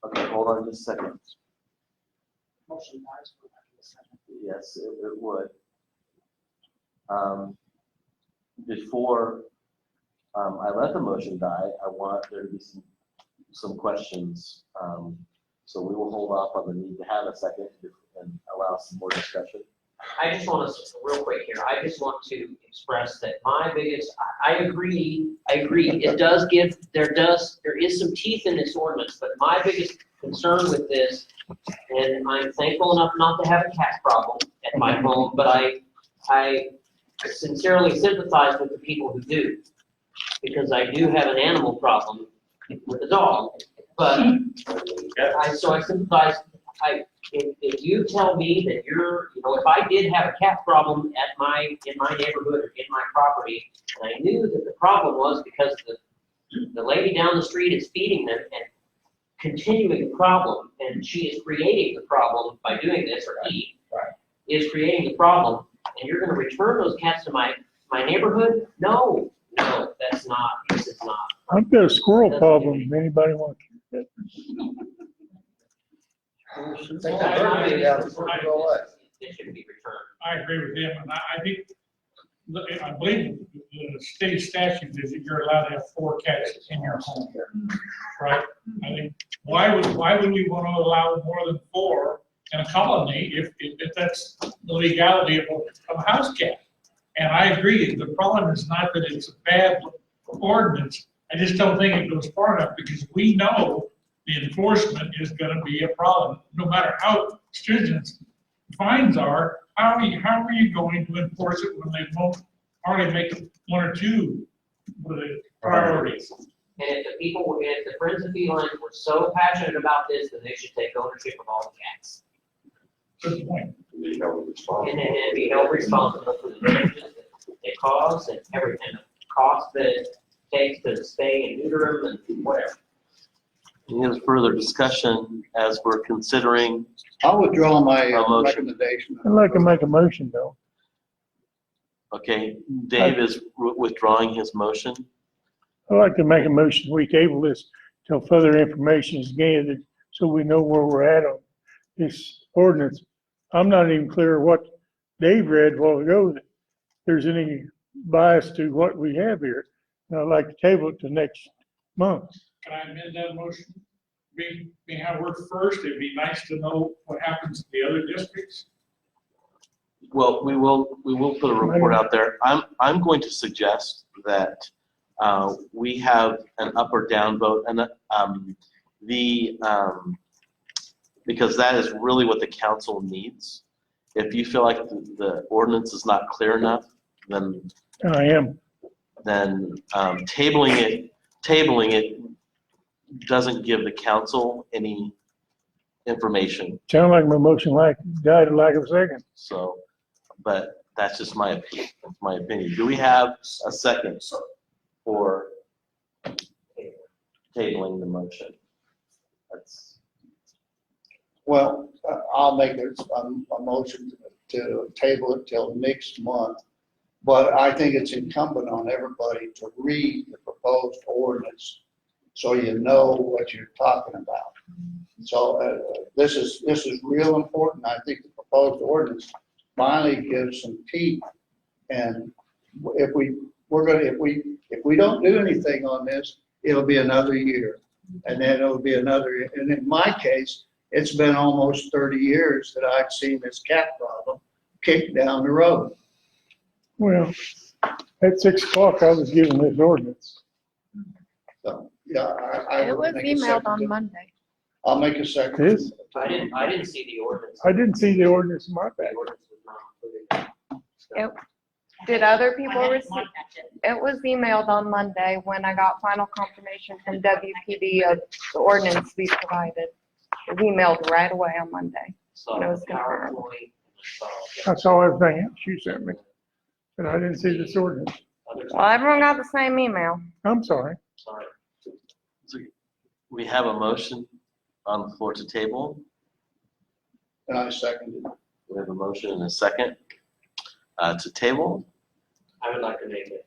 Okay, hold on just a second. Motion dies for lack of a second. Yes, it would. Before I let the motion die, I want there to be some questions. So we will hold off on the need to have a second and allow some more discussion. I just want to, real quick here, I just want to express that my biggest, I agree, it does give, there is some teeth in this ordinance, but my biggest concern with this, and I'm thankful enough not to have a cat problem at my home, but I sincerely sympathize with the people who do, because I do have an animal problem with a dog, but so I sympathize. If you tell me that if I did have a cat problem in my neighborhood or in my property, and I knew that the problem was because the lady down the street is feeding them and continuing the problem, and she is creating the problem by doing this, or he is creating the problem, and you're going to return those cats to my neighborhood? No, that's not. This is not. I've got a squirrel problem. If anybody wants to. It should be returned. I agree with him, and I think, I believe the state statute is that you're allowed to have 4 cats in your home, right? I think, why would you want to allow more than 4 in a colony if that's the legality of a house cat? And I agree, the problem is not that it's a bad ordinance, I just don't think it goes far enough, because we know the enforcement is going to be a problem, no matter how stringent fines are. How are you going to enforce it when they won't already make 1 or 2 of the priorities? And if the Friends of Felines were so passionate about this, then they should take ownership of all the cats. Good point. And be held responsible for the damages that they cause and everything, the cost that it takes to spay and neuter them and whatever. Any further discussion as we're considering? I'll withdraw my recommendation. I'd like to make a motion though. Okay, Dave is withdrawing his motion. I'd like to make a motion, we table this till further information is gathered, so we know where we're at on this ordinance. I'm not even clear what Dave read a while ago, that there's any bias to what we have here. And I'd like to table it to next month. Can I amend that motion? Being how we're first, it'd be nice to know what happens in the other districts. Well, we will put a report out there. I'm going to suggest that we have an up or down vote, and because that is really what the council needs. If you feel like the ordinance is not clear enough, then I am. then tabling it doesn't give the council any information. Sound like my motion died a lack of a second. So, but that's just my opinion. That's my opinion. Do we have a second for tabling the motion? Well, I'll make a motion to table it till next month. But I think it's incumbent on everybody to read the proposed ordinance so you know what you're talking about. So this is real important. I think the proposed ordinance finally gives some teeth. And if we don't do anything on this, it'll be another year. And then it'll be another, and in my case, it's been almost 30 years that I've seen this cat problem kicked down the road. Well, at 6 o'clock, I was given this ordinance. So, yeah, I It will was make a emailed second. on Monday. I'll make a second. This? I didn't see the ordinance. I didn't see the ordinance in my The bag. ordinance was not included. Did other I people had receive? my packet. It was emailed on Monday when I got final confirmation from WPD of the ordinance we provided. It was emailed right away on Monday. So And it was confirmed. PowerPoint, I saw everything else you sent me, but I didn't see this ordinance. Well, everyone got the same email. I'm sorry. sorry. So we have a motion on the floor to table. And I seconded it. We have a motion and a second to table. I would like to make it.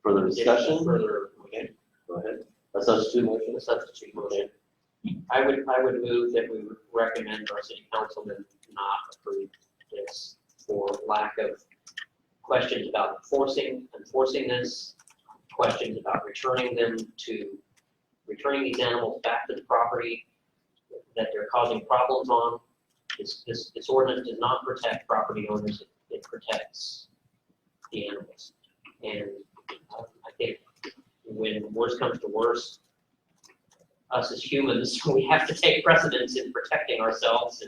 Further discussion? Further, okay, Go ahead. A substitute motion? a substitute motion. I would move that we recommend our city councilman not approve this for lack of questions about enforcing this, questions about returning these animals back to the property that they're causing problems on. This ordinance does not protect property owners, it protects the animals. And I think when worse comes to worse, us as humans, we have to take precedence in protecting ourselves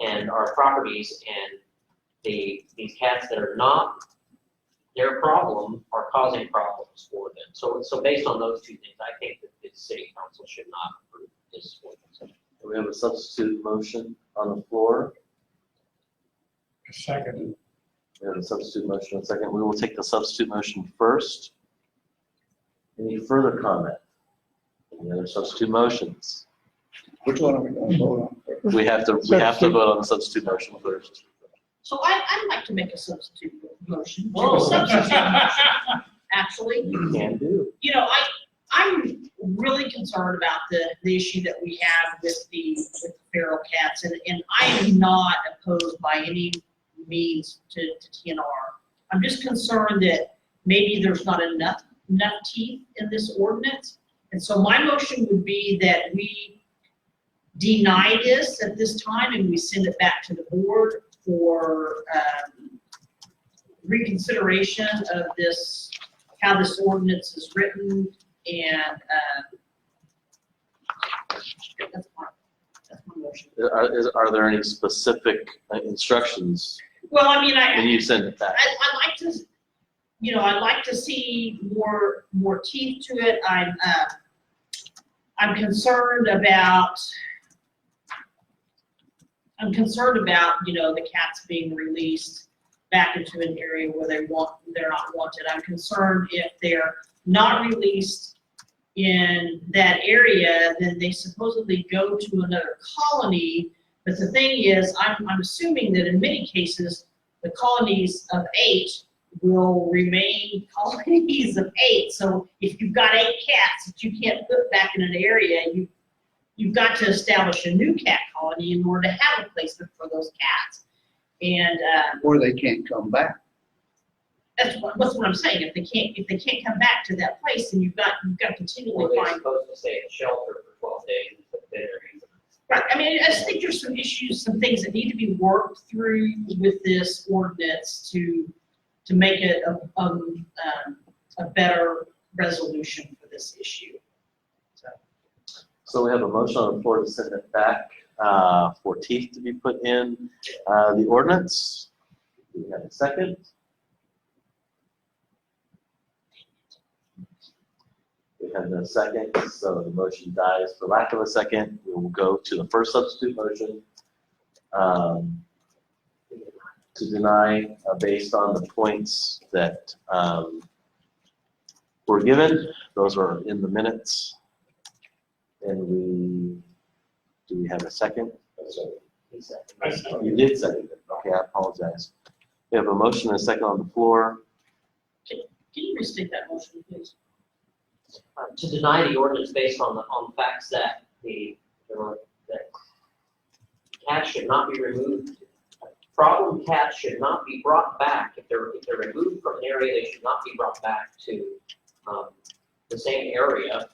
and our properties, and these cats that are not their problem are causing problems for them. So based on those two things, I think that the city council should not approve this ordinance. We have a substitute motion on the floor. Second. We have a substitute motion and a second. We will take the substitute motion first. Any further comment? Any other substitute motions? Which one are we going to vote on first? We have to vote on the substitute motion first. So I'd like to make a substitute motion. Whoa. Substitute motion, actually. You can do. You know, I'm really concerned about the issue that we have with the feral cats, and I am not opposed by any means to TNR. I'm just concerned that maybe there's not enough teeth in this ordinance. And so my motion would be that we deny this at this time and we send it back to the board for reconsideration of this, how this ordinance is written, and that's my motion. Are there any specific instructions Well, I mean, when you send it back? I'd like to, you know, I'd like to see more teeth to it. I'm concerned about, you know, the cats being released back into an area where they're not wanted. I'm concerned if they're not released in that area, then they supposedly go to another colony. But the thing is, I'm assuming that in many cases, the colonies of 8 will remain colonies of 8. So if you've got 8 cats that you can't put back in an area, you've got to establish a new cat colony in order to have a placement for those cats. And Or they can't come back. that's what I'm saying. If they can't come back to that place, then you've got to continually Or they're find. supposed to stay at shelter for 12 days. Right, I mean, I just think there's some issues, some things that need to be worked through with this ordinance to make it a better resolution for this issue. So we have a motion on the floor to send it back for teeth to be put in the ordinance. Do we have a second? We have no second, so the motion dies for lack of a second. We will go to the first substitute motion to deny based on the points that were given. Those are in the minutes. And do we have a second? You did second it. Okay, I apologize. We have a motion and a second on the floor. Can you restate that motion, please? To deny the ordinance based on the facts that that cats should not be removed. Problem cats should not be brought back. If they're removed from an area, they should not be brought back to the same area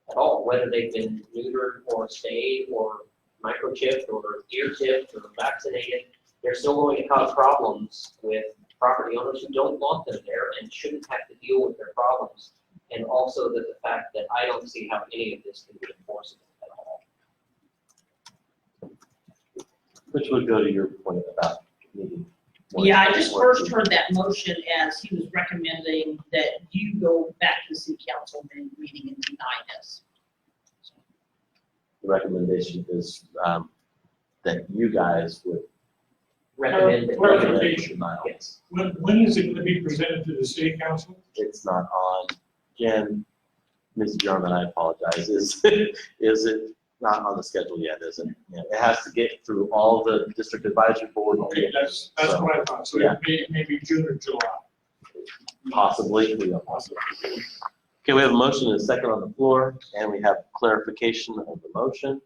at all, whether they've been neutered or spayed or microchipped or ear tipped or vaccinated. They're still going to cause problems with property owners who don't want them there and shouldn't have to deal with their problems. And also that the fact that I don't see how any of this can be enforceable at all. Which would go to your point about needing more. Yeah, I just first heard that motion as he was recommending that you go back to the city council meeting and deny this. The recommendation is that you guys would Recommend that. Clarification. denial. Yes. When is it going to be presented to the city council? It's not on. Again, Ms. Jarman, I apologize. Is it not on the schedule yet, is it? Yeah, it has to get through all the district advisory board. Okay, that's So, what I thought. So yeah. it may be June or July. Possibly, we don't possibly. Okay, we have a motion and a second on the floor, and we have clarification of the motion.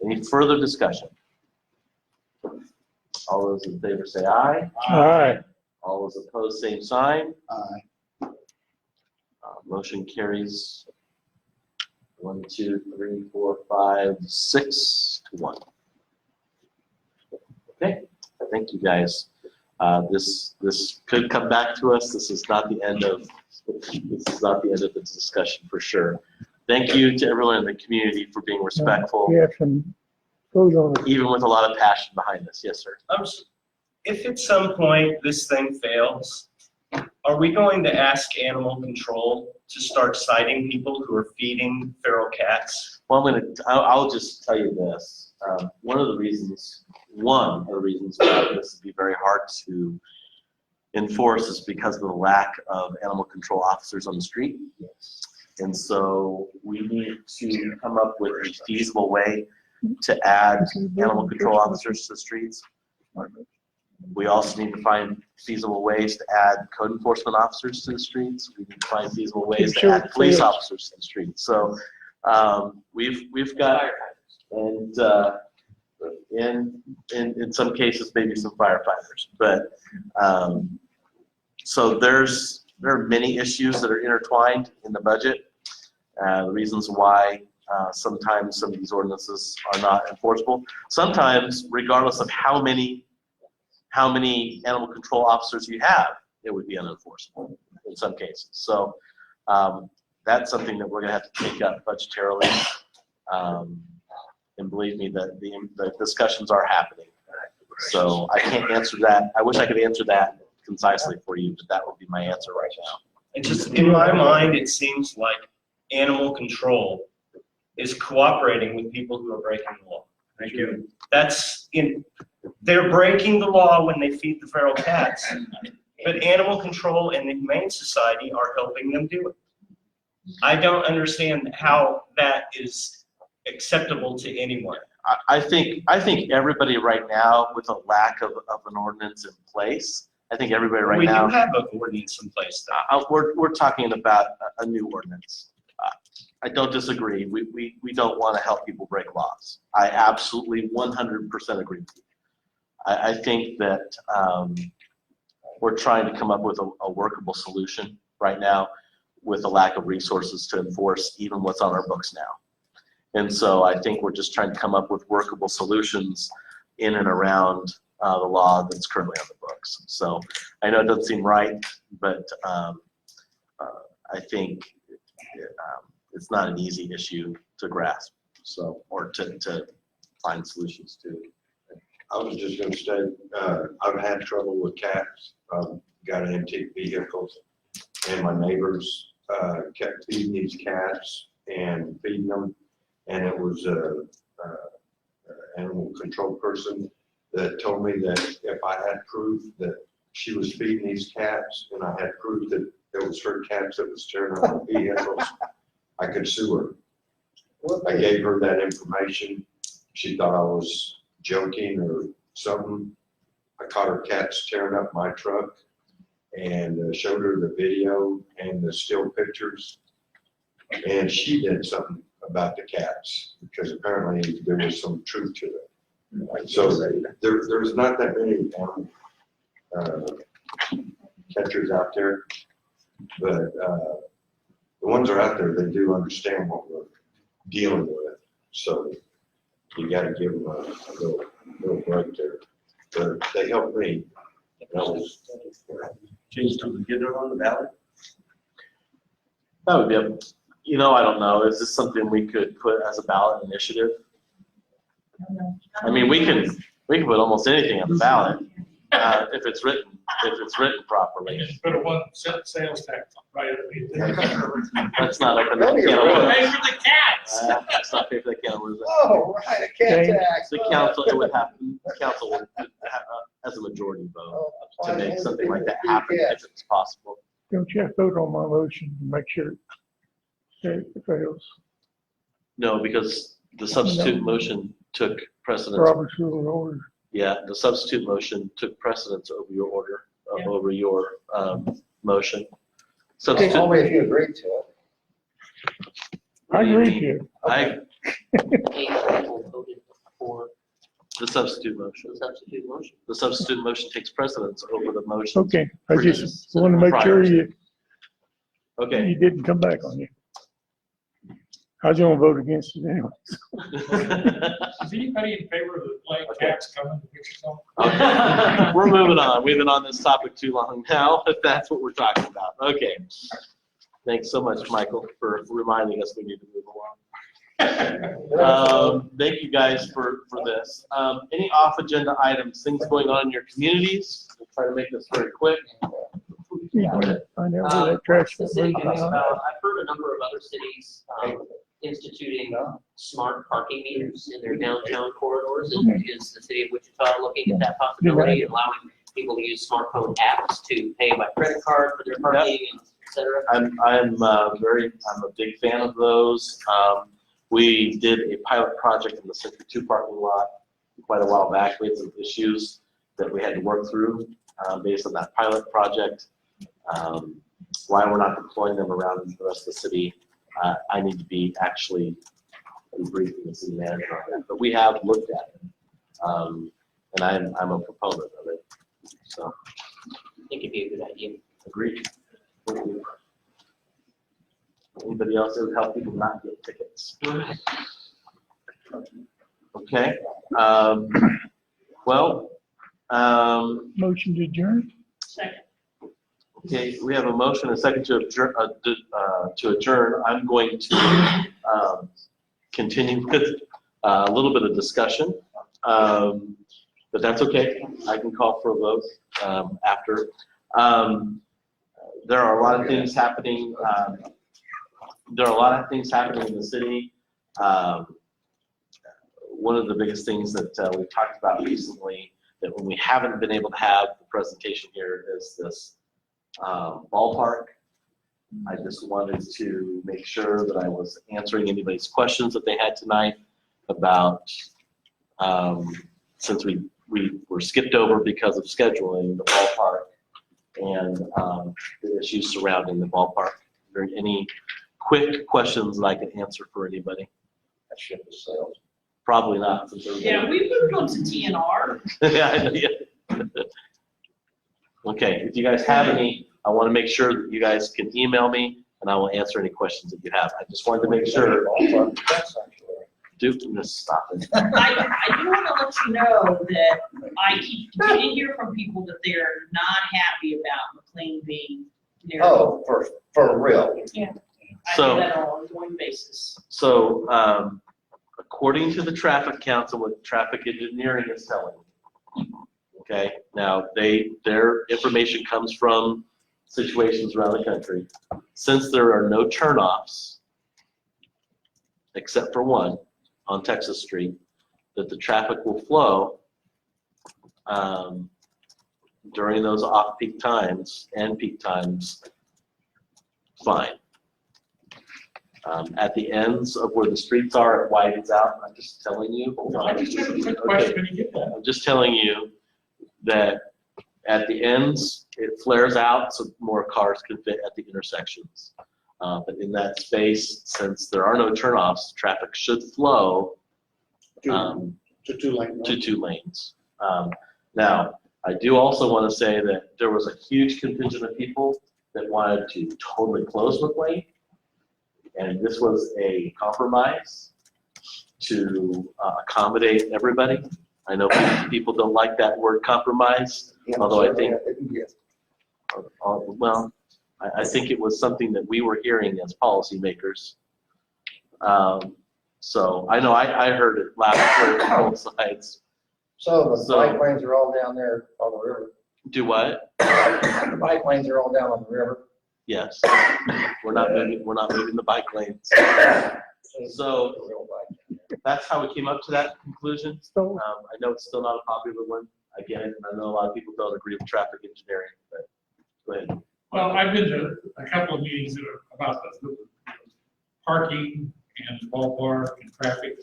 Any further discussion? All those in favor say aye. Aye. All those opposed, same sign. Aye. Motion carries 1, 2, 3, 4, 5, 6 to 1. Okay, thank you guys. This could come back to us. This is not the end of the discussion for sure. Thank you to everyone in the community for being respectful, We have some food on it. even with a lot of passion behind this. Yes, sir. If at some point this thing fails, are we going to ask animal control to start citing people who are feeding feral cats? Well, I'll just tell you this. One of the reasons why this would be very hard to enforce is because of the lack of animal control officers on the street. And so we need to come up with a feasible way to add animal control officers to the streets. We also need to find feasible ways to add code enforcement officers to the streets. We need to find feasible ways to add police officers to the streets. So we've got, and in some cases maybe some firefighters. But so there are many issues that are intertwined in the budget. The reasons why sometimes some of these ordinances are not enforceable. Sometimes, regardless of how many animal control officers you have, it would be unenforceable in some cases. So that's something that we're going to have to take up budgetarily. And believe me, the discussions are happening. So I can't answer that. I wish I could answer that concisely for you, but that would be my answer right now. And just in my mind, it seems like animal control is cooperating with people who are breaking the law. Thank you. They're breaking the law when they feed the feral cats, but animal control and the Humane Society are helping them do it. I don't understand how that is acceptable to anyone. I think everybody right now, with a lack of an ordinance in place, I think everybody right now. We do have an ordinance in place, though. We're talking about a new ordinance. I don't disagree. We don't want to help people break laws. I absolutely 100% agree with you. I think that we're trying to come up with a workable solution right now with a lack of resources to enforce even what's on our books now. And so I think we're just trying to come up with workable solutions in and around the law that's currently on the books. So I know it doesn't seem right, but I think it's not an easy issue to grasp, so, or to find solutions to. I was just gonna say, I've had trouble with cats, got antique vehicles, and my neighbors, kept feeding these cats and feeding them, and it was a animal control person that told me that if I had proof that she was feeding these cats, and I had proof that it was her cats that was tearing up my vehicles, I could sue her. I gave her that information. She thought I was joking or something. I caught her cats tearing up my truck and showed her the video and the still pictures. And she did something about the cats because apparently there was some truth to it. So there's not that many animal catchers out there, but the ones that are out there, they do understand what we're dealing with. So you got to give them a little break there. But they helped me. Change to get it on the ballot? That would be I don't know. Is this something we could put as a ballot initiative? I mean, we can put almost anything on the ballot if it's written properly. Just put a 1-cent sales tax right at the. That's not open up the can of worms. Pay for the cats. That's not pay for the can of worms. Oh, right, a cat tax. The council, it would happen. The council would have as a majority vote to make something like that happen if it's possible. Don't you have to vote on my motion to make sure it fails? No, because the substitute motion took precedence. Robert's rule of order. Yeah, the substitute motion took precedence over your order, over your motion. Substitute. Only if you agreed to it. I agree to it. I, 8 people voted for the substitute motion. the substitute motion. The substitute motion takes precedence over the motion. Okay, I just want to make sure you Okay. didn't come back on you. I was gonna vote against it anyway. Is anybody in favor of the blank cats coming to get yourself? We're moving on. We've been on this topic too long now, if that's what we're talking about. Okay. Thanks so much, Michael, for reminding us we need to move along. Thank you guys for this. Any off-agenda items, things going on in your communities? We'll try to make this very quick. I never heard that trash. The city thinks about, I've heard a number of other cities instituting smart parking meters in their downtown corridors. And is the city of Wichita looking at that possibility, allowing people to use smartphone apps to pay by credit card for their parking, et cetera? I'm a big fan of those. We did a pilot project in the Century 2 parking lot quite a while back. We had some issues that we had to work through based on that pilot project. Why we're not deploying them around the rest of the city, I need to be actually briefing the city manager on that. But we have looked at it, and I'm a proponent of it. So I think it'd be a good idea. Agreed. Anybody else that would help people not get tickets? Okay. Motion to adjourn? Second. Okay, we have a motion, a second to adjourn. I'm going to continue with a little bit of discussion, but that's okay. I can call for a vote after. There are a lot of things happening. There are a lot of things happening in the city. One of the biggest things that we've talked about recently, that when we haven't been able to have the presentation here, is this ballpark. I just wanted to make sure that I was answering anybody's questions that they had tonight about, since we were skipped over because of scheduling, the ballpark and the issues surrounding the ballpark. Are there any quick questions that I can answer for anybody? That ship is sailed. Probably not. Yeah, we moved on to TNR. Yeah, I know, yeah. Okay, if you guys have any, I want to make sure that you guys can email me and I will answer any questions that you have. I just wanted to make sure. Just stop it. I do want to let you know that I keep getting hear from people that they're not happy about McLean being near. Oh, for real. Yeah. I So- do that on an ongoing basis. So, according to the traffic council, what traffic engineering is telling me, okay, now their information comes from situations around the country. Since there are no turnoffs, except for one on Texas Street, that the traffic will flow during those off-peak times and peak times, fine. At the ends of where the streets are, it widens out. I'm just telling you. Hold on. I just have a quick Okay. question when you get that. I'm just telling you that at the ends, it flares out so more cars can fit at the intersections. But in that space, since there are no turnoffs, traffic should flow To 2 lanes. to 2 lanes. Now, I do also want to say that there was a huge contingent of people that wanted to totally close McLean. And this was a compromise to accommodate everybody. I know people don't like that word compromise, although I think, well, I think it was something that we were hearing as policymakers. So I know I heard it loud and clear from both sides. So the bike lanes are all down there on the river. Do what? The bike lanes are all down on the river. Yes. We're not moving the bike lanes. So that's how we came up to that conclusion. I know it's still not a popular one. I get it, and I know a lot of people don't agree with traffic engineering, but go ahead. Well, I've been to a couple of meetings that are about the parking and the ballpark and traffic.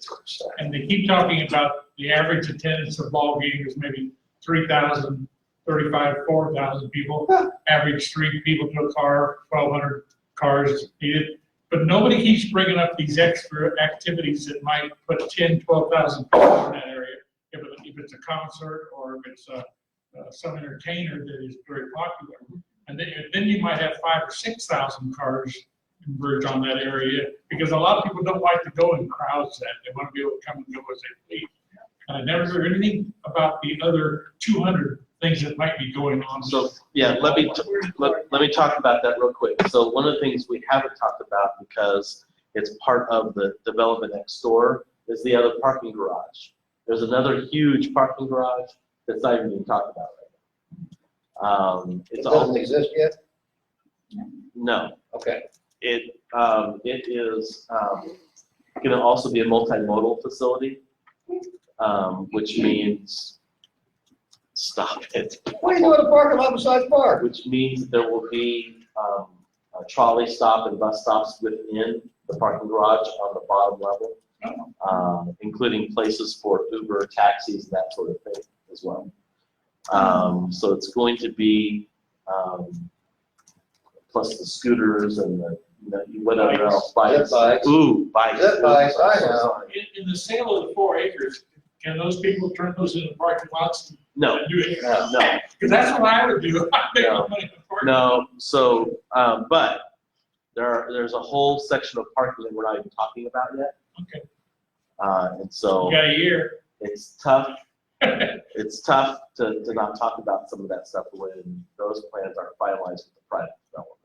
And they keep talking about the average attendance of ball games, maybe 3,000, 35, 4,000 people. Average street people to a car, 1,200 cars needed. But nobody keeps bringing up these extra activities that might put 10, 12,000 people in that area. If it's a concert or if it's some entertainer that is very popular. And then you might have 5,000 or 6,000 cars converge on that area, because a lot of people don't like to go in crowds that they want to be able to come and go as they please. And I never heard anything about the other 200 things that might be going on. So, yeah, let me talk about that real quick. So one of the things we haven't talked about, because it's part of the development next door, is the other parking garage. There's another huge parking garage that's not even being talked about right now. It doesn't exist yet? No. Okay. It is going to also be a multimodal facility, which means, stop it. What are you doing in a parking lot besides park? Which means there will be a trolley stop and bus stops within the parking garage on the bottom level, including places for Uber, taxis, and that sort of thing as well. So it's going to be, plus the scooters and the, whatever else, bikes. Ooh, bikes. Zip bikes, I know. In the sale of the 4 acres, can those people turn those into parking lots? No, and do it? no. Because that's what I would do. I'd make my money in the parking lot. No, so, but there's a whole section of parking that we're not even talking about yet. Okay. And so. You got a year. It's tough. It's tough to not talk about some of that stuff when those plans aren't finalized with the private development.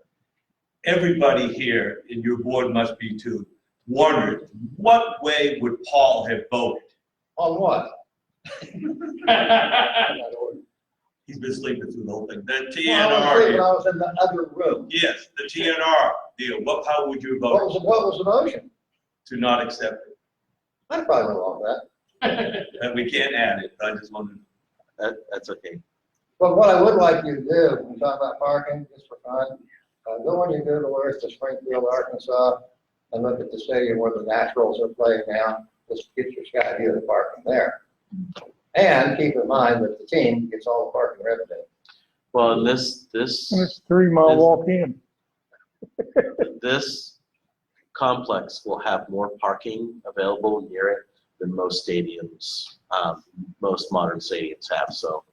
Everybody here in your board must be too, wondered, what way would Paul have voted? On what? He's been sleeping through the whole thing. The Well, I TNR, was in the other room. yes, the TNR deal, how would you vote? What was the motion? To not accept it. I'd probably went along with that. And we can't add it, I just wanted. That's okay. But what I would like you to do, when you talk about parking, just for fun, go on your Google Earth to Springfield, Arkansas, and look at the stadium where the Naturals are playing now. Just get your sky view of the parking there. And keep in mind that the team gets all the parking revenue. Well, and this It's a 3-mile walk in. this complex will have more parking available near it than most stadiums, most modern stadiums have. So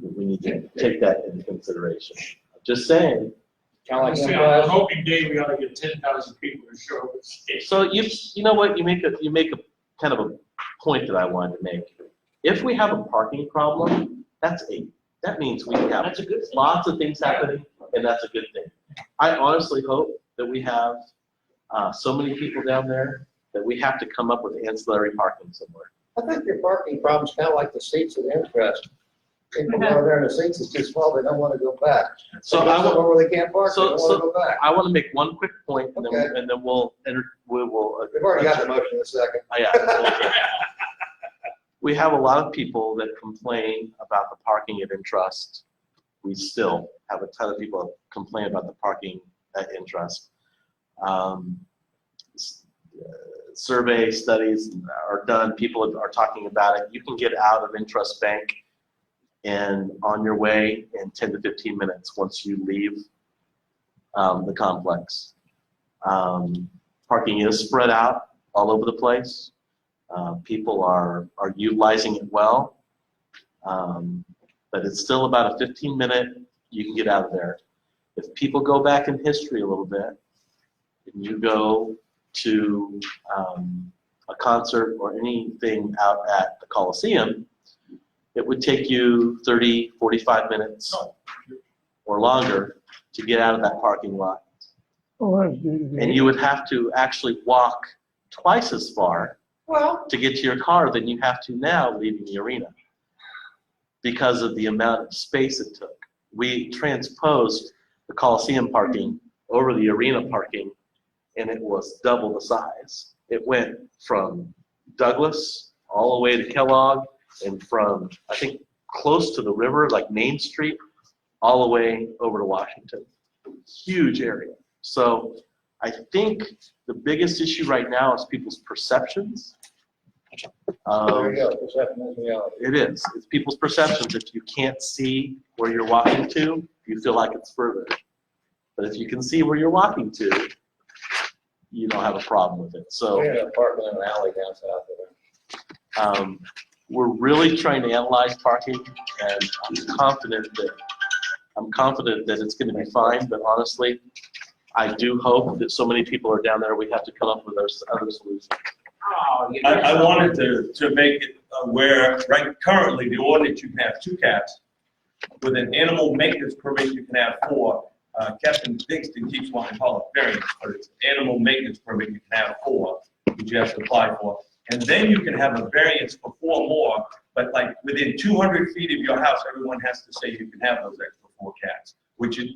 we need to take that into consideration. I'm just saying, See, I'm hoping, Dave, we ought to get 10,000 people to show up. So you know what, you make a kind of a point that I wanted to make. If we have a parking problem, that means we have That's a good thing. lots of things happening, and that's a good thing. I honestly hope that we have so many people down there that we have to come up with ancillary parking somewhere. I think your parking problem's kind of like the seats of interest. People go there and the seats is too small, they don't want to go back. So They go I somewhere want, where they can't park, they don't want to go back. I want to make one quick point, and then, Okay. and then we'll. We've already got the motion in a second. Yeah. We have a lot of people that complain about the parking at Intrust. We still have a ton of people that complain about the parking at Intrust. Survey studies are done, people are talking about it. You can get out of Intrust Bank and on your way in 10 to 15 minutes once you leave the complex. Parking is spread out all over the place. People are utilizing it well, but it's still about a 15-minute, you can get out of there. If people go back in history a little bit, and you go to a concert or anything out at the Coliseum, it would take you 30, 45 minutes or longer to get out of that parking lot. Oh, that's good. And you would have to actually walk twice as far to get to your car than you have to now leaving the arena because of the amount of space it took. We transposed the Coliseum parking over the arena parking, and it was double the size. It went from Douglas all the way to Kellogg, and from, I think, close to the river, like Main Street, all the way over to Washington. Huge area. So I think the biggest issue right now is people's perceptions. There you go, perception is reality. It is. It's people's perceptions. If you can't see where you're walking to, you feel like it's further. But if you can see where you're walking to, you don't have a problem with it. So We had a parking in an alley down south of there. we're really trying to analyze parking, and I'm confident that it's going to be fine. But honestly, I do hope that so many people are down there, we have to come up with other solutions. I wanted to make it aware, right, currently, the ordinance, you can have 2 cats. With an animal maintenance permit, you can have 4. Captain Dingston keeps wanting to call it variance, but it's animal maintenance permit, you can have 4, which you have to apply for. And then you can have a variance for 4 more, but like within 200 feet of your house, everyone has to say you can have those extra 4 cats, which if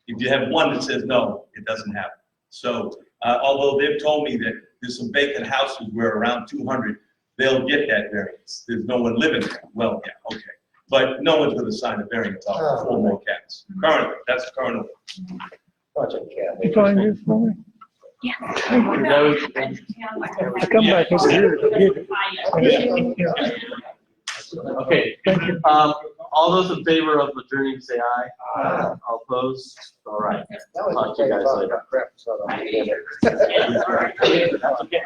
you have one that says no, it doesn't happen. So although they've told me that there's some vacant houses where around 200, they'll get that variance. There's no one living there. Well, yeah, okay. But no one's going to sign a variance off for 4 more cats. Currently, that's the current. Bunch of cats. You find this for me? Yeah. I come back over here to get it. Okay. All those in favor of adjourning, say aye. Aye. All opposed? All right. That was Talk to you okay, guys later. crap, so I don't- That's okay.